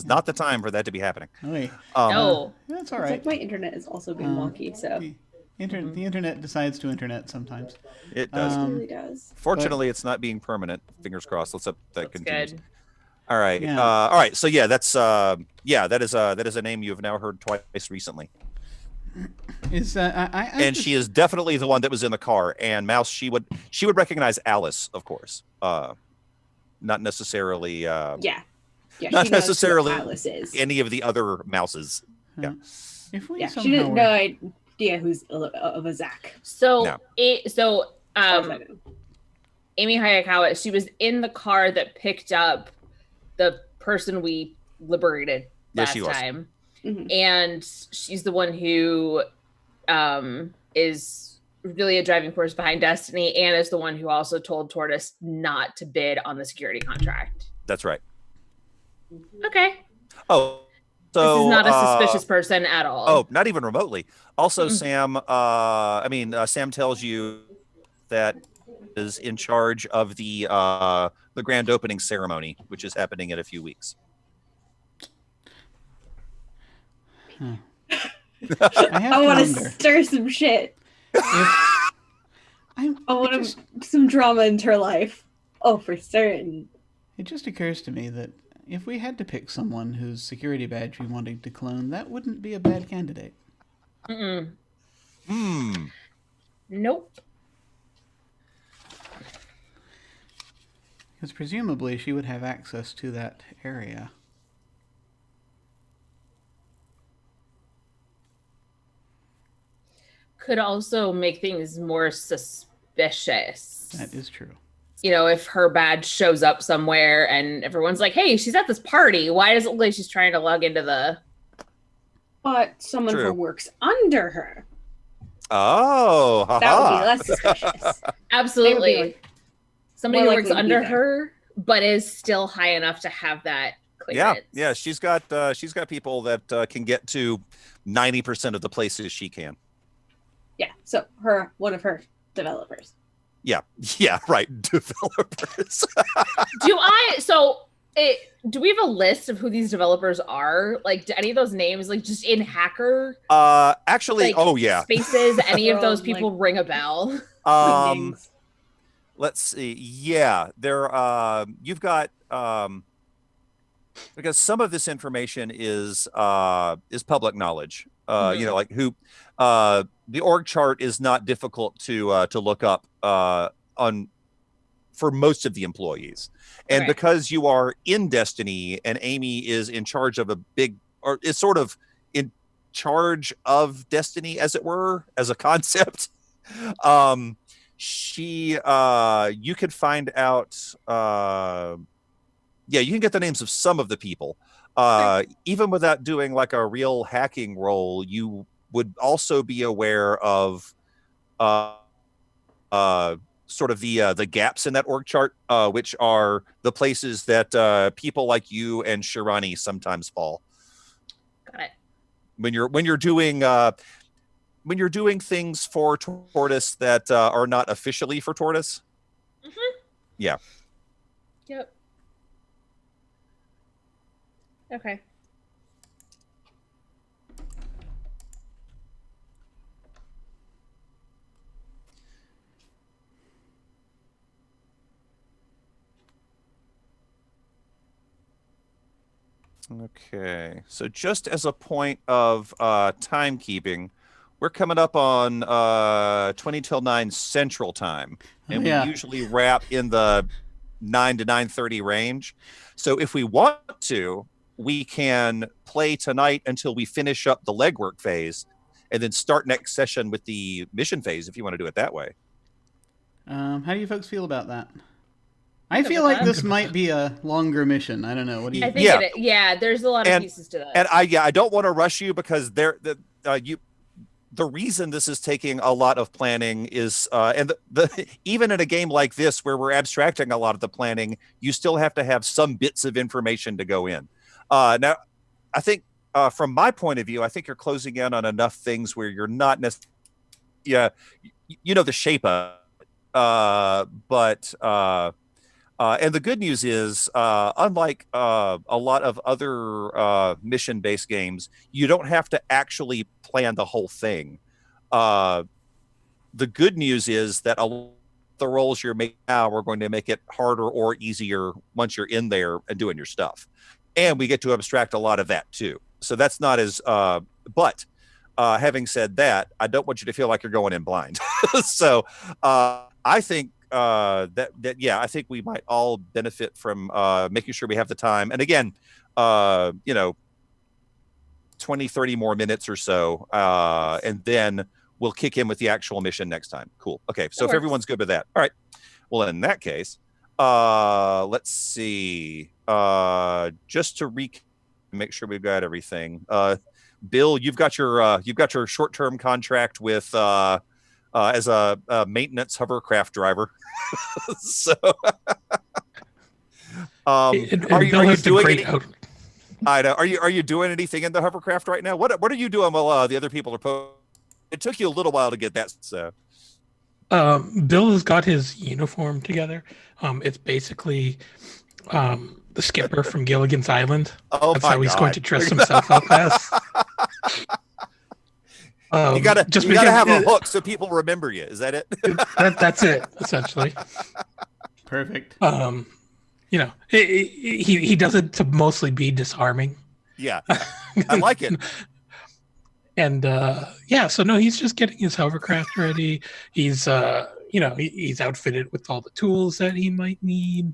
not the time for that to be happening. Okay. No. That's all It's right. like my internet is also being wonky, so The internet decides to internet sometimes. It does. it really does. Fortunately, it's not being permanent. Fingers crossed. Let's hope that That's continues. good. All right. Yeah. All right. So yeah, that is a name you have now heard twice recently. Is And she is definitely the one that was in the car. And Mouse, she would recognize Alice, of course. Not necessarily. Yeah. Not she knows who necessarily Alice is. any of the other mouses. Yeah. If we Yeah, somehow she didn't were- know idea who's of a Zach. So No. as far as I know. Amy Hayakawa, she was in the car that picked up the person we liberated Yes, last she was. time. Mhm. And she's the one who is really a driving force behind Destiny and is the one who also told Tortoise not to bid on the security contract. That's right. Okay. Oh, so This is not a suspicious person at all. Oh, not even remotely. Also, Sam. Sam tells you that is in charge of the grand opening ceremony, which is happening in a few weeks. I have I to want to wonder. stir some shit. I want some drama into her life. Oh, for certain. It just occurs to me that if we had to pick someone whose security badge we wanted to clone, that wouldn't be a bad candidate. Mm-mm. Hmm. Nope. Because presumably she would have access to that area. Could also make things more suspicious. That is true. if her badge shows up somewhere and everyone's like, hey, she's at this party, why does it look like she's trying to log into the... But someone True. who works under her. Oh, That would be haha. less suspicious. Absolutely. They would be Somebody more who works likely to be under there. her, but is still high enough to have that Yeah, clearance. yeah. She's got people that can get to 90% of the places she can. Yeah, so one of her developers. Yeah, right. Developers. Do we have a list of who these developers are? Like, do any of those names, like, just in Hacker? Actually, Like, oh yeah. Spaces, any of They're those all, people ring a bell? Names. Let's see. Yeah, there. You've got because some of this information is public knowledge. Like who. The org chart is not difficult to look up on for most of the employees, and Okay. because you are in Destiny and Amy is in charge of is sort of in charge of Destiny, as it were, as a concept. You could find out. You can get the names of some of the people. Even without doing like a real hacking role, you would also be aware of sort of the gaps in that org chart, which are the places that people like you and Shirani sometimes fall. Got it. When you're doing things for Tortoise that are not officially for Tortoise. Mm-hmm. Yeah. Yep. Okay. Okay, so just as a point of timekeeping, we're coming up on 20 till 9 Central Time, and we usually wrap in the 9 to 9:30 range. So if we want to, we can play tonight until we finish up the legwork phase, and then start next session with the mission phase if you want to do it that way. How do you folks feel about that? I feel like this might be a longer mission. I don't know. What do you I think there's a lot of pieces to that. And I don't want to rush you because the reason this is taking a lot of planning is and even in a game like this where we're abstracting a lot of the planning, you still have to have some bits of information to go in. Now, I think from my point of view, I think you're closing in on enough things where you're not necessarily, the shape of but and the good news is, unlike a lot of other mission-based games, you don't have to actually plan the whole thing. The good news is that the roles you're making now are going to make it harder or easier once you're in there and doing your stuff. And we get to abstract a lot of that too. So that's not as, but having said that, I don't want you to feel like you're going in blind. So I think I think we might all benefit from making sure we have the time. And again, 20, 30 more minutes or so, and then we'll kick in with the actual mission next time. Cool. Okay. So if everyone's good with that. All right. Well, in that case, let's see. Just to make sure we've got everything. Bill, you've got your short-term contract with as a maintenance hovercraft driver. So, are you doing? I know. Are you doing anything in the hovercraft right now? What are you doing while the other people are? It took you a little while to get that. So, Bill has got his uniform together. It's basically the skipper from Gilligan's Island. Oh, that's how he's going to dress himself up as. You gotta have a hook so people remember you. Is that it? That's it, essentially. Perfect. He does it to mostly be disarming. Yeah, I like it. And so no, he's just getting his hovercraft ready. He's he's outfitted with all the tools that he might need.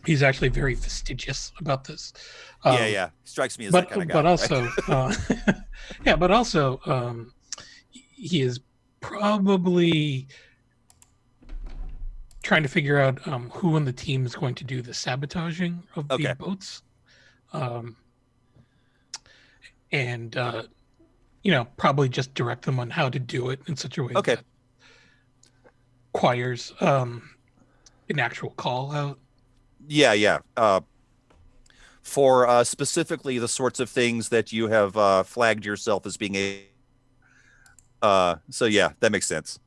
He's actually very fastidious about this. Strikes me as that kind of guy. But also, he is probably trying to figure out who on the team is going to do the sabotaging of Okay. the boats, and probably just direct them on how to do it in such a way Okay. that requires an actual call out. Yeah. For specifically the sorts of things that you have flagged yourself as being a. So yeah, that makes sense.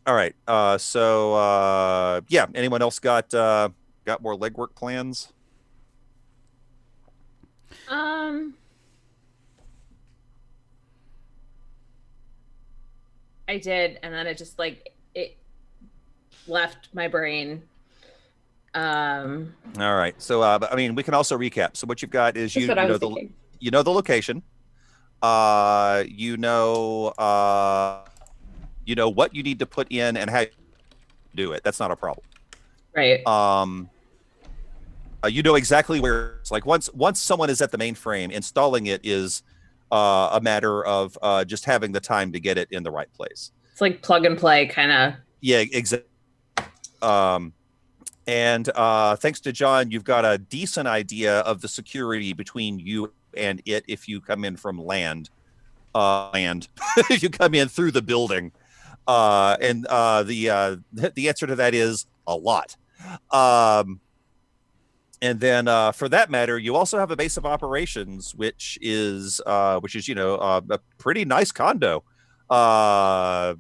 All right. Yeah. Anyone else got more legwork plans? I did, and then it just it left my brain. All right. So I mean, we can also recap. So what you've got is That's what I was thinking. you know the location. You know what you need to put in and how you do it. That's not a problem. Right. You know exactly where it's like once someone is at the mainframe, installing it is a matter of just having the time to get it in the right place. It's like plug and play kind of. Yeah, exactly. And thanks to John, you've got a decent idea of the security between you and it if you come in from land. If you come in through the building. And the answer to that is a lot. And then for that matter, you also have a base of operations, which is a pretty nice condo. The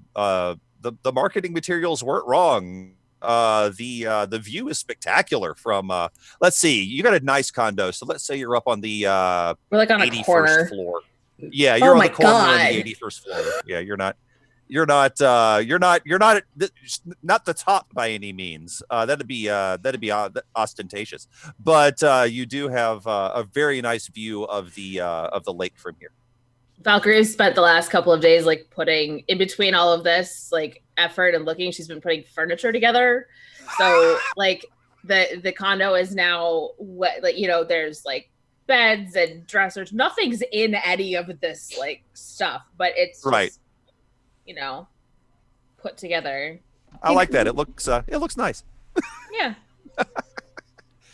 marketing materials weren't wrong. The view is spectacular from let's see, you got a nice condo, so let's say you're up on the We're like on 81st a corner floor. Yeah, you're on my the corner God. on the 81st floor. Yeah, you're not not the top by any means. That'd be ostentatious, but you do have a very nice view of the lake from here. Valkyrie spent the last couple of days putting in between all of this effort and looking. She's been putting furniture together, so the condo is now there's beds and dressers. Nothing's in any of this stuff, but it's just, right. Put together. I like that. It looks nice. Yeah.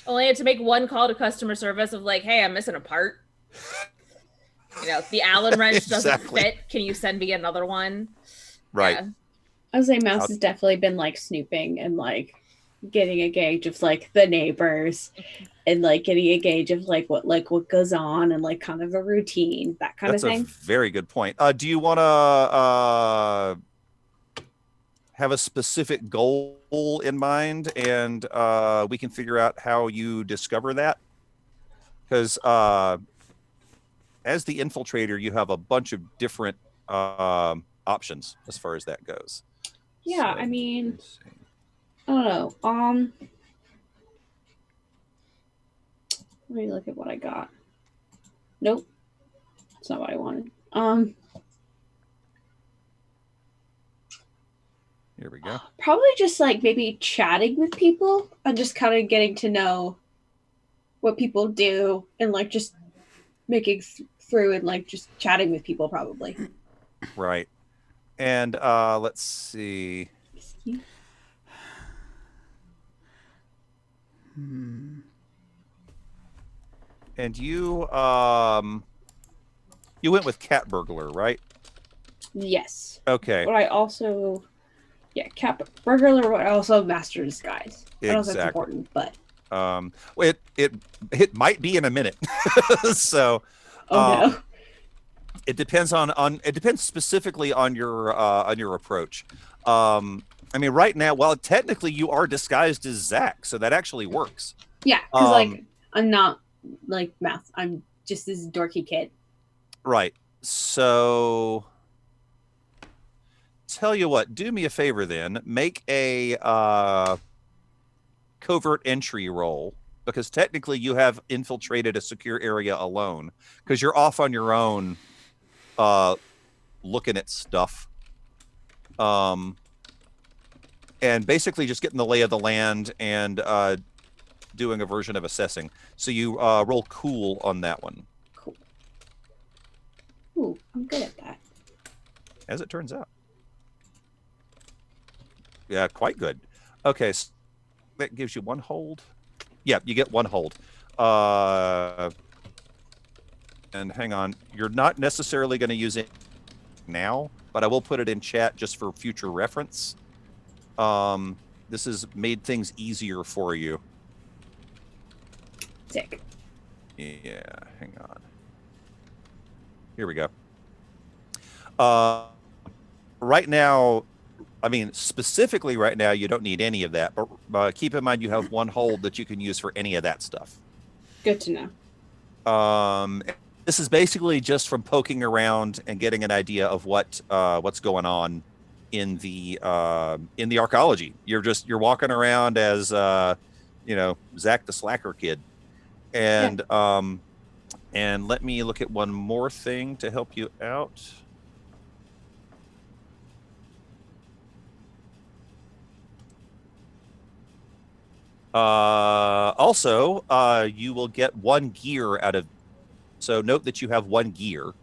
Only had to make one call to customer service of hey, I'm missing a part. The Allen wrench doesn't fit. Can you send me another one? Right. Yeah. I would say Mouse has definitely been snooping and getting a gauge of the neighbors and getting a gauge of what goes on and kind of a routine, that kind of thing. That's a very good point. Do you want to have a specific goal in mind, and we can figure out how you discover that? Because as the infiltrator, you have a bunch of different options as far as that goes. Yeah, So, I mean, I don't know. Let me look at what I got. Nope. That's not what I wanted. Here we go. Probably just maybe chatting with people and just kind of getting to know what people do and just making through and just chatting with people probably. Right. And let's see. And you went with cat burglar, right? Yes. Okay. But I also cat burglar, but also master disguise. I don't know if that's Exactly. important, but it might be in a minute. So no. it depends it depends specifically on your approach. I mean, right now, well, technically you are disguised as Zach, so that actually works. Yeah, because I'm not math. I'm just this dorky kid. Right. So tell you what, do me a favor then. Make a covert entry roll, because technically you have infiltrated a secure area alone, because you're off on your own looking at stuff. And basically just getting the lay of the land and doing a version of assessing. So you roll cool on that one. Cool. Ooh, I'm good at that. As it turns out. Yeah, quite good. Okay, so that gives you one hold. Yeah, you get one hold. And hang on, you're not necessarily going to use it now, but I will put it in chat just for future reference. This has made things easier for you. Sick. Yeah, hang on. Here we go. Right now, I mean, specifically right now, you don't need any of that, but keep in mind you have one hold that you can use for any of that stuff. Good to know. This is basically just from poking around and getting an idea of what's going on in the arcology. You're walking around as Zach the Slacker kid, and and let me look at one more thing to help you out. Also, you will get one gear out of. So note that you have one gear,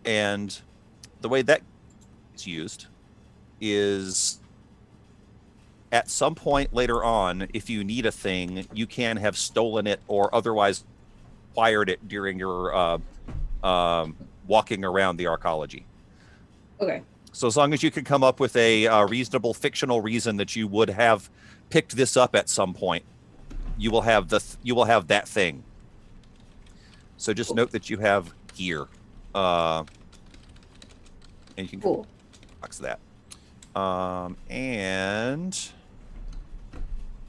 and the way that is used is at some point later on, if you need a thing, you can have stolen it or otherwise acquired it during your walking around the arcology. Okay. So as long as you can come up with a reasonable fictional reason that you would have picked this up at some point, you will have that thing. So just note that you have gear, and you can box that. And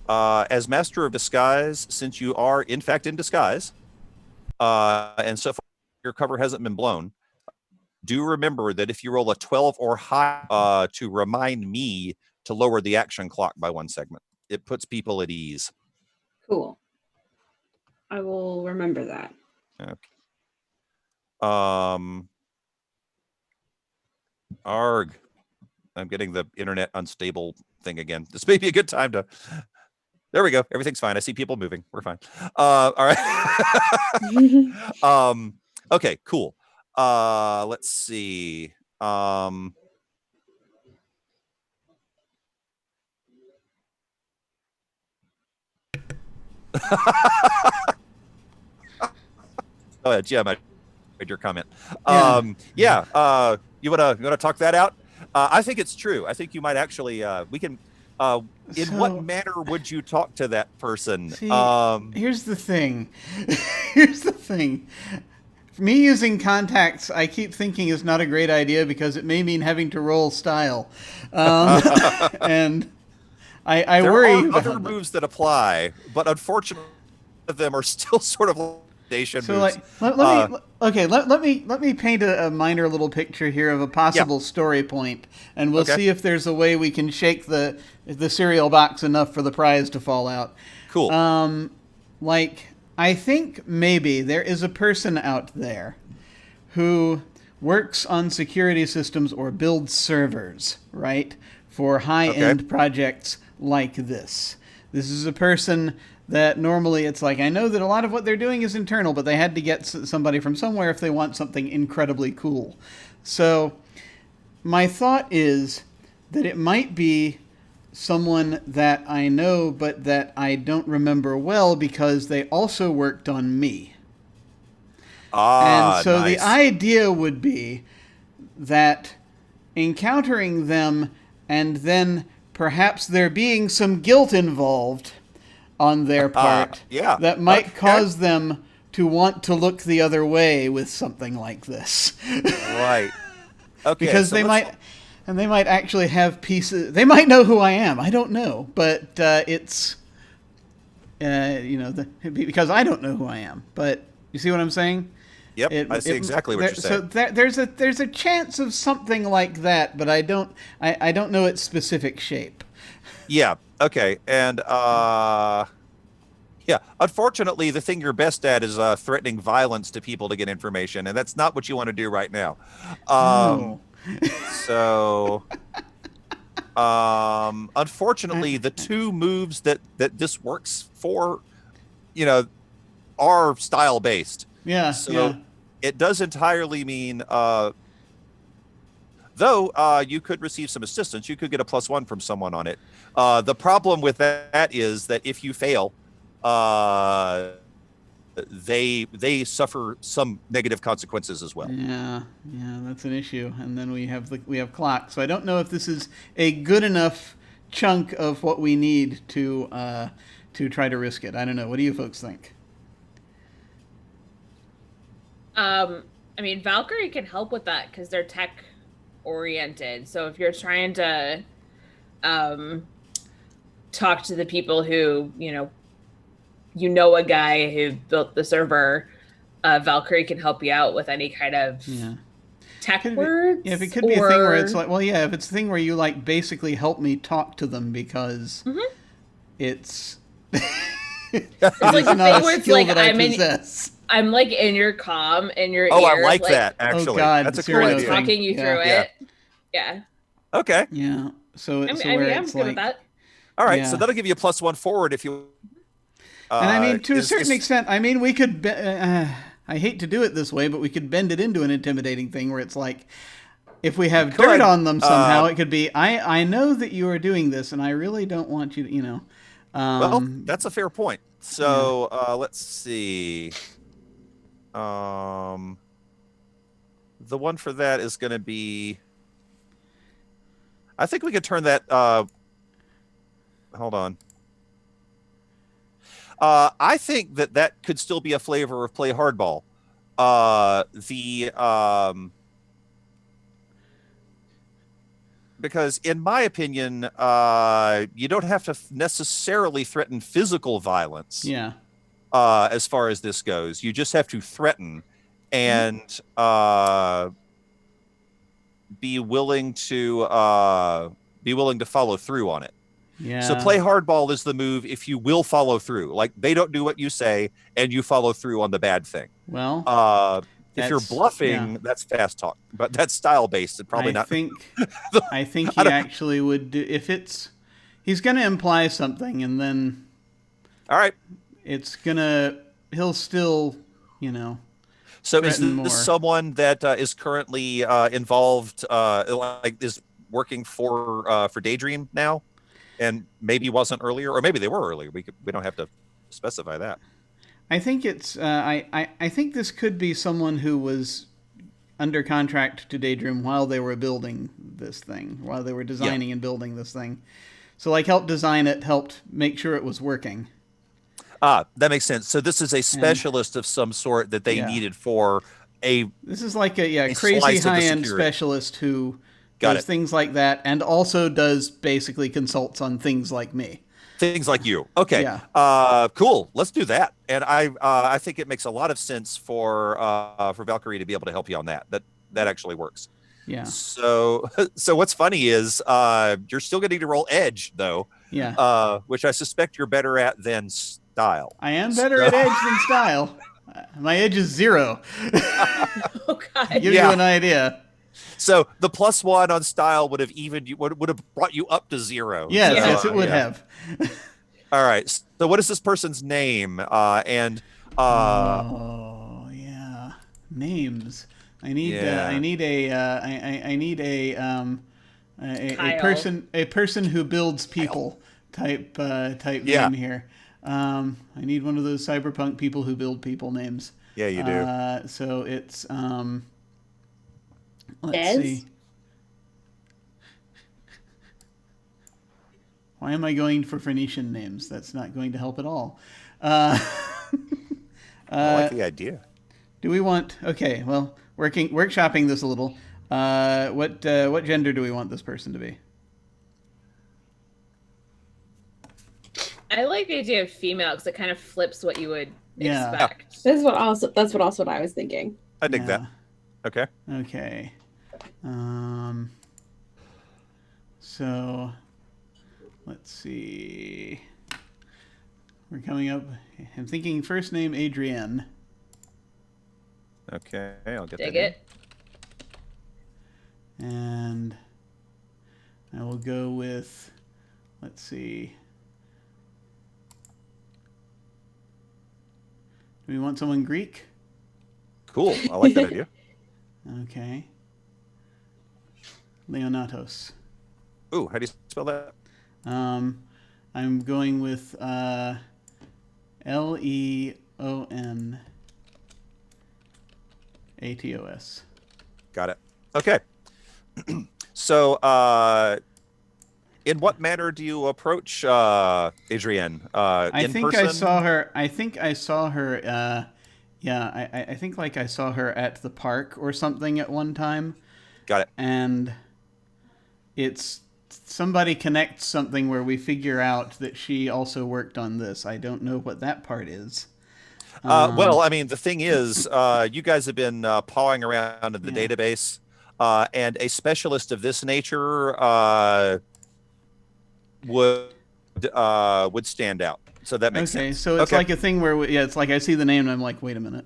as Master of Disguise, since you are in fact in disguise, and so far your cover hasn't been blown, do remember that if you roll a 12 or higher, to remind me to lower the action clock by 1 segment. It puts people at ease. Cool. I will remember that. Okay. Arg. I'm getting the internet unstable thing again. This may be a good time to. There we go. Everything's fine. I see people moving. We're fine. All right. Okay, cool. Let's see. Oh yeah, Jim, I read your comment. You wanna talk that out? I think it's true. I think you might actually. We can. In what manner would you talk to that person? See, here's the thing. Here's the thing. Me using contacts, I keep thinking is not a great idea because it may mean having to roll style, and I worry. There are other moves that apply, but unfortunately, of them are still sort of station moves. Let me paint a minor little picture here of a possible story point, and we'll see if there's a way we can shake the cereal box enough for the prize to fall out. Cool. I think maybe there is a person out there who works on security systems or builds servers, right, for high-end projects like this. This is a person that normally it's like, I know that a lot of what they're doing is internal, but they had to get somebody from somewhere if they want something incredibly cool. So my thought is that it might be someone that I know, but that I don't remember well because they also worked on me. And so the idea would be that encountering them and then perhaps there being some guilt involved on their part that might cause them to want to look the other way with something like this. Right. Okay. Because they might actually have pieces. They might know who I am. I don't know, but it's because I don't know who I am. But you see what I'm saying? Yep, I see exactly what you're saying. So there's a chance of something like that, but I don't know its specific shape. Yeah. Okay. And unfortunately, the thing you're best at is threatening violence to people to get information, and that's not what you want to do right now. No. So, unfortunately, the two moves that this works for, are style based. Yeah. So it does entirely mean Though you could receive some assistance. You could get a +1 from someone on it. The problem with that is that if you fail, they suffer some negative consequences as well. Yeah, that's an issue. And then we have clock. So I don't know if this is a good enough chunk of what we need to try to risk it. I don't know. What do you folks think? I mean, Valkyrie can help with that because they're tech oriented. So if you're trying to talk to the people who, a guy who built the server, Valkyrie can help you out with any kind of tech words. If it could be a thing where it's like, if it's a thing where you like basically help me talk to them because it's it's like the thing where it's like I'm like in your ear. Oh, I like that actually. Oh God, that's a cool idea. Talking you through it. Yeah. Okay. Yeah. So I'm it's good like, with that. All right, so that'll give you a +1 forward if you. And I mean, to a certain extent, I mean, we could. I hate to do it this way, but we could bend it into an intimidating thing where it's like, if we have dirt on them somehow, it could be, I know that you are doing this, and I really don't want you to, well, that's a fair point. So let's see. The one for that is going to be. I think we could turn that. Hold on. I think that could still be a flavor of play hardball. Because in my opinion, you don't have to necessarily threaten physical violence. Yeah. As far as this goes, you just have to threaten and be willing to follow through on it. Yeah. So play hardball is the move if you will follow through. Like they don't do what you say and you follow through on the bad thing. Well, if you're bluffing, that's fast talk, but that's style based and probably not. I think he actually would do, if he's going to imply something and then. All right. He'll still, So is this someone that is currently involved, is working for Daydream now? And maybe wasn't earlier, or maybe they were earlier. We don't have to specify that. I think it's. I think this could be someone who was under contract to Daydream while they were building this thing, while they were designing and building this thing. So, like, helped design it, helped make sure it was working. That makes sense. So this is a specialist of some sort that they needed for a. This is like a crazy high-end specialist who. Does things like that, and also does basically consults on things like me. Things like you. Okay. Yeah. Cool. Let's do that. And I think it makes a lot of sense for Valkyrie to be able to help you on that. That actually works. Yeah. So what's funny is you're still getting to roll edge though. Yeah. Which I suspect you're better at than style. I am better at edge than style. My edge is 0. Oh God. Give you an idea. So the +1 on style would have brought you up to 0. Yes, it would have. All right. So what is this person's name? Names. I need a person who builds people type name here. I need one of those cyberpunk people who build people names. Yeah, you do. So it's let's see. Why am I going for Phoenician names? That's not going to help at all. I like the idea. Do we want? Okay, well, workshopping this a little. What gender do we want this person to be? I like the idea of female because it kind of flips what you would expect. That's what I was thinking. I dig that. Okay. Okay. So let's see. We're coming up. I'm thinking first name Adrienne. Okay, I'll get Dig that. it. And I will go with, let's see. Do we want someone Greek? Cool. I like that idea. Okay. Leonatos. Ooh, how do you spell that? I'm going with Leonatos. Got it. Okay. So, in what manner do you approach Adrienne? In think person? I saw her. I think I saw her. Yeah, I think like I saw her at the park or something at one time. Got it. And it's somebody connects something where we figure out that she also worked on this. I don't know what that part is. Well, I mean, the thing is, you guys have been pawing around in the Yeah. database, and a specialist of this nature would stand out. So that makes Okay, sense. so it's like a thing where, it's like I see the name and I'm like, wait a minute.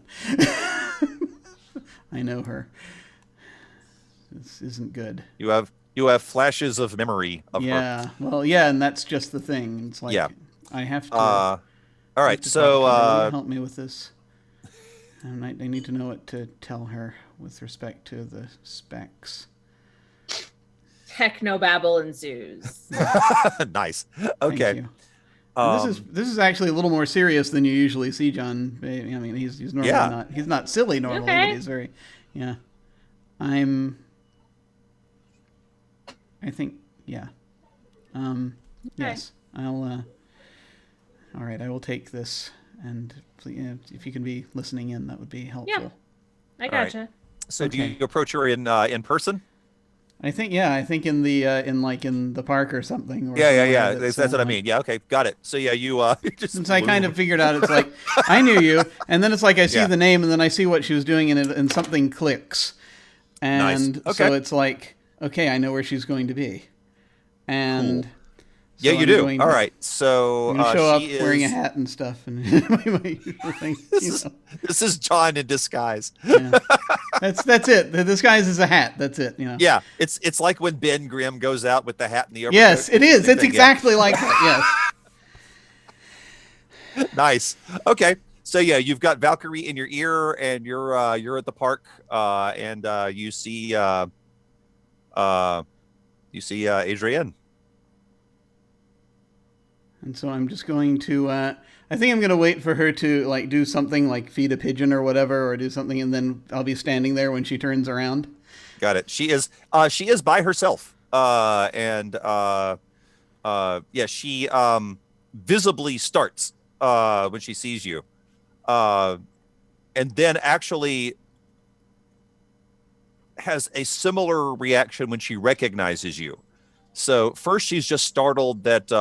I know her. This isn't good. You have flashes of memory of her. Yeah, well, yeah, and that's just the thing. It's like, Yeah. I have to. All I have right, to so talk to her. Will you help me with this? And I need to know what to tell her with respect to the specs. Technobabble ensues. nice. Thank Okay. you. And this is actually a little more serious than you usually see John. I mean, he's normally not silly normally, Okay. but he's very, yeah. I think, yeah. Yes, I'll. All right, I will take this, and if you can be listening in, that would be helpful. Yeah, I gotcha. So do Okay. you approach her in person? I think in the in the park or something. Or Yeah. somewhere That's what I mean. Yeah. Okay. Got it. So yeah, you just. Since I kind of figured out, it's like I knew you, and then it's like I see Yeah. the name, and then I see what she was doing, and something clicks, and Nice. Okay. so it's like, okay, I know where she's going to be, and Cool. so Yeah, you I'm do. going All to- right. So I'm gonna show up she wearing a is- hat and stuff, and my usual thing. This is John in disguise. Yeah. That's it. The disguise is a hat. That's it. Yeah, it's like when Ben Grimm goes out with the hat and the overcoat. Yes, it is. Same It's thing, exactly like that. Yes. yeah. Nice. Okay. So yeah, you've got Valkyrie in your ear, and you're at the park, and you see Adrienne. And so I'm just going to. I think I'm going to wait for her to like do something like feed a pigeon or whatever, or do something, and then I'll be standing there when she turns around. Got it. She is by herself, and she visibly starts when she sees you, and then actually has a similar reaction when she recognizes you. So first she's just startled that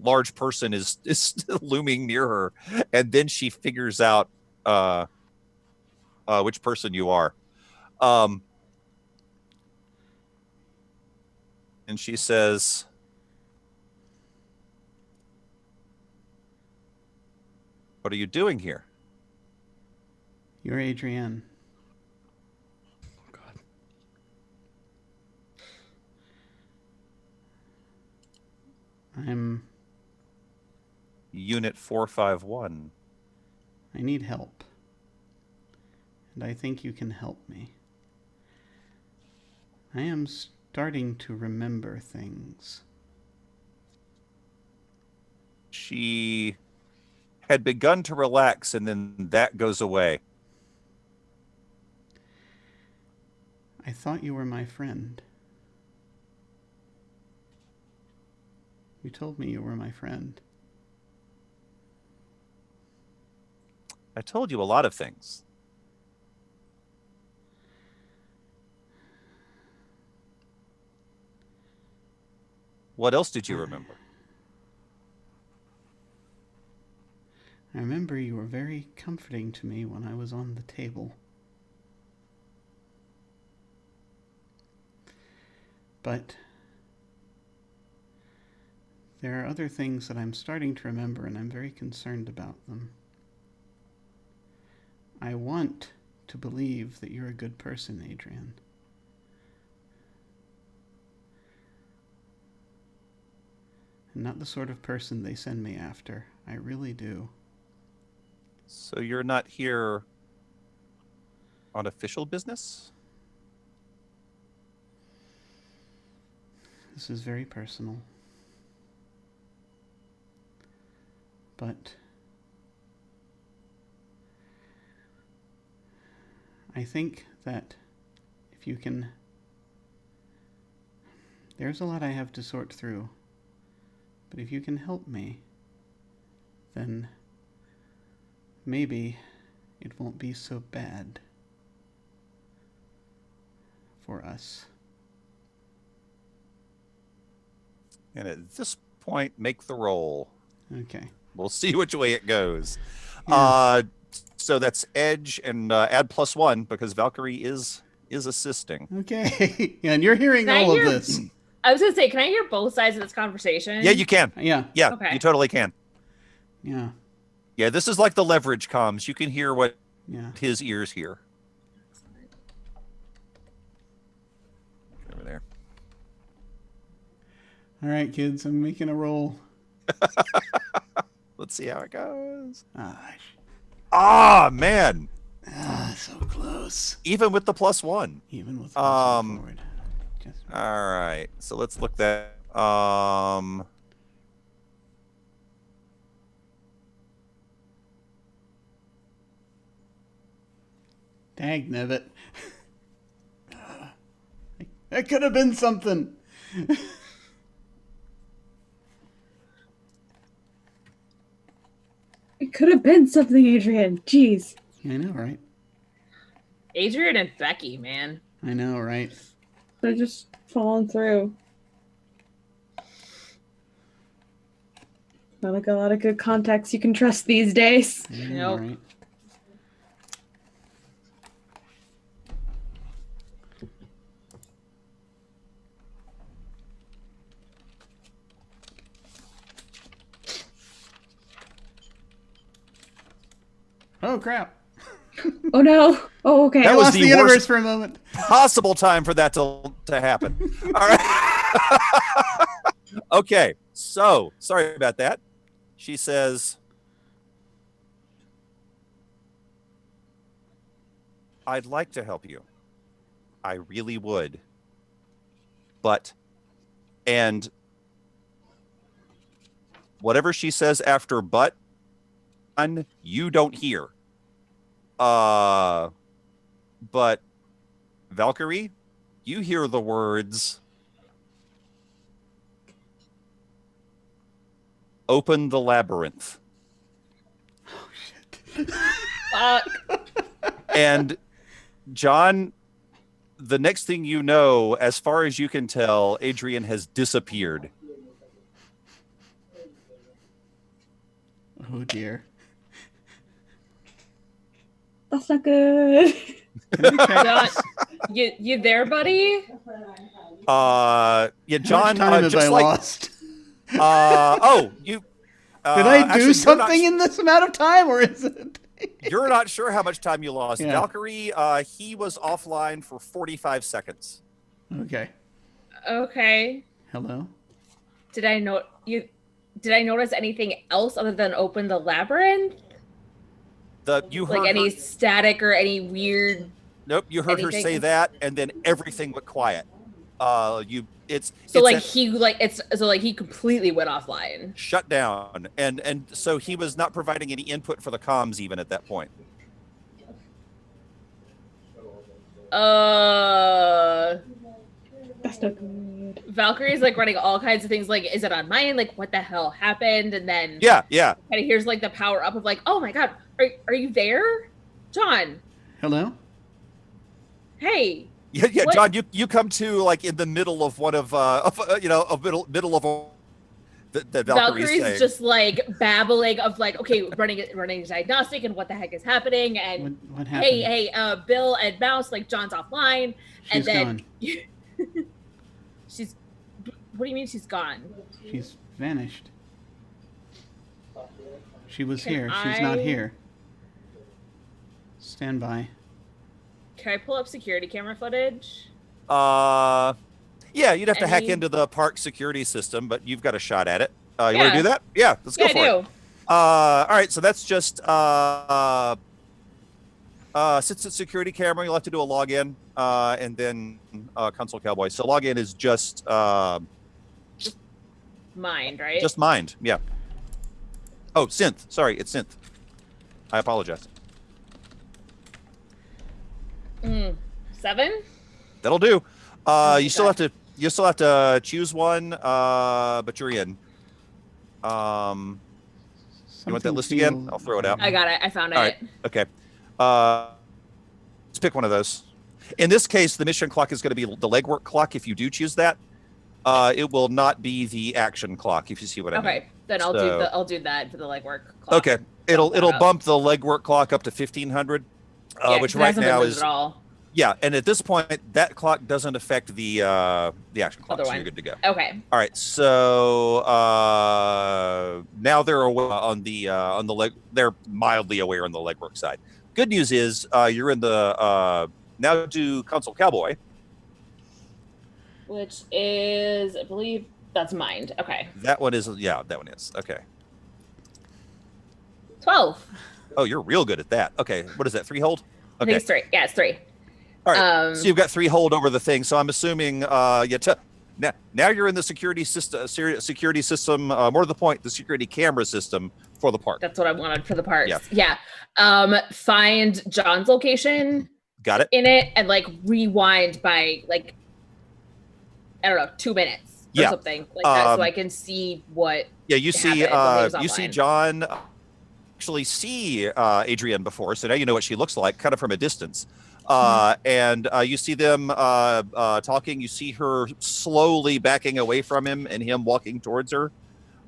large person is looming near her, and then she figures out which person you are. And she says, "What are you doing here?" You're Adrienne. God. I'm. Unit 451. I need help, and I think you can help me. I am starting to remember things. She had begun to relax, and then that goes away. I thought you were my friend. You told me you were my friend. I told you a lot of things. What else did you remember? I remember you were very comforting to me when I was on the table. But there are other things that I'm starting to remember, and I'm very concerned about them. I want to believe that you're a good person, Adrienne. And not the sort of person they send me after. I really do. So you're not here on official business? This is very personal. But I think that if you can... There's a lot I have to sort through. But if you can help me, then maybe it won't be so bad for us. And at this point, make the roll. Okay. We'll see which way it goes. Yeah. So that's edge and add +1 because Valkyrie is assisting. Okay. And you're hearing Can I all of hear- this. I was gonna say, can I hear both sides of this conversation? Yeah, you can. Yeah. Yeah, Okay. you totally can. Yeah. Yeah, this is like the leverage comms. You can hear what Yeah. his ears hear. Over there. All right, kids. I'm making a roll. Let's see how it goes. Ah, Man. so close. Even with the +1. Even with Um, forward. Just... All right. So let's look that. Dagnabbit. That could have been something. It could have been something, Adrian. Jeez. I know, right? Adrian and Becky, man. I know, right? They're just falling through. Not like a lot of good contacts you can trust these days. I know, Nope. right? Oh, crap. Oh no. Oh, okay. That I was lost the the universe worst- for a moment. Possible time for that to happen. All right. Okay. So, sorry about that. She says, I'd like to help you. I really would. And whatever she says after but, you don't hear. But Valkyrie, you hear the words, open the labyrinth. Oh, shit. And John, the next thing you know, as far as you can tell, Adrian has disappeared. Oh, dear. That's not good. Can I check? John, you there, buddy? Yeah, How much John, time have just I like, lost? you. Did I actually, do you're something not, in this amount of time, or is it? You're not sure how much time you lost. Yeah. Valkyrie, he was offline for 45 seconds. Okay. Okay. Hello? Did I notice anything else other than open the labyrinth? You heard Like any her, static or any weird? nope, you heard her anything? say that, and then everything went quiet. So It's he completely went offline. shut down, and so he was not providing any input for the comms even at that point. That's not good. Valkyrie's like running all kinds of things. Like, is it on my end? Like, what the hell happened? And then Yeah. kind of hears like the power up of like, oh my god, are you there, John? Hello? Hey, Yeah, What? John, you come to like in the middle of one of middle of the Valkyrie's Valkyrie's saying. just like babbling of like, okay, running a diagnostic and what the heck is happening? And What happened? hey, Bill and Mouse, like John's offline, and She's then gone. she's. What do you mean she's gone? She's vanished. She was Can here. She's not I- here. Stand by. Can I pull up security camera footage? Yeah, you'd have to hack Any- into the park security system, but you've got a shot at it. You want Yeah. to do that? Yeah, let's go Yeah, for I it. do. All right, so that's just since it's security camera, you'll have to do a login and then console cowboy. So login is just mind, right? Just mind, yeah. Oh, synth. Sorry, it's synth. I apologize. 7. That'll do. Oh, you still have to choose one, but you're in. You want that list again? I'll throw it out. I got it. I found it. All right. Okay. Let's pick one of those. In this case, the mission clock is going to be the legwork clock. If you do choose that, it will not be the action clock. If you see what I mean. Okay, then I'll do that for the legwork clock. Okay, it'll bump the legwork clock up to 1500, which right now is at all. Yeah, and at this point, that clock doesn't affect the action clock, so you're good to go. Okay. All right, so now they're aware on the leg. They're mildly aware on the legwork side. Good news is you're in the now do console cowboy, which is, I believe that's mind. Okay. That one is okay. 12. Oh, you're real good at that. Okay, what is that? 3 hold? Okay. I think it's 3. Yeah, it's 3. All right, so you've got 3 hold over the thing. So I'm assuming now you're in the security system. More to the point, the security camera system for the park. That's what I wanted for the parks. Yeah. Find John's location. Got it. In it and like rewind by like I don't know 2 minutes or something like that, so I can see what. Yeah, you see John. Actually see Adrienne before, so now you know what she looks like, kind of from a distance. And you see them talking. You see her slowly backing away from him and him walking towards her.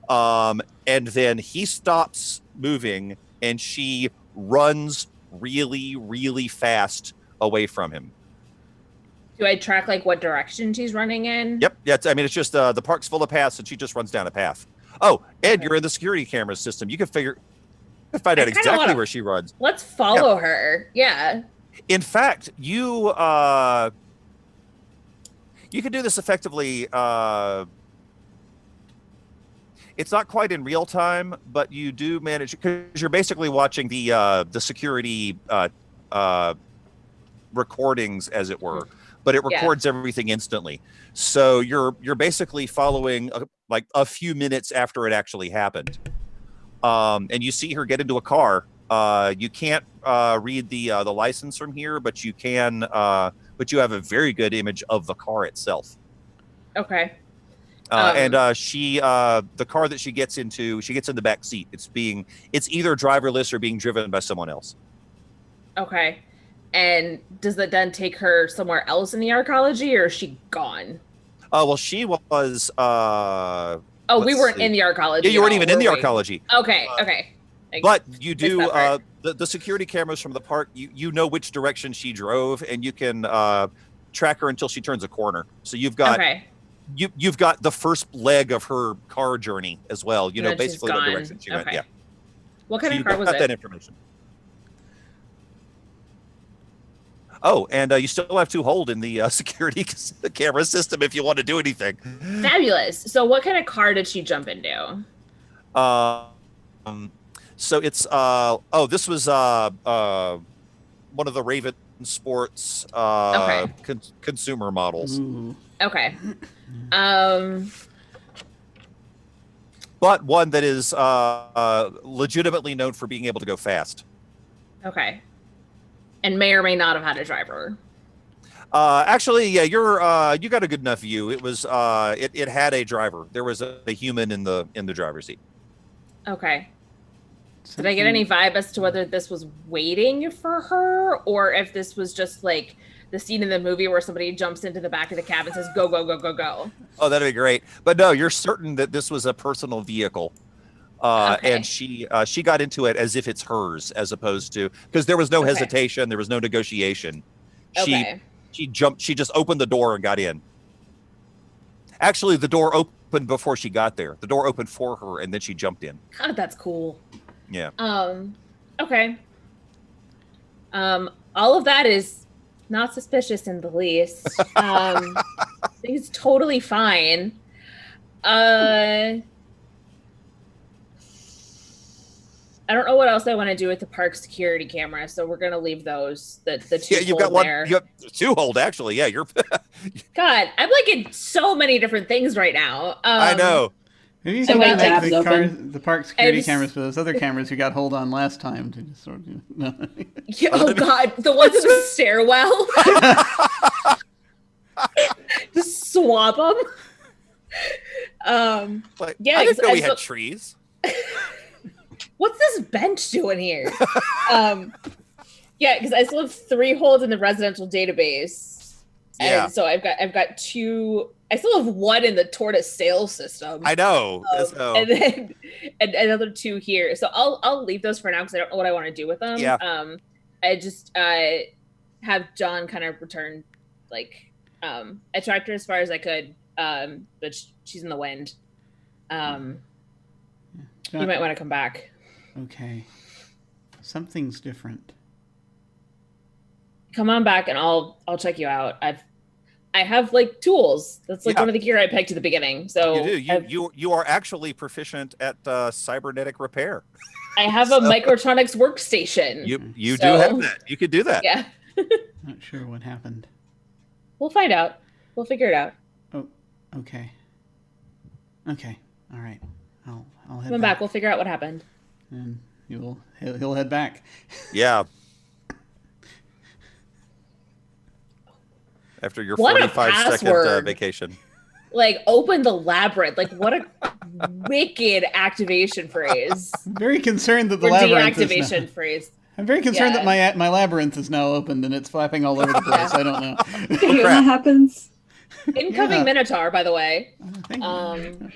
And then he stops moving and she runs really, really fast away from him. Do I track like what direction she's running in? Yep. Yeah. It's just the park's full of paths and she just runs down a path. Oh, Ed, you're in the security camera system. You can find out exactly where she runs. Let's follow her. Yeah. In fact, you can do this effectively. It's not quite in real time, but you do manage because you're basically watching the security recordings, as it were. But it records everything instantly. So you're basically following like a few minutes after it actually happened. And you see her get into a car. You can't read the license from here, but you can. But you have a very good image of the car itself. Okay. And the car that she gets in the back seat. It's either driverless or being driven by someone else. Okay. And does that then take her somewhere else in the arcology, or is she gone? Well, she was. We weren't in the arcology. Yeah, you weren't even in the arcology. Okay. Okay. But you do the security cameras from the park. You know which direction she drove, and you can track her until she turns a corner. So you've got you've got the first leg of her car journey as well. You know basically what direction she went. Yeah. What kind of car was it? That information. Oh, and you still have 2 hold in the security camera system if you want to do anything. Fabulous. So what kind of car did she jump into? So it's this was one of the Raven Sports consumer models. Ooh. Okay. But one that is legitimately known for being able to go fast. Okay. And may or may not have had a driver. Actually, yeah, you got a good enough view. It was it had a driver. There was a human in the driver's seat. Okay. Did I get any vibe as to whether this was waiting for her, or if this was just like the scene in the movie where somebody jumps into the back of the cab and says, go, go, go, go, go? Oh, that'd be great. But no, you're certain that this was a personal vehicle. And she got into it as if it's hers, as opposed to, because there was no hesitation. There was no negotiation. She jumped. She just opened the door and got in. Actually, the door opened before she got there. The door opened for her, and then she jumped in. God, that's cool. Yeah. Okay. All of that is not suspicious in the least. I think it's totally fine. I don't know what else I want to do with the park security camera, so we're gonna leave those. The 2 you've got one. There. You have 2 hold actually. Yeah, you're. God, I'm like in so many different things right now. I know. Maybe you So can my make tab's the park security just- cameras for those other cameras you got hold on last time to just sort of. No. Yeah, oh God, the ones in the stairwell. Just swap them. Like, Yeah, I didn't know we I had trees. What's this bench doing here? Yeah, because I still have 3 holes in the residential database. Yeah. And so I've got 2. I still have 1 in the tortoise sales system. I know. So, And then and another 2 here. So I'll leave those for now because I don't know what I want to do with them. Yeah. I just have John kind of return like I tracked her as far as I could, but she's in the wind. You might want to come back. Okay. Something's different. Come on back and I'll check you out. I have like tools. That's like Yeah. one of the gear I picked at the beginning. So you do. You are actually proficient at cybernetic repair. I have a microtronics workstation. You So- do have that. You could do that. Yeah. Not sure what happened. We'll find out. We'll figure it out. Oh, okay. Okay. All right. I'll head Come back. We'll figure out what happened. and he'll head back. Yeah. After your What a 45-second password. vacation. Like open the labyrinth. Like what a wicked activation phrase. I'm very concerned that the Or labyrinth is deactivation now, phrase. I'm very concerned Yeah. that my labyrinth is now opened and it's flapping all over the place. I don't know. I hate when that happens. Incoming Yeah. Minotaur, by the way. Thank you.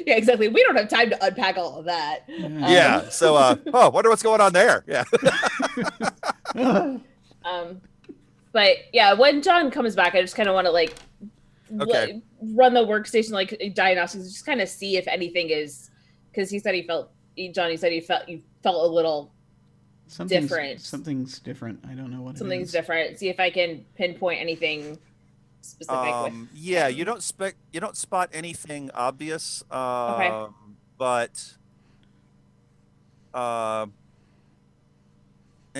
Yeah, exactly. We don't have time to unpack all of that. Yeah. So, wonder what's going on there. Yeah. But yeah, when John comes back, I just kind of want to like Okay. run the workstation like diagnostics, just kind of see if anything is, because he said Johnny said he felt a little different. Something's different. I don't know what Something's it is. different. See if I can pinpoint anything specific with. Yeah, you don't spot anything obvious. Okay. But and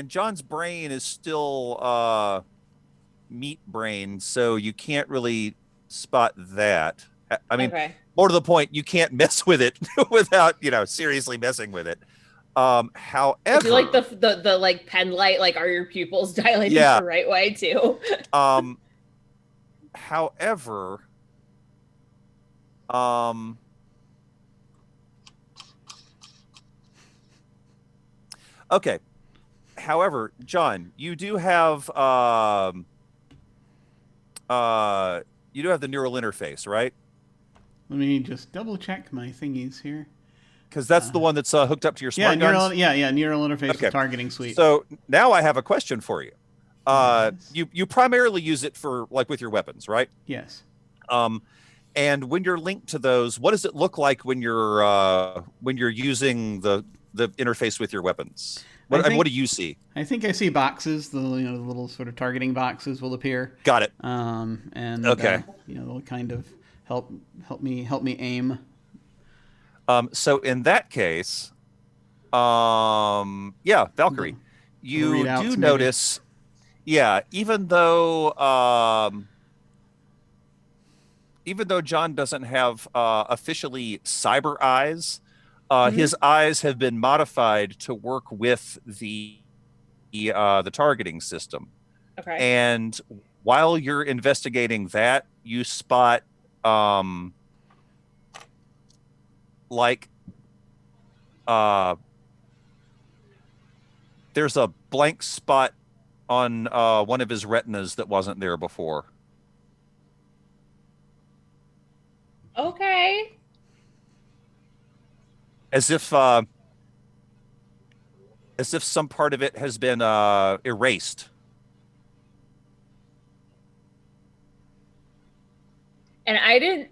John's brain is still meat brain, so you can't really spot that. I mean, Okay. more to the point, you can't mess with it without seriously messing with it. However, Do you like the like pen light? Like, are your pupils dilating Yeah. the right way too? However, okay. However, John, you do have the neural interface, right? Let me just double check my thingies here. Because that's the one that's hooked up to your smart guns. neural interface Okay. with targeting suite. So now I have a question for you. Yes. You primarily use it for like with your weapons, right? Yes. And when you're linked to those, what does it look like when you're using the interface with your weapons? What do you see? I think I see boxes. The the little sort of targeting boxes will appear. Got it. And Okay. they'll kind of help me aim. So in that case, Valkyrie, you readouts, do maybe. notice, even though John doesn't have officially cyber eyes, his eyes have been modified to work with the targeting system. Okay. And while you're investigating that, you spot there's a blank spot on one of his retinas that wasn't there before. Okay. As if some part of it has been erased. And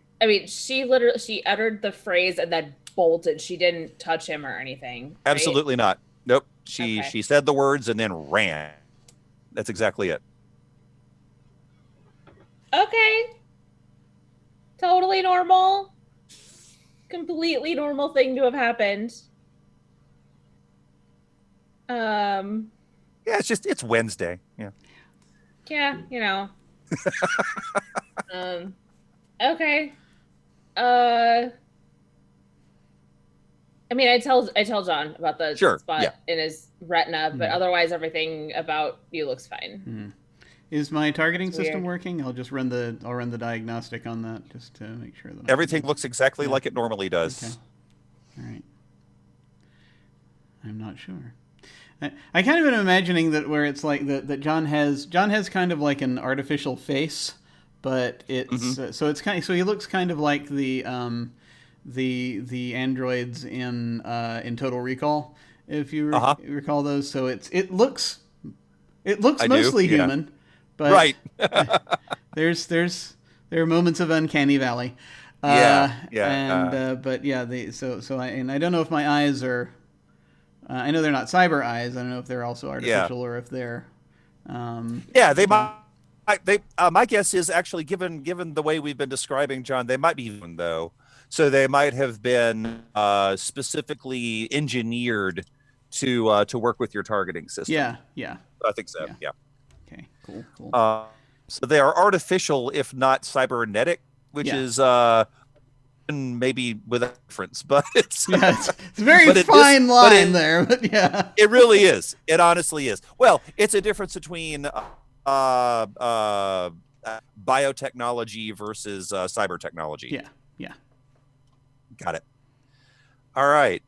she uttered the phrase and then bolted. She didn't touch him or anything. Right? Absolutely not. Nope. She Okay. said the words and then ran. That's exactly it. Okay. Totally normal. Completely normal thing to have happened. Yeah, it's Wednesday. Yeah. Yeah, Okay. I mean, I tell John about the spot in his retina, but otherwise everything about you looks fine. Is my targeting system working? I'll run the diagnostic on that just to make sure that everything looks exactly like it normally does. Okay. All right. I'm not sure. I kind of am imagining that where it's like that John has kind of like an artificial face, but it's so he looks kind of like the androids in Total Recall, if you recall those. So it looks mostly human, but right. there are moments of uncanny valley. But I don't know if my eyes are. I know they're not cyber eyes. I don't know if they're also artificial or if they're. They might. My guess is actually given the way we've been describing John, they might be human though. So they might have been specifically engineered to work with your targeting system. Yeah. I think so. Yeah. Okay. Cool. So they are artificial, if not cybernetic, which is maybe with a difference, but it's it's a very fine line there. But yeah, it really is. It honestly is. Well, it's a difference between biotechnology versus cyber technology. Yeah. Got it. All right.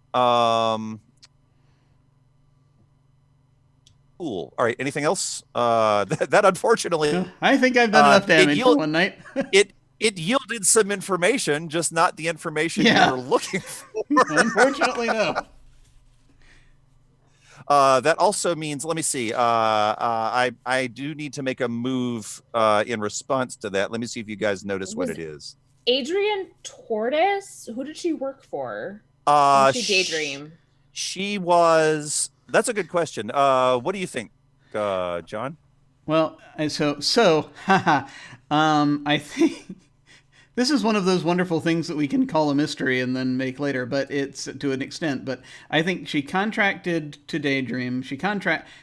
Cool. All right. Anything else? That unfortunately, I think I've done enough damage for one night. It yielded some information, just not the information you were looking for. Unfortunately, no. That also means, let me see. I do need to make a move in response to that. Let me see if you guys notice what it is. Adrian Tortoise? Who did she work for? She Daydream. She was. That's a good question. What do you think, John? Well, I think this is one of those wonderful things that we can call a mystery and then make later, but it's to an extent. But I think she contracted to Daydream.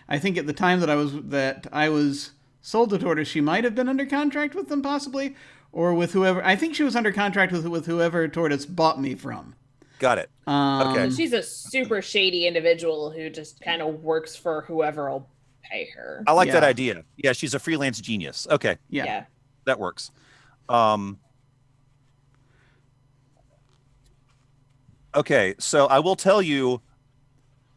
I think at the time that I was sold to Tortoise, she might have been under contract with them, possibly, or with whoever. I think she was under contract with whoever Tortoise bought me from. Got it. Okay. She's a super shady individual who just kind of works for whoever will pay her. I like that idea. Yeah, she's a freelance genius. Okay. Yeah. That works. Okay, so I will tell you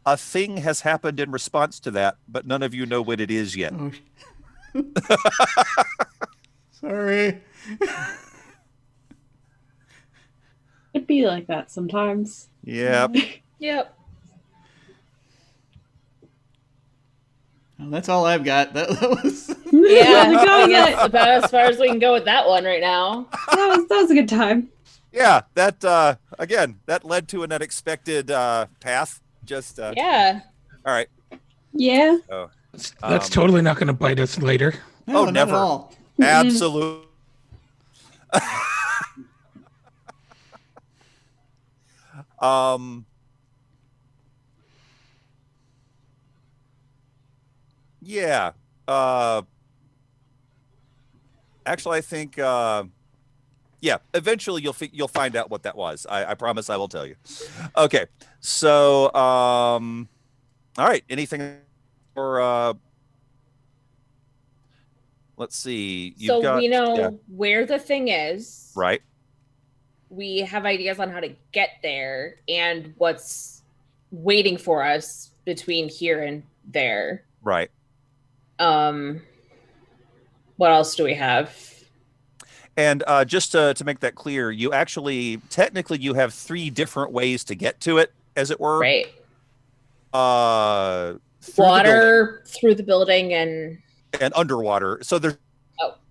a thing has happened in response to that, but none of you know what it is yet. Oh. Sorry. It'd be like that sometimes. Yep. Yep. Well, that's all I've got. That was I guess about as far as we can go with that one right now. That was a good time. Yeah, that again, that led to an unexpected path. Just All right. Yeah. Oh, that's totally not going to bite us later. No, never. Not at all. Absolutely. Yeah. Actually, I think. Eventually you'll find out what that was. I promise I will tell you. Okay. So, all right. Anything for? Let's see. We know where the thing is. Right. We have ideas on how to get there and what's waiting for us between here and there. Right. What else do we have? And just to make that clear, you technically you have 3 different ways to get to it, as it were. Right. Water, through the building, and underwater. So there's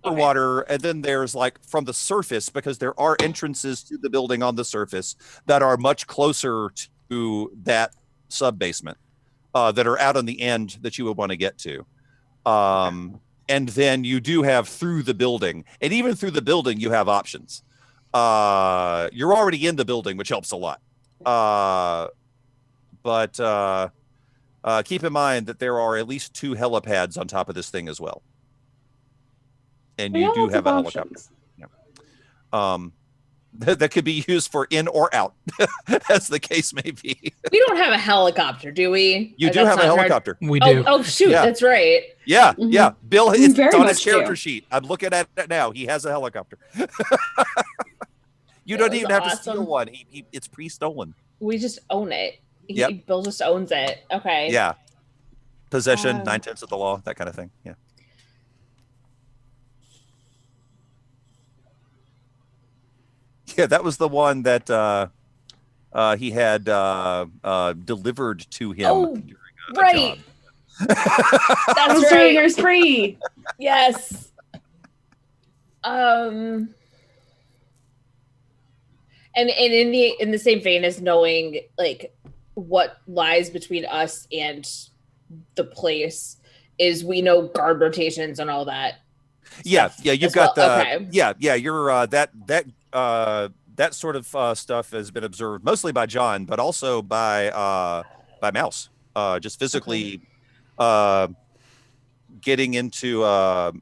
underwater, and then there's like from the surface, because there are entrances to the building on the surface that are much closer to that sub-basement, that are out on the end that you would want to get to. And then you do have through the building, and even through the building, you have options. You're already in the building, which helps a lot. But keep in mind that there are at least 2 helipads on top of this thing as well. and We you have do lots have of a helicopter. options. That could be used for in or out, as the case may be. We don't have a helicopter, do we? You Or do that's have a not hard- helicopter. We do. Oh shoot, Yeah. that's right. Yeah, Mhm. yeah. Bill, We it's very on his much character do. sheet. I'm looking at it now. He has a helicopter. You That don't was even have to awesome. steal one. It's pre-stolen. We just own it. Yep. Bill just owns it. Okay. Yeah. Possession, 9/10 of the law, that kind of thing. Yeah. Yeah, that was the one that he had delivered to him. Oh, during a right. job. I That's was doing right. her spree. Yes. And in the same vein as knowing like what lies between us and the place is we know guard rotations and all that. Yeah, stuff yeah, you've as well. got Okay. yeah, you're that sort of stuff has been observed mostly by John, but also by Mouse. Just physically getting into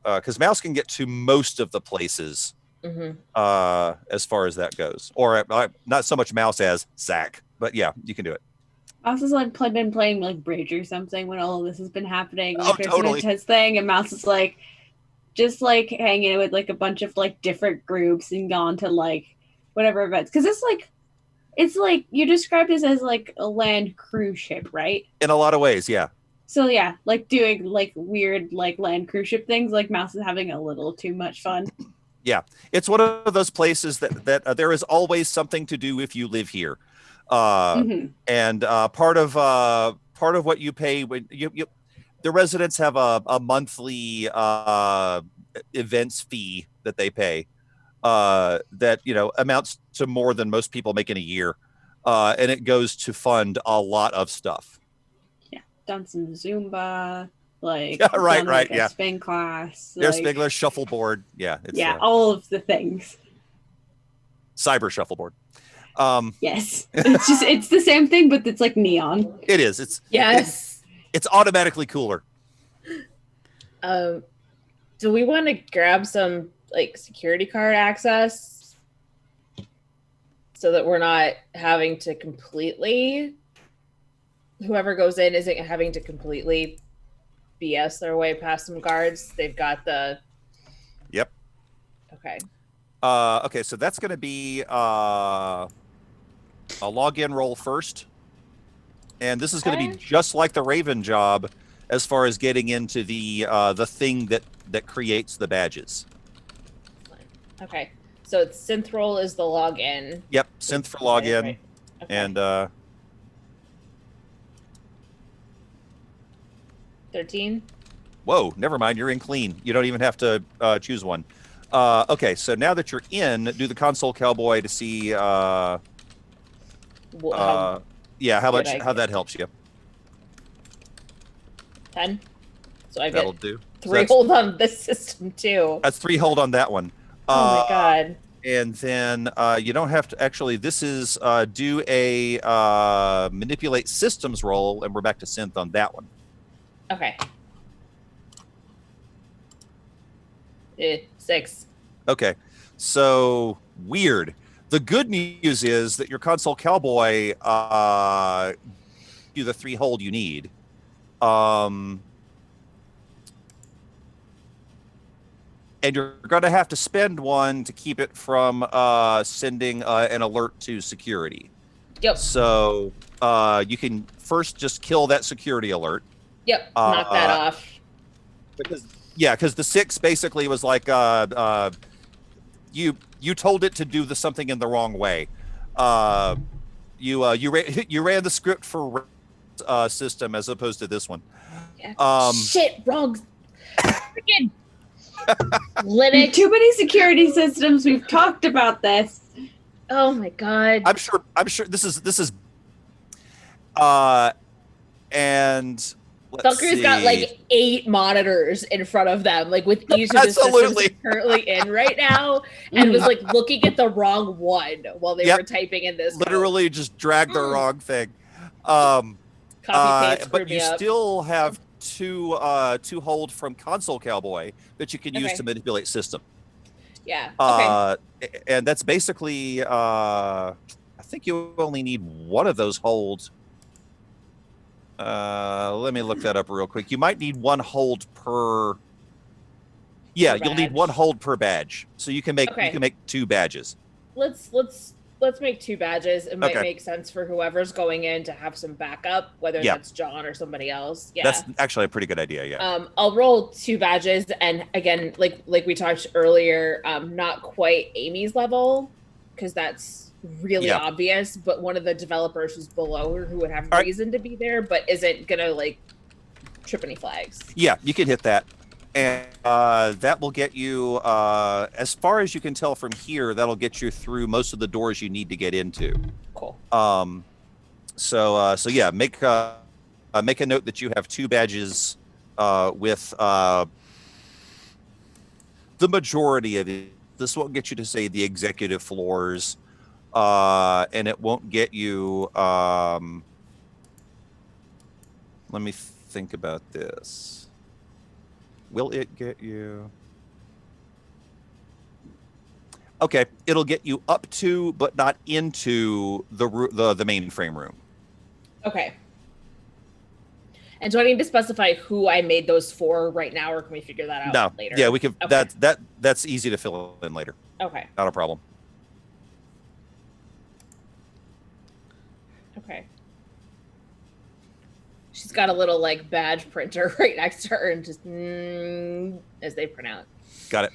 because Mouse can get to most of the places as far as that goes, or not so much Mouse as Zach, but yeah, you can do it. Mouse has like been playing like Bridge or something when all of this has been happening. Like, Oh, there's totally. been a test thing, and Mouse is like just like hanging with like a bunch of like different groups and gone to like whatever events, because it's like you described this as like a land cruise ship, right? In a lot of ways, yeah. So yeah, like doing like weird like land cruise ship things. Like Mouse is having a little too much fun. Yeah, it's one of those places that there is always something to do if you live here, and part of what you pay when the residents have a monthly events fee that they pay that amounts to more than most people make in a year, and it goes to fund a lot of stuff. Yeah, done some Zumba. Like Yeah, right, done, like, yeah. a spin class. There's like, Spengler shuffleboard. Yeah, it's all of the things. cyber shuffleboard. Yes, it's the same thing, but it's like neon. It is. Yes. It's automatically cooler. Do we want to grab some like security card access so that we're not having to completely, whoever goes in isn't having to completely BS their way past some guards? They've got the. Yep. Okay. Okay, so that's going to be a login roll first. And this is going to be just like the Raven job as far as getting into the thing that creates the badges. Okay. So it's synth roll is the login. Yep, synth for login. Right. Okay. And 13. whoa, never mind, you're in clean. You don't even have to choose one. Okay, so now that you're in, do the console cowboy to see How how that helps you. 10. So I That'll get do. 3 hold on this system too. That's 3 hold on that one. Oh my god. And then you don't have to actually. This is do a manipulate systems roll, and we're back to synth on that one. Okay. 6. Okay, so weird. The good news is that your console cowboy do the 3 hold you need. And you're going to have to spend one to keep it from sending an alert to security. Yep. So you can first just kill that security alert. Yep. Knock that off. Because the 6 basically was like you told it to do something in the wrong way. You ran the script for system as opposed to this one. Yeah. Shit, wrong. Freaking Linux. Too many security systems. We've talked about this. Oh my god. I'm sure this is and Bunker's got like 8 monitors in front of them, like with each of the systems they're currently in right now, and was like looking at the wrong one while they were typing in this. Literally code. just dragged the wrong thing. Copy paste But you up. still have two hold from Console Cowboy that you can use to manipulate system. Yeah. Okay. And that's basically I think you only need one of those holds. Let me look that up real quick. You might need one hold per. Yeah, you'll need one hold per badge, so you can make 2 badges. Let's make 2 badges. It might make sense for whoever's going in to have some backup, whether that's John or somebody else. Yeah, that's actually a pretty good idea. Yeah. I'll roll 2 badges, and again, like we talked earlier, not quite Amy's level, because that's really obvious. But one of the developers who's below her, who would have reason to be there, but isn't gonna like trip any flags. Yeah, you can hit that. And that will get you, as far as you can tell from here, that'll get you through most of the doors you need to get into. Cool. So yeah, make a note that you have 2 badges with the majority of it. This won't get you to, say, the executive floors, and it won't get you. Let me think about this. Will it get you? Okay, it'll get you up to, but not into the mainframe room. Okay. And do I need to specify who I made those for right now, or can we figure that out later? Yeah, we can. Okay. That's easy to fill in later. Okay. Not a problem. Okay. She's got a little like badge printer right next to her, and just as they print out. Got it.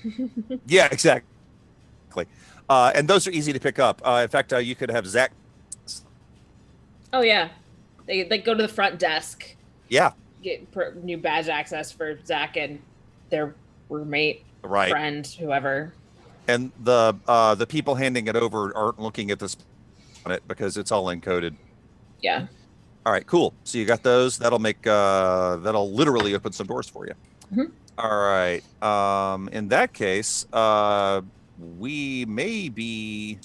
Yeah, exactly. And those are easy to pick up. In fact, you could have Zach. Oh yeah, they go to the front desk. Yeah. Get new badge access for Zach and their roommate, friend, whoever. And the people handing it over aren't looking at this on it because it's all encoded. Yeah. All right, cool. So you got those. That'll literally open some doors for you. Mm-hmm. All right. In that case, we may be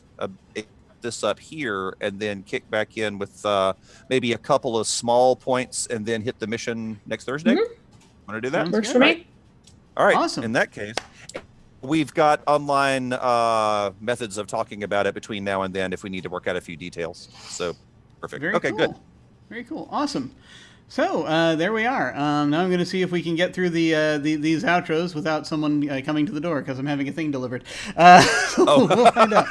this up here and then kick back in with maybe a couple of small points and then hit the mission next Thursday. Mm-hmm. Want to do that? Works for me. All right. Awesome. In that case, we've got online methods of talking about it between now and then if we need to work out a few details. So perfect. Very okay, cool. good. Very cool. Awesome. So there we are. Now I'm going to see if we can get through these outros without someone coming to the door because I'm having a thing delivered. We'll find out.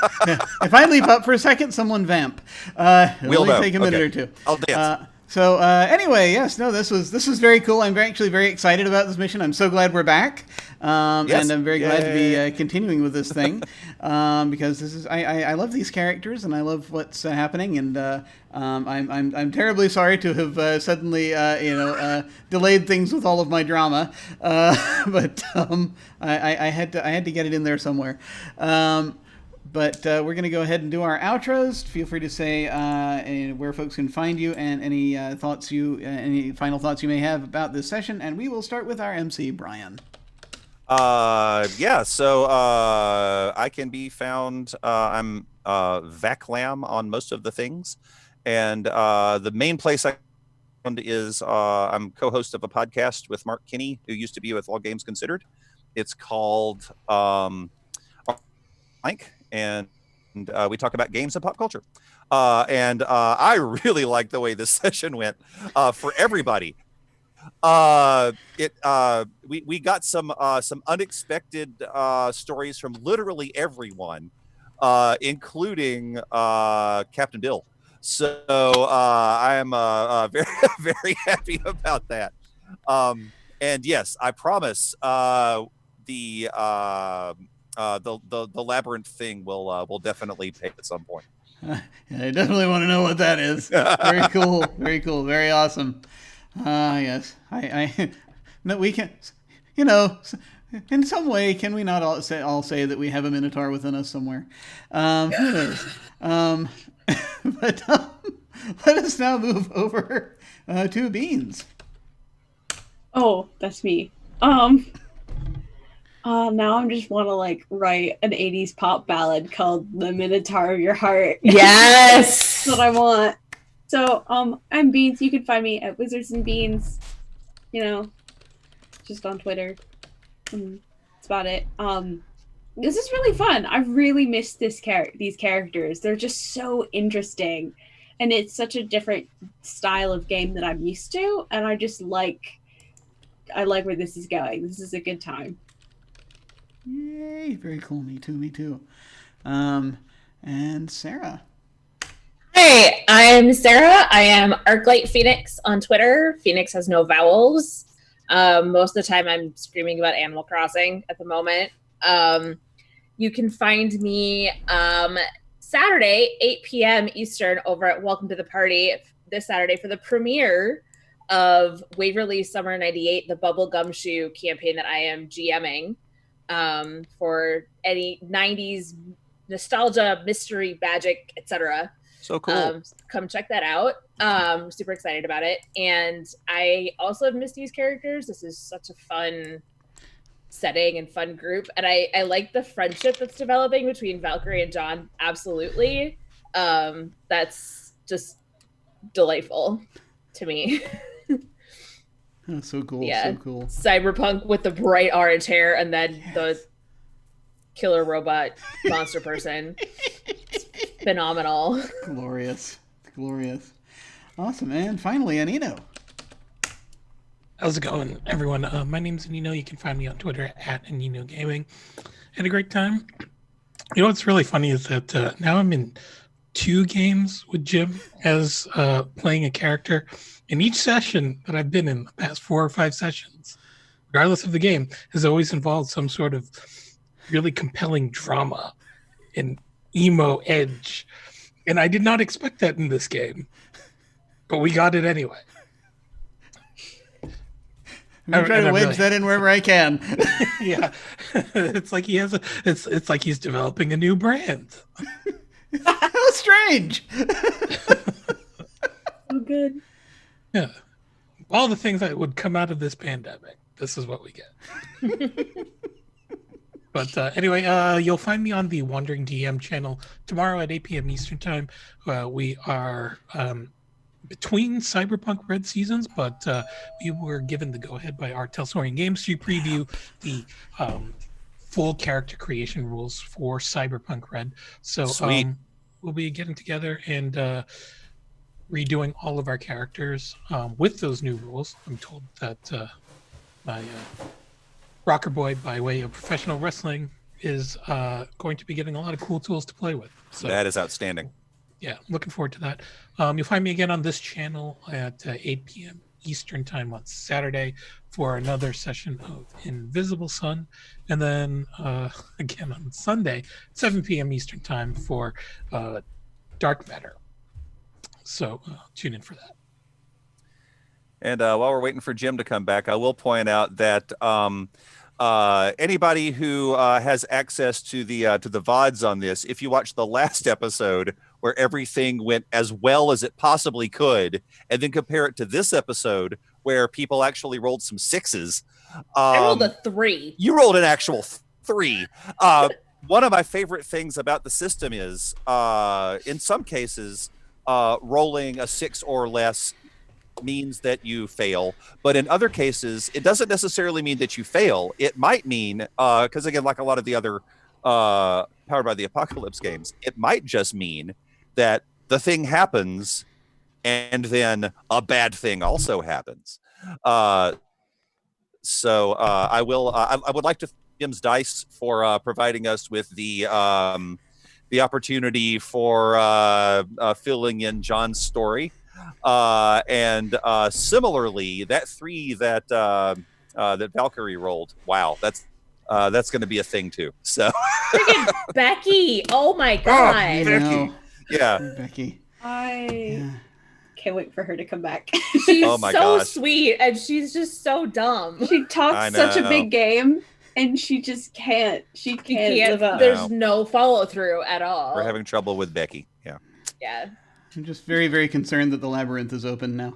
If I leap up for a second, someone vamp. It'll only take a minute or two. I'll dance. So anyway, yes, no, this was very cool. I'm actually very excited about this mission. I'm so glad we're back, and I'm very glad to be continuing with this thing because this is I love these characters and I love what's happening, and I'm terribly sorry to have suddenly delayed things with all of my drama, but I had to get it in there somewhere. But we're going to go ahead and do our outros. Feel free to say where folks can find you and any final thoughts you may have about this session. And we will start with our MC, Brian. So I can be found. I'm Vaclam on most of the things, and the main place I found is I'm co-host of a podcast with Mark Kinney, who used to be with All Games Considered. It's called Mike. And we talk about games and pop culture. And I really like the way this session went for everybody. We got some unexpected stories from literally everyone, including Captain Bill. So I am very, very happy about that. And yes, I promise the labyrinth thing will definitely pay at some point. I definitely want to know what that is. Very cool, very cool, very awesome. Yes, no, we can, in some way, can we not all say that we have a Minotaur within us somewhere? Who knows? But let us now move over to Beans. Oh, that's me. Now I just want to write an 80s pop ballad called The Minotaur of Your Heart. Yes! That's what I want. So, I'm Beans. You can find me at Wizards and Beans. just on Twitter. That's about it. This is really fun. I really miss these characters. They're just so interesting, and it's such a different style of game that I'm used to, and I like where this is going. This is a good time. Yay! Very cool. Me too. And Sara. Hey, I'm Sara. I am Arclight Phoenix on Twitter. Phoenix has no vowels. Most of the time I'm screaming about Animal Crossing at the moment. You can find me Saturday, 8 p.m. Eastern over at Welcome to the Party this Saturday for the premiere of Waverly Summer 98, the Bubble Gumshoe campaign that I am GMing for any 90s nostalgia, mystery, magic, etc. So cool. Come check that out. Super excited about it. And I also have missed these characters. This is such a fun setting and fun group. And I like the friendship that's developing between Valkyrie and John. Absolutely. That's just delightful to me. Oh, so cool. Yeah. So cool. Cyberpunk with the bright orange hair and then the killer robot monster person. It's phenomenal. Glorious. Awesome, and finally, Anino. How's it going, everyone? My name's Anino. You can find me on Twitter at Anino Gaming. Had a great time. You know what's really funny is that now I'm in 2 games with Jim as playing a character. And each session that I've been in the past 4 or 5 sessions, regardless of the game, has always involved some sort of really compelling drama and emo edge. And I did not expect that in this game, but we got it anyway. I'm trying to wedge that in wherever I can. Yeah, it's like it's like he's developing a new brand. How strange. Oh, good. Yeah, all the things that would come out of this pandemic. This is what we get. But anyway, you'll find me on the Wandering DM channel tomorrow at 8 p.m. Eastern Time. We are between Cyberpunk Red seasons, but we were given the go-ahead by our Telsorian Games to preview the full character creation rules for Cyberpunk Red. So we'll be getting together and redoing all of our characters with those new rules. I'm told that my Rocker Boy, by way of professional wrestling, is going to be getting a lot of cool tools to play with. So That is outstanding. yeah, looking forward to that. You'll find me again on this channel at 8 p.m. Eastern Time on Saturday for another session of Invisible Sun. And then again on Sunday, 7 p.m. Eastern Time for Dark Matter. So tune in for that. And while we're waiting for Jim to come back, I will point out that anybody who has access to the VODs on this, if you watch the last episode where everything went as well as it possibly could, and then compare it to this episode where people actually rolled some 6s. I rolled a 3. You rolled an actual 3. One of my favorite things about the system is, in some cases, rolling a 6 or less means that you fail, but in other cases it doesn't necessarily mean that you fail. It might mean because again, like a lot of the other Powered by the Apocalypse games, it might just mean that the thing happens and then a bad thing also happens. So I would like to thank Jim's Dice for providing us with the opportunity for filling in John's story. And similarly, that 3 that Valkyrie rolled, wow, that's going to be a thing too. So Freaking Becky! Oh my god! Becky. Yeah, Becky. I can't wait for her to come back. She's Oh my so gosh. sweet, and she's just so dumb. She I talks such a know. big game, and she just can't. She can't live up. There's no follow through at all. we're having trouble with Becky. Yeah. Yeah. I'm just very, very concerned that the labyrinth is open now.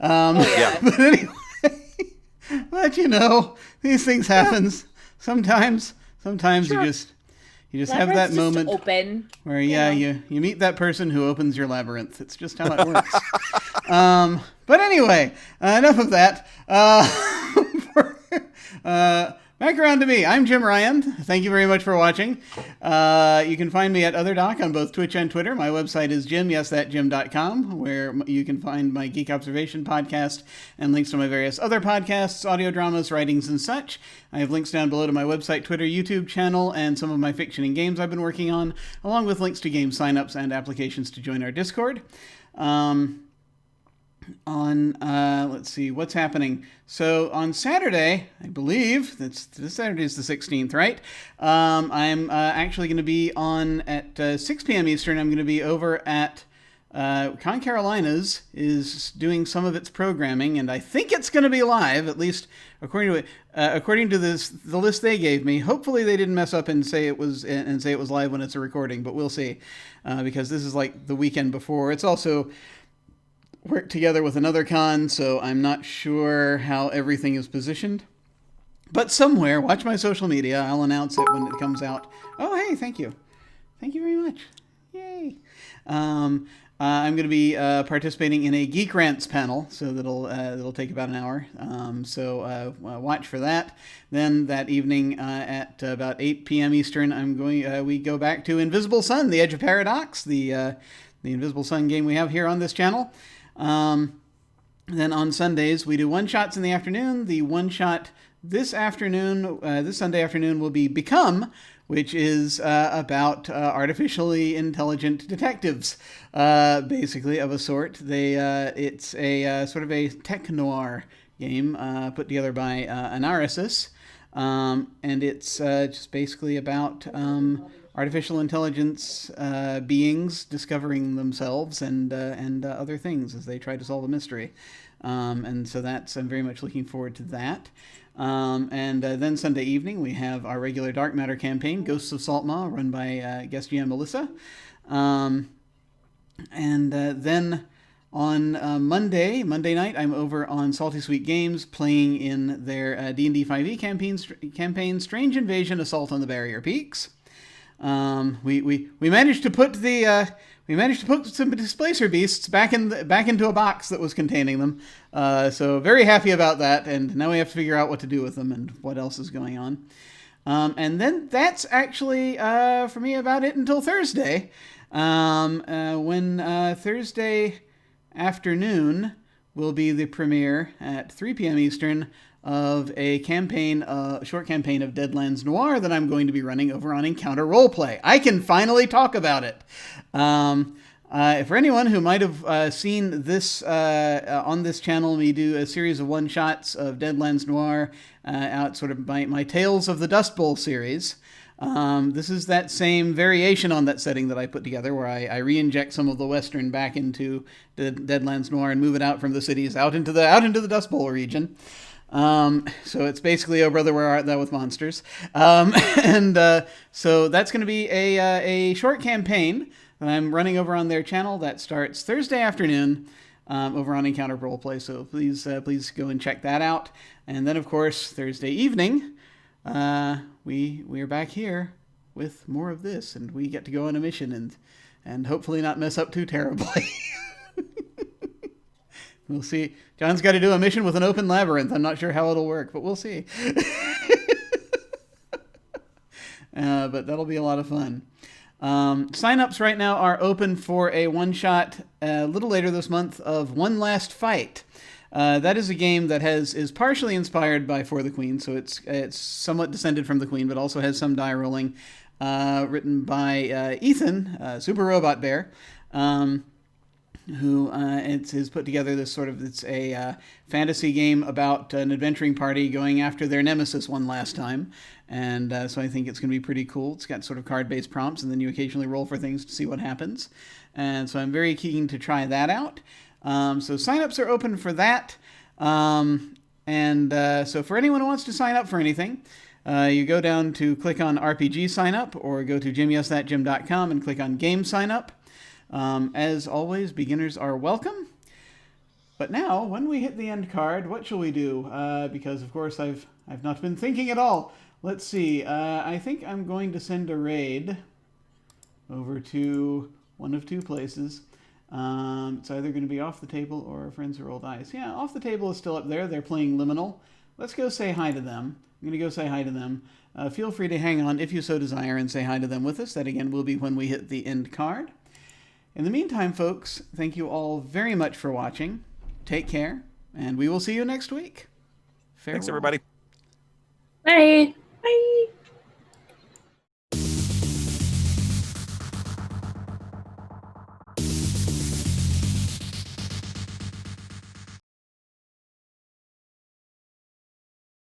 Yeah. But anyway, but you know, these things happen. Sometimes Sure. you just have that Labyrinth's just moment open. where you meet that person who opens your labyrinth. It's just how it works. But anyway, enough of that. Back around to me. I'm Jim Ryan. Thank you very much for watching. You can find me at OtherDoc on both Twitch and Twitter. My website is jim.com, where you can find my Geek Observation podcast and links to my various other podcasts, audio dramas, writings, and such. I have links down below to my website, Twitter, YouTube channel, and some of my fiction and games I've been working on, along with links to game signups and applications to join our Discord. Let's see what's happening. So on Saturday, I believe this Saturday is the 16th, right? I'm actually going to be on at 6 p.m. Eastern. I'm going to be over at Con Carolinas is doing some of its programming, and I think it's going to be live, at least according to the list they gave me. Hopefully they didn't mess up and say it was live when it's a recording, but we'll see, because this is like the weekend before. It's also worked together with another con, so I'm not sure how everything is positioned. But somewhere, watch my social media. I'll announce it when it comes out. Oh, hey, thank you. Thank you very much. Yay. I'm going to be participating in a Geek Rants panel, so that'll take about an hour. So watch for that. Then that evening at about 8 p.m. Eastern, we go back to Invisible Sun, The Edge of Paradox, the Invisible Sun game we have here on this channel. Then on Sundays, we do one-shots in the afternoon. The one-shot this Sunday afternoon will be Become, which is about artificially intelligent detectives, basically, of a sort. It's a sort of a tech noir game put together by Anarysis, and it's just basically about artificial intelligence beings discovering themselves and other things as they try to solve a mystery. And so I'm very much looking forward to that. And then Sunday evening, we have our regular Dark Matter campaign, Ghosts of Saltmaw, run by guest GM Melissa. Then on Monday night, I'm over on Salty Sweet Games playing in their D&D 5e campaign, Strange Invasion: Assault on the Barrier Peaks. We managed to put some displacer beasts back into a box that was containing them. So very happy about that, and now we have to figure out what to do with them and what else is going on. And then that's actually for me about it until Thursday, when Thursday afternoon will be the premiere at 3 p.m. Eastern of a short campaign of Deadlands Noir that I'm going to be running over on Encounter Roleplay. I can finally talk about it. For anyone who might have seen this on this channel, we do a series of one-shots of Deadlands Noir out sort of my Tales of the Dust Bowl series. This is that same variation on that setting that I put together, where I re-inject some of the Western back into the Deadlands Noir and move it out from the cities out into the Dust Bowl region. So it's basically Oh Brother, Where Art Thou with Monsters. So that's going to be a short campaign that I'm running over on their channel that starts Thursday afternoon over on Encounter Roleplay. So please go and check that out. And then, of course, Thursday evening, we are back here with more of this, and we get to go on a mission and hopefully not mess up too terribly. We'll see. John's got to do a mission with an open labyrinth. I'm not sure how it'll work, but we'll see. But that'll be a lot of fun. Sign-ups right now are open for a one-shot a little later this month of One Last Fight. That is a game that is partially inspired by For the Queen, so it's somewhat descended from the Queen, but also has some die rolling, written by Ethan, Super Robot Bear. Who has put together this it's a fantasy game about an adventuring party going after their nemesis one last time. And so I think it's going to be pretty cool. It's got sort of card-based prompts, and then you occasionally roll for things to see what happens. And so I'm very keen to try that out. So sign-ups are open for that. So for anyone who wants to sign up for anything, you go down to click on RPG sign up, or go to jimyesthatjim.com and click on Game Sign Up. As always, beginners are welcome. But now, when we hit the end card, what shall we do? Because of course I've not been thinking at all. Let's see. I think I'm going to send a raid over to one of two places. It's either going to be Off the Table or Friends Who Roll Dice. Yeah, Off the Table is still up there. They're playing Liminal. Let's go say hi to them. I'm going to go say hi to them. Feel free to hang on if you so desire and say hi to them with us. That, again, will be when we hit the end card. In the meantime, folks, thank you all very much for watching. Take care, and we will see you next week. Farewell. Thanks, everybody. Bye. Bye.